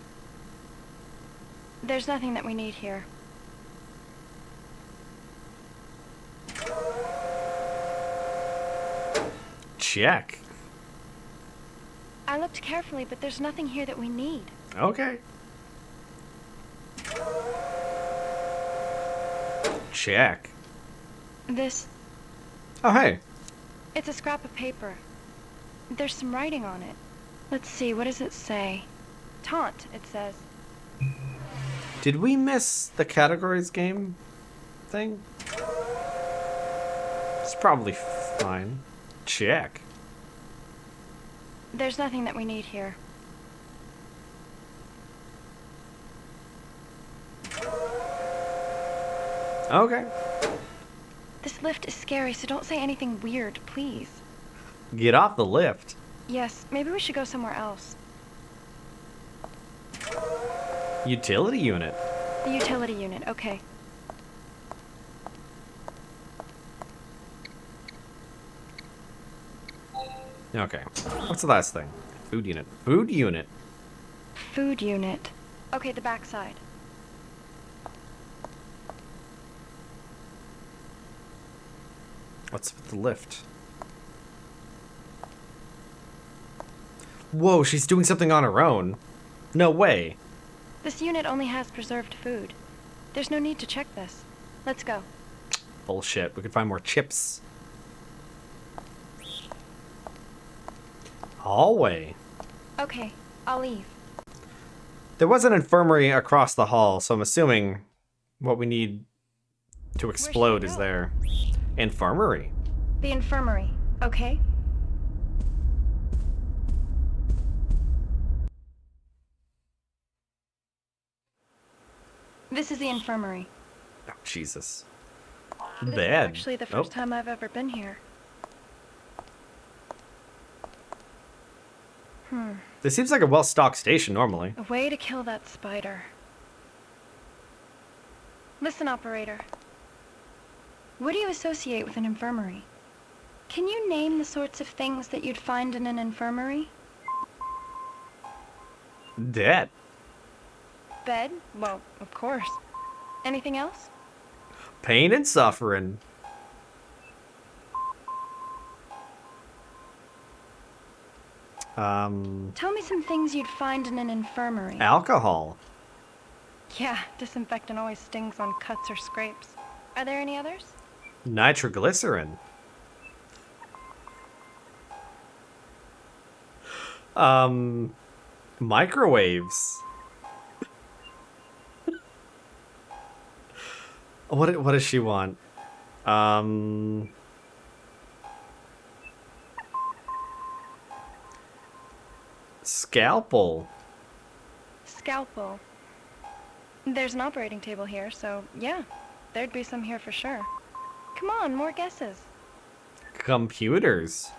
There's nothing that we need here. Check. I looked carefully, but there's nothing here that we need. Okay. Check. This... Oh, hey. It's a scrap of paper. There's some writing on it. Let's see, what does it say? Taunt, it says. Did we miss the categories game thing? It's probably fine. Check. There's nothing that we need here. Okay. This lift is scary, so don't say anything weird, please. Get off the lift. Yes, maybe we should go somewhere else. Utility unit. The utility unit, okay. Okay. What's the last thing? Food unit. Food unit. Food unit. Okay, the backside. What's with the lift? Whoa, she's doing something on her own. No way. This unit only has preserved food. There's no need to check this. Let's go. Bullshit. We could find more chips. Hallway. Okay, I'll leave. There was an infirmary across the hall, so I'm assuming what we need to explode is there. Infirmary. The infirmary, okay? This is the infirmary. Oh, Jesus. This is Bad. actually the first time I've ever been here. This seems like a well-stocked station normally. A way to kill that spider. Listen, operator. What do you associate with an infirmary? Can you name the sorts of things that you'd find in an infirmary? Dead. Bed? Well, of course. Anything else? Pain and suffering. Tell me some things you'd find in an infirmary. Alcohol. Yeah, disinfectant always stings on cuts or scrapes. Are there any others? Nitroglycerin. Microwaves. What does she want? Scalpel. Scalpel. There's an operating table here, so yeah, there'd be some here for sure. Come on, more guesses. Computers.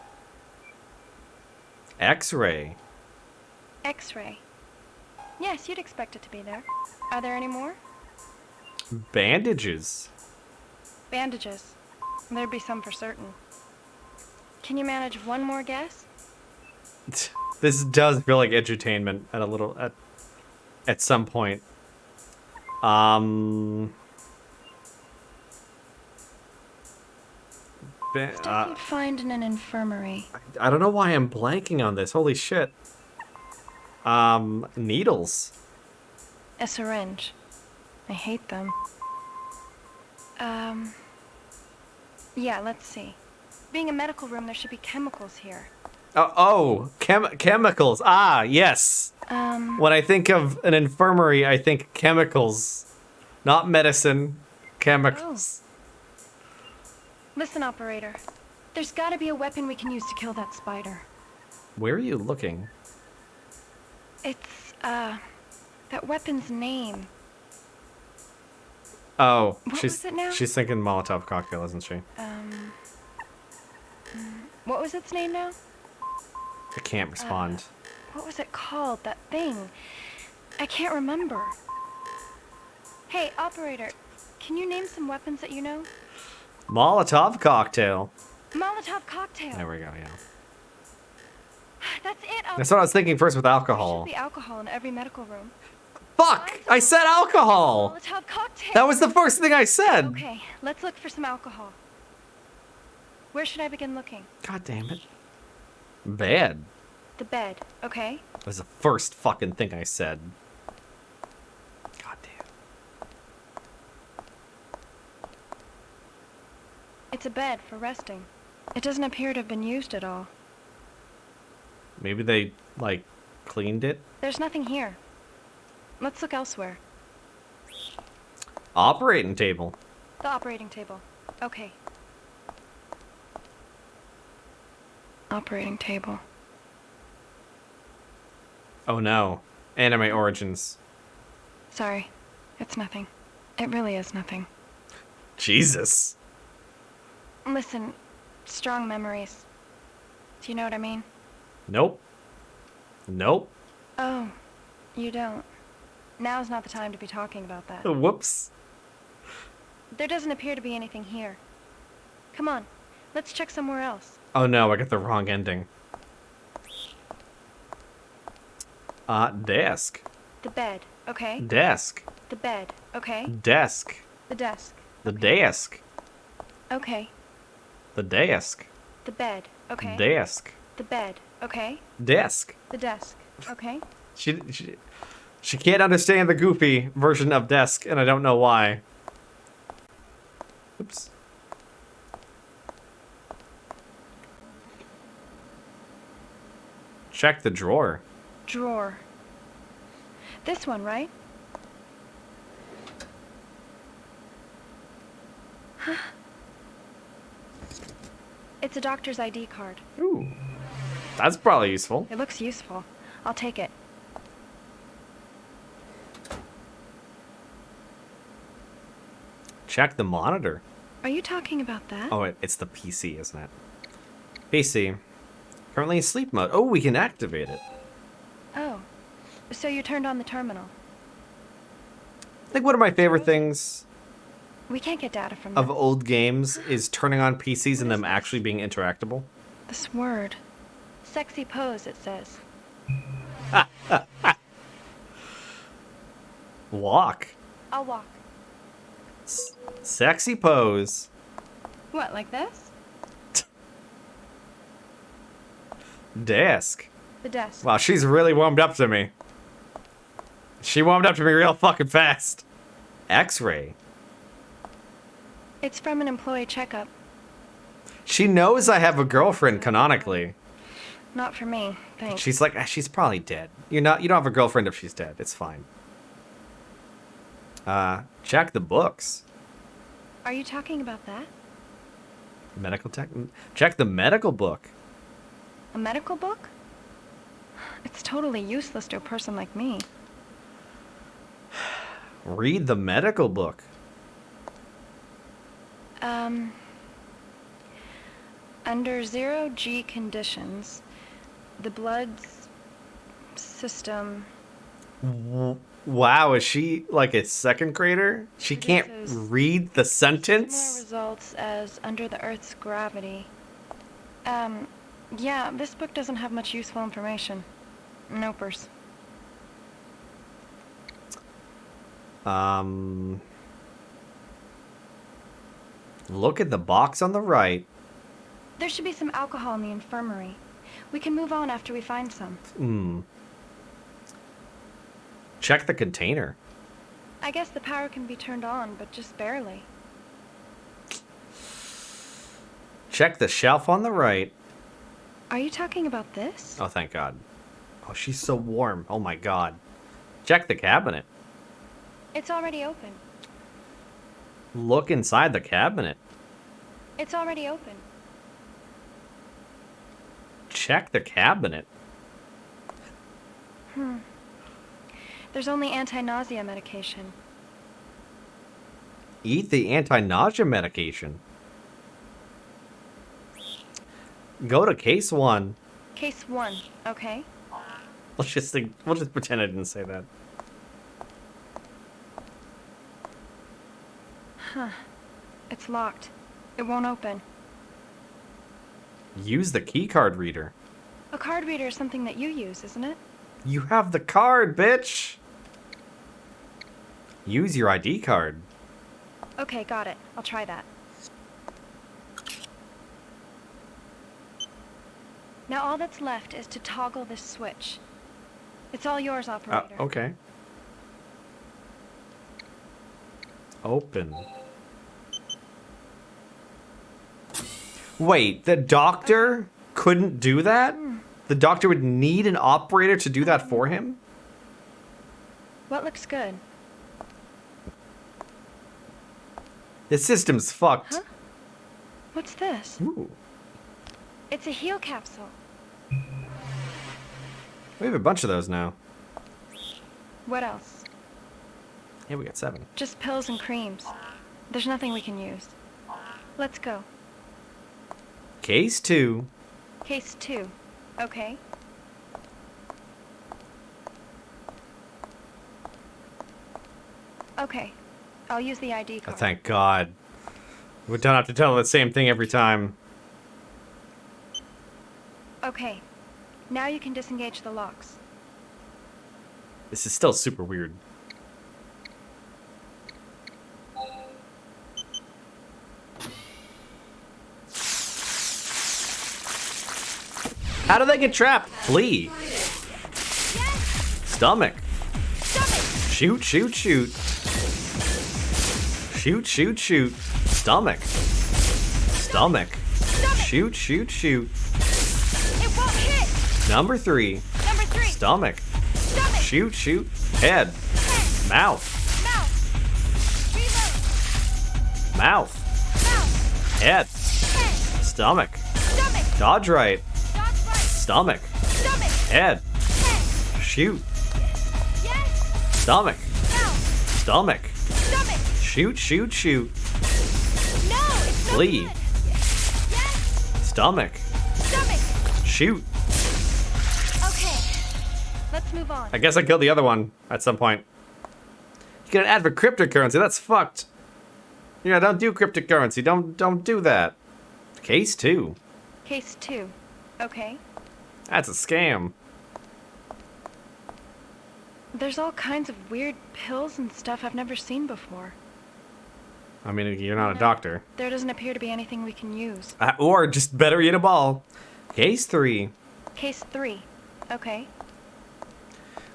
X-ray. X-ray. Yes, you'd expect it to be there. Are there any more? Bandages. Bandages. There'd be some for certain. Can you manage one more guess? This does feel like edutainment at some point. Stuff you'd find in an infirmary. I don't know why I'm blanking on this. Holy shit. Needles. A syringe. I hate them. Yeah, let's see. Being a medical room, there should be chemicals here. Chemicals. Ah, yes. When I think of an infirmary, I think chemicals. Not medicine. Chemicals. Listen, operator. There's gotta be a weapon we can use to kill that spider. Where are you looking? It's, that weapon's name. Oh, What was it now? she's thinking Molotov cocktail, isn't she? What was its name now? I can't respond. What was it called, that thing? I can't remember. Hey, operator, can you name some weapons that you know? Molotov cocktail. Molotov cocktail. There we go, yeah. That's it, operator. That's what I was thinking first with There alcohol. should be alcohol in every medical room. Fuck! I said alcohol! Molotov cocktail. That was the first thing I said! Okay, let's look for some alcohol. Where should I begin looking? God damn it. Bad. The bed, okay? That was the first fucking thing I said. God damn. It's a bed for resting. It doesn't appear to have been used at all. Maybe they, like, cleaned it? There's nothing here. Let's look elsewhere. Operating table. The operating table. Okay. Operating table. Oh no. Anime origins. Sorry. It's nothing. It really is nothing. Jesus. Listen, strong memories. Do you know what I mean? Nope. Nope. Oh, you don't. Now's not the time to be talking about that. Whoops. There doesn't appear to be anything here. Come on, let's check somewhere else. Oh no, I got the wrong ending. Desk. The bed, okay? Desk. The bed, okay? Desk. The desk, The desk. okay? The desk. The bed, okay? Desk. The bed, okay? Desk. The desk, okay? She can't understand the goofy version of desk, and I don't know why. Oops. Check the drawer. Drawer. This one, right? It's a doctor's ID card. Ooh. That's probably useful. It looks useful. I'll take it. Check the monitor. Are you talking about that? Oh, it's the PC, isn't it? PC. Currently in sleep mode. Oh, we can activate it. So you turned on the terminal. I think one of my favorite things We can't get data from of them. old games is turning on PCs and them actually being interactable. This word. Sexy pose, it says. Walk. I'll walk. Sexy pose. What, like this? Desk. The desk. Wow, she's really warmed up to me. She warmed up to me real fucking fast. X-ray. It's from an employee checkup. She knows I have a girlfriend canonically. Not for me, thanks. She's like, she's probably dead. You don't have a girlfriend if she's dead. It's fine. Check the books. Are you talking about that? Medical tech. Check the medical book. A medical book? It's totally useless to a person like me. Read the medical book. Under 0G conditions, the blood's system... Wow, is she like a second grader? She can't read the sentence? Similar results as under the Earth's gravity. Yeah, this book doesn't have much useful information. Nopers. Look at the box on the right. There should be some alcohol in the infirmary. We can move on after we find some. Check the container. I guess the power can be turned on, but just barely. Check the shelf on the right. Are you talking about this? Oh, thank God. Oh, she's so warm. Oh my God. Check the cabinet. It's already open. Look inside the cabinet. It's already open. Check the cabinet. There's only anti-nausea medication. Eat the anti-nausea medication. Go to case 1. Case 1, okay? We'll just pretend I didn't say that. It's locked. It won't open. Use the key card reader. A card reader is something that you use, isn't it? You have the card, bitch! Use your ID card. Okay, got it. I'll try that. Now all that's left is to toggle this switch. It's all yours, operator. Okay. Open. Wait, the doctor couldn't do that? The doctor would need an operator to do that for him? What looks good? The system's fucked. Huh? What's this? Ooh. It's a heal capsule. We have a bunch of those now. What else? Yeah, we got 7. Just pills and creams. There's nothing we can use. Let's go. Case 2. Case 2. Okay. Okay. I'll use the ID Oh, card. thank God. We don't have to tell her the same thing every time. Okay. Now you can disengage the locks. This is still super weird. How do they get trapped? Flee. Stomach. Shoot, shoot, shoot. Shoot, shoot, shoot. Stomach. Stomach. Shoot, shoot, shoot. It won't hit! Number 3. Number 3! Stomach. Stomach! Shoot, shoot. Head. Head! Mouth. Mouth! Reload! Mouth. Mouth! Head. Head! Stomach. Stomach! Dodge right. Dodge right! Stomach. Stomach! Head. Head! Shoot. Yes! Stomach. Mouth! Stomach. Stomach! Shoot, shoot, shoot. No! It's no Flee. good! Yes! Stomach. Stomach! Shoot. Okay. Let's Let's move on. I guess I killed the other one at some point. You get an ad for cryptocurrency. That's fucked. Yeah, don't do cryptocurrency. Don't do that. Case 2. Case 2. Okay. That's a scam. There's all kinds of weird pills and stuff I've never seen before. I mean, you're not a doctor. There doesn't appear to be anything we can use. Or just better eat a ball. Case 3. Case 3. Okay.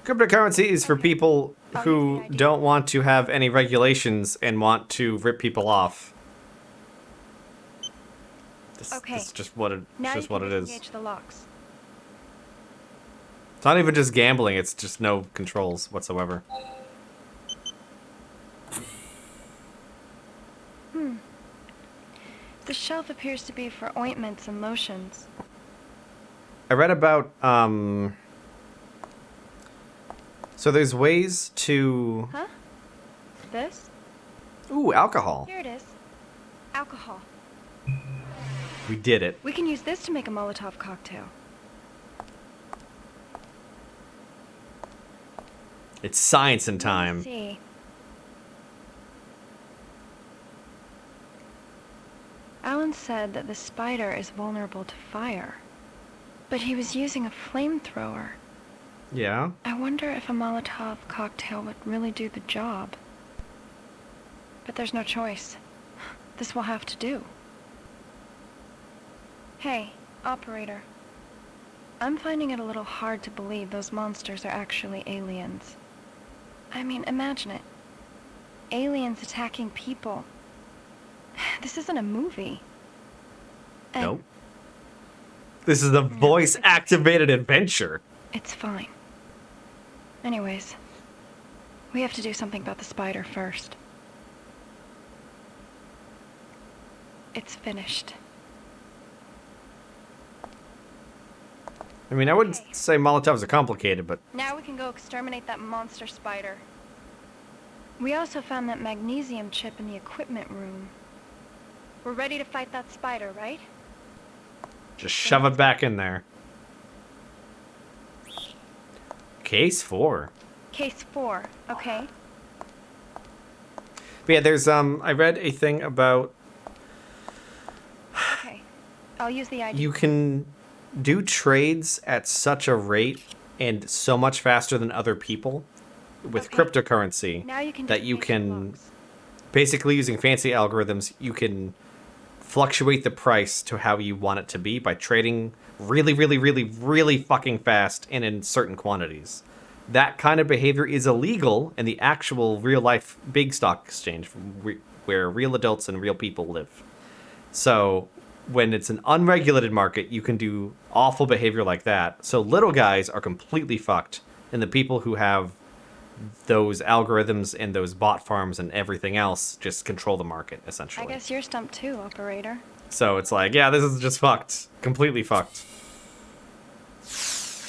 Cryptocurrency is for people I'll who use the ID. don't want to have any regulations and want to rip people off. Okay. It's just what it, Now just you what can it is. disengage the locks. It's not even just gambling, it's just no controls whatsoever. The shelf appears to be for ointments and lotions. I read about, so there's ways to... Huh? This? Ooh, alcohol. Here it is. Alcohol. We did it. We can use this to make a Molotov cocktail. It's science in Let's time. see. Alan said that the spider is vulnerable to fire. But he was using a flamethrower. Yeah? I wonder if a Molotov cocktail would really do the job. But there's no choice. This will have to do. Hey, operator. I'm finding it a little hard to believe those monsters are actually aliens. I mean, imagine it. Aliens attacking people. This isn't a movie. And Nope. This is a voice-activated adventure. it's fine. Anyways, we have to do something about the spider first. It's finished. I mean, I wouldn't say Molotovs are complicated, but Now we can go exterminate that monster spider. We also found that magnesium chip in the equipment room. We're ready to fight that spider, right? just shove it back in there. Case 4. Case 4, okay. But yeah, there's, I read a thing about Okay. I'll use the ID. you can do trades at such a rate and so much faster than other people with Okay. cryptocurrency Now you can that you disengage the can, locks. basically using fancy algorithms, you can fluctuate the price to how you want it to be by trading really, really, really, really fucking fast and in certain quantities. That kind of behavior is illegal in the actual real-life big stock exchange where real adults and real people live. So when it's an unregulated market, you can do awful behavior like that. So little guys are completely fucked, and the people who have those algorithms and those bot farms and everything else just control the market, essentially. I guess you're stumped too, operator. So it's like, yeah, this is just fucked. Completely fucked.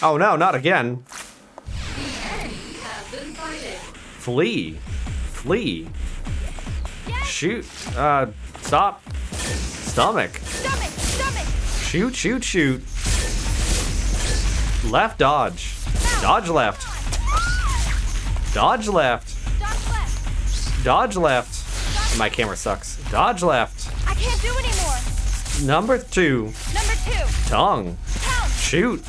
Oh no, not again. The enemy has been sighted. Flee. Flee. Shoot. Stop. Stomach. Stomach! Shoot, shoot, shoot. Left dodge. Dodge left. Dodge left. Dodge left. My camera sucks. Dodge left. I can't do anymore! Number 2. Number 2! Tongue. Pound! Shoot.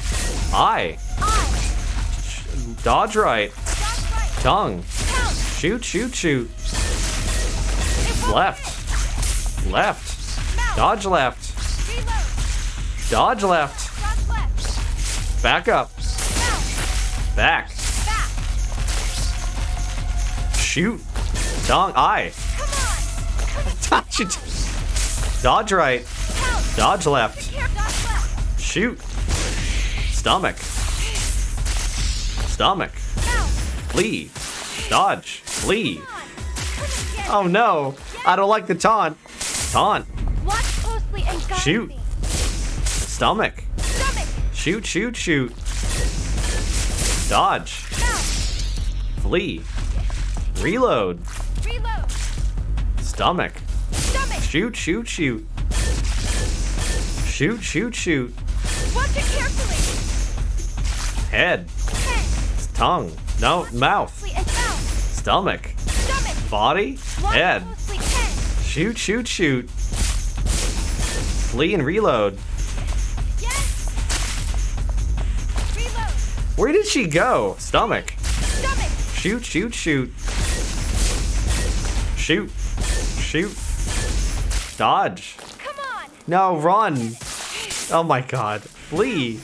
Eye. Eye! Dodge right. Dodge right! Tongue. Pound! Shoot, shoot, shoot. It won't Left. Left. Mount! Dodge left. Reload! Dodge left. Dodge left! Back up. Mount! Back. Back! Shoot. Tongue. Eye. Come on! Dodge it. Dodge right. Pound! Dodge left. Here, dodge left! Shoot. Stomach. Stomach. Mount! Flee. Dodge. Flee. Come on! Couldn't get Oh it. no. I don't like the taunt. Taunt. Watch closely and guide Shoot. me. Stomach. Stomach! Shoot, shoot, shoot. Dodge. Mount! Flee. Reload. Reload! Stomach. Stomach! Shoot, shoot, shoot. Shoot, shoot, shoot. Watch it carefully! Head. Head! Tongue. No, mouth. And mouth. Stomach. Stomach. Body. Watch Head. closely. Head. Shoot, shoot, shoot. Flee and reload. Yes. Reload. Where did she go? Stomach. Stomach. Shoot, shoot, shoot. Shoot. Shoot. Dodge. Come on. No, run. Oh my god. Flee.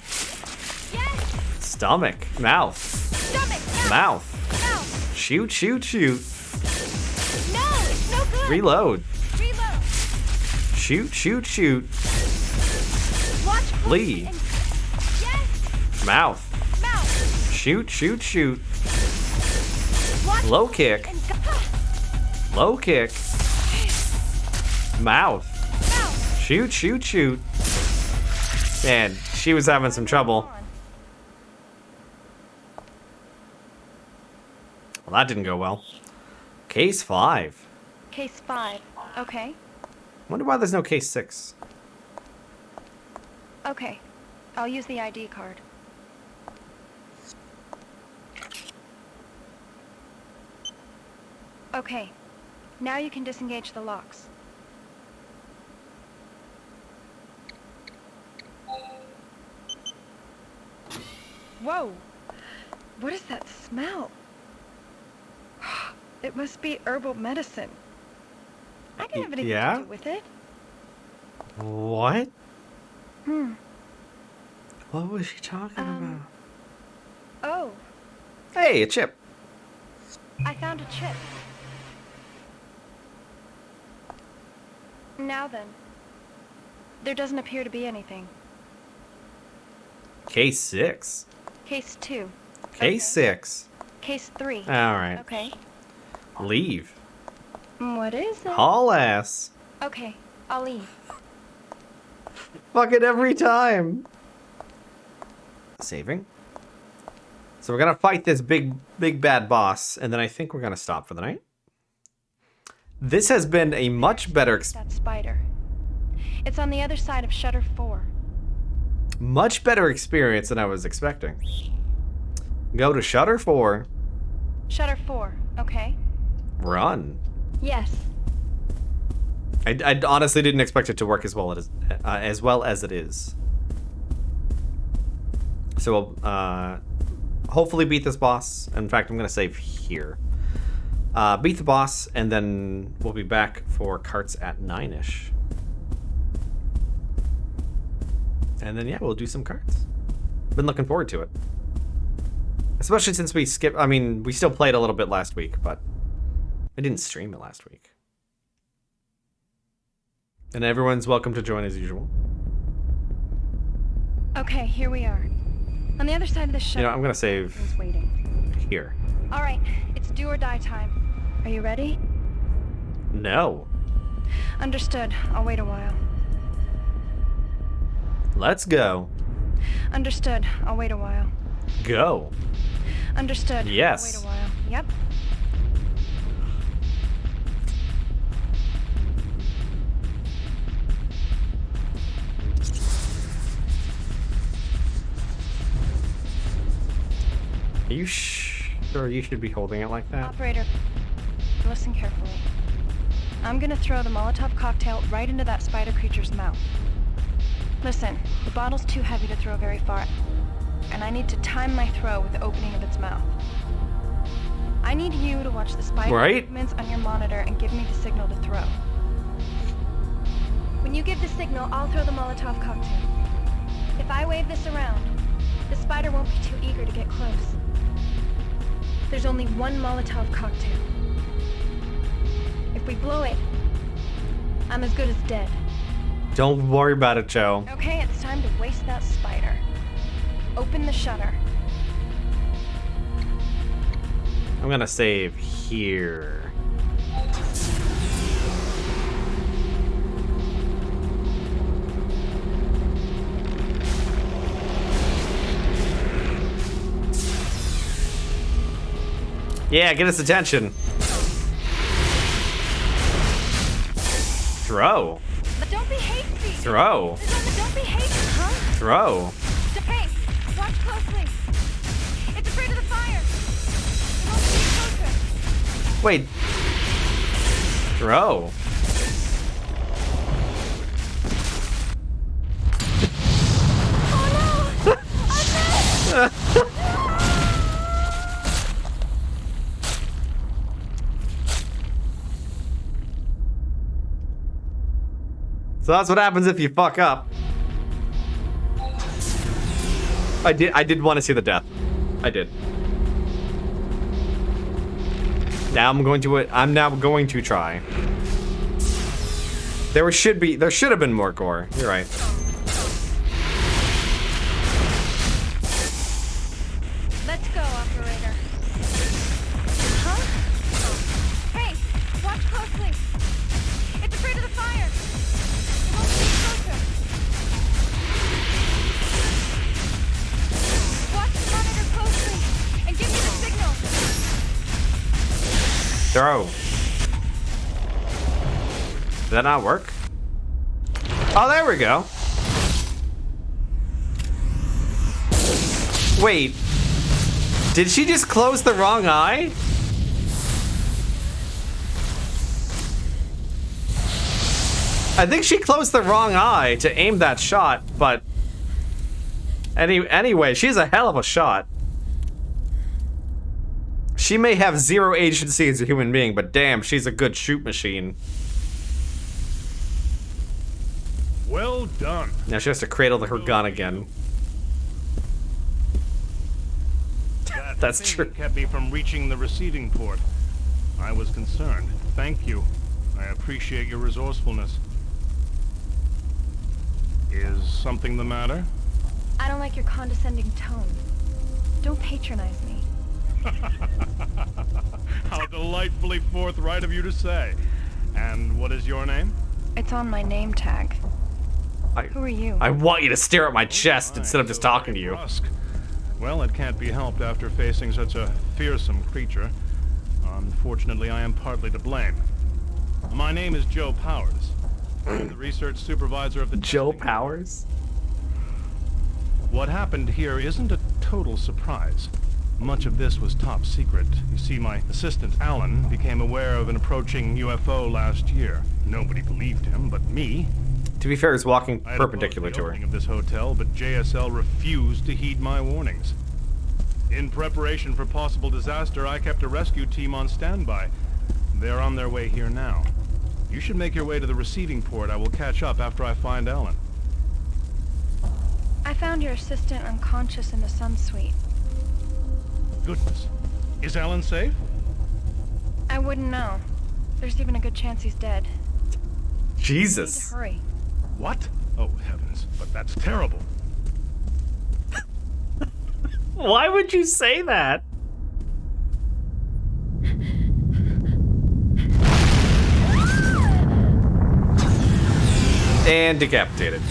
Yes. Stomach. Mouth. Stomach. Mouth. Mouth. Shoot, shoot, shoot. No, it's no good. Reload. Reload. Shoot, shoot, shoot. Watch Flee. closely. And... Yes. Mouth. Mouth. Shoot, shoot, shoot. Watch Low closely kick. and... Low kick. Mouth. Mouth. Shoot, shoot, shoot. Man, she was having some trouble. Well, that didn't go well. Case 5. Case 5. Okay. Wonder why there's no case 6. Okay. I'll use the ID card. Okay. Now you can disengage the locks. Whoa! What is that smell? It must be herbal medicine. I can have anything Yeah? to do with it. What? Hmm. What was she talking about? Oh, Hey, a chip. I found a chip. Now then. There doesn't appear to be anything. Case 6. Case 2. Case 6. Case 3. Alright. Okay. Leave. What is it? Haul ass. Okay, I'll leave. Fuck it every time. Saving. So we're gonna fight this big bad boss, and then I think we're gonna stop for the night. This has been a much better That spider. It's on the other side of Shutter 4. much better experience than I was expecting. Go to Shutter 4. Shutter 4, okay? Run. Yes. I honestly didn't expect it to work as well as it is. So we'll hopefully beat this boss. In fact, I'm gonna save here. Beat the boss, and then we'll be back for carts at 9-ish. And then yeah, we'll do some carts. Been looking forward to it. Especially since we skipped, I mean, we still played a little bit last week, but I didn't stream it last week. And everyone's welcome to join as usual. Okay, here we are. On the other side of the shutter. You know, I'm gonna save Everyone's waiting. here. All right, it's do or die time. Are you ready? No. Understood. I'll wait a while. Let's go. Understood. I'll wait a while. Go. Understood. Yes. I'll wait a while. Yep. Are you sure you should be holding it like that? Operator, listen carefully. I'm gonna throw the Molotov cocktail right into that spider creature's mouth. Listen, the bottle's too heavy to throw very far, and I need to time my throw with the opening of its mouth. I need you to watch the spider movements on your monitor and give me the signal to throw. When you give the signal, I'll throw the Molotov cocktail. If I wave this around, the spider won't be too eager to get close. There's only one Molotov cocktail. If we blow it, I'm as good as dead. Don't worry about it, Joe. Okay, it's time to waste that spider. Open the shutter. I'm gonna save here. Yeah, get his attention. Throw. Don't be hasty. Throw. Don't be hasty, huh? Throw. Hey, watch closely. It's afraid of the fire. Wait. Bro. So that's what happens if you fuck up. I did want to see the death. I did. I'm now going to try. There should have been more gore. You're right. Let's go, operator. Huh? Hey, watch closely. It's afraid of the fire. It won't get closer. Watch the monitor closely and give me the signal. Throw. Did that not work? Oh, there we go. Wait. Did she just close the wrong eye? I think she closed the wrong eye to aim that shot, but anyway, she's a hell of a shot. She may have zero agency as a human being, but damn, she's a good shoot machine. Well done. Now she has to cradle her gun again. That's That true. thing kept me from reaching the receiving port. I was concerned. Thank you. I appreciate your resourcefulness. Is something the matter? I don't like your condescending tone. Don't patronize me. How delightfully forthright of you to say. And what is your name? It's on my name tag. Who are you? I want you to stare at my chest instead of just talking to you. Brusque. Well, it can't be helped after facing such a fearsome creature. Unfortunately, I am partly to blame. My name is Joe Powers. I'm the research supervisor of the Joe testing. Powers? What happened here isn't a total surprise. Much of this was top secret. You see, my assistant, Alan, became aware of an approaching UFO last year. Nobody believed him, but me. To be fair, he's walking I had perpendicular opposed to the her. opening of this hotel, but JSL refused to heed my warnings. In preparation for possible disaster, I kept a rescue team on standby. They're on their way here now. You should make your way to the receiving port. I will catch up after I find Alan. I found your assistant unconscious in the sun suite. Goodness. Is Alan safe? I wouldn't know. There's even a good chance he's dead. You need to Jesus. hurry. What? Oh, heavens. But that's terrible. Why would you say that? And decapitated.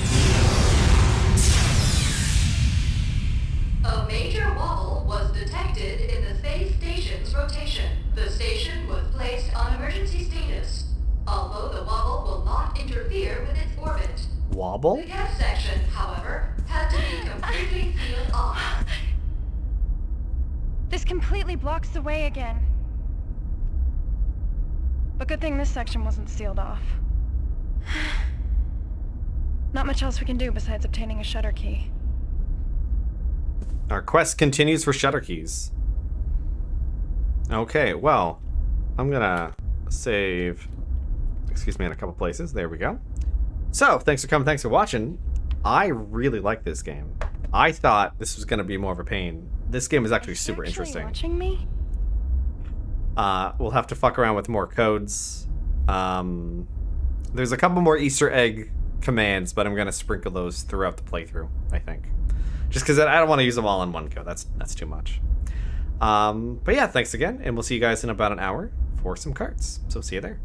A major wobble was detected in the space station's rotation. The station was placed on emergency status, although the wobble will not interfere with its orbit. Wobble? The gas section, however, had to be completely sealed off. This completely blocks the way again. But good thing this section wasn't sealed off. Not much else we can do besides obtaining a shutter key. Our quest continues for shutter keys. Okay, well, I'm gonna save, excuse me, in a couple places. There we go. So, thanks for coming, thanks for watching. I really like this game. I thought this was gonna be more of a pain. This game is actually super interesting. Watching me? We'll have to fuck around with more codes. There's a couple more Easter egg commands, but I'm gonna sprinkle those throughout the playthrough, I think. Just because I don't want to use them all in one go. That's too much. But yeah, thanks again, and we'll see you guys in about an hour for some cards. So see you there.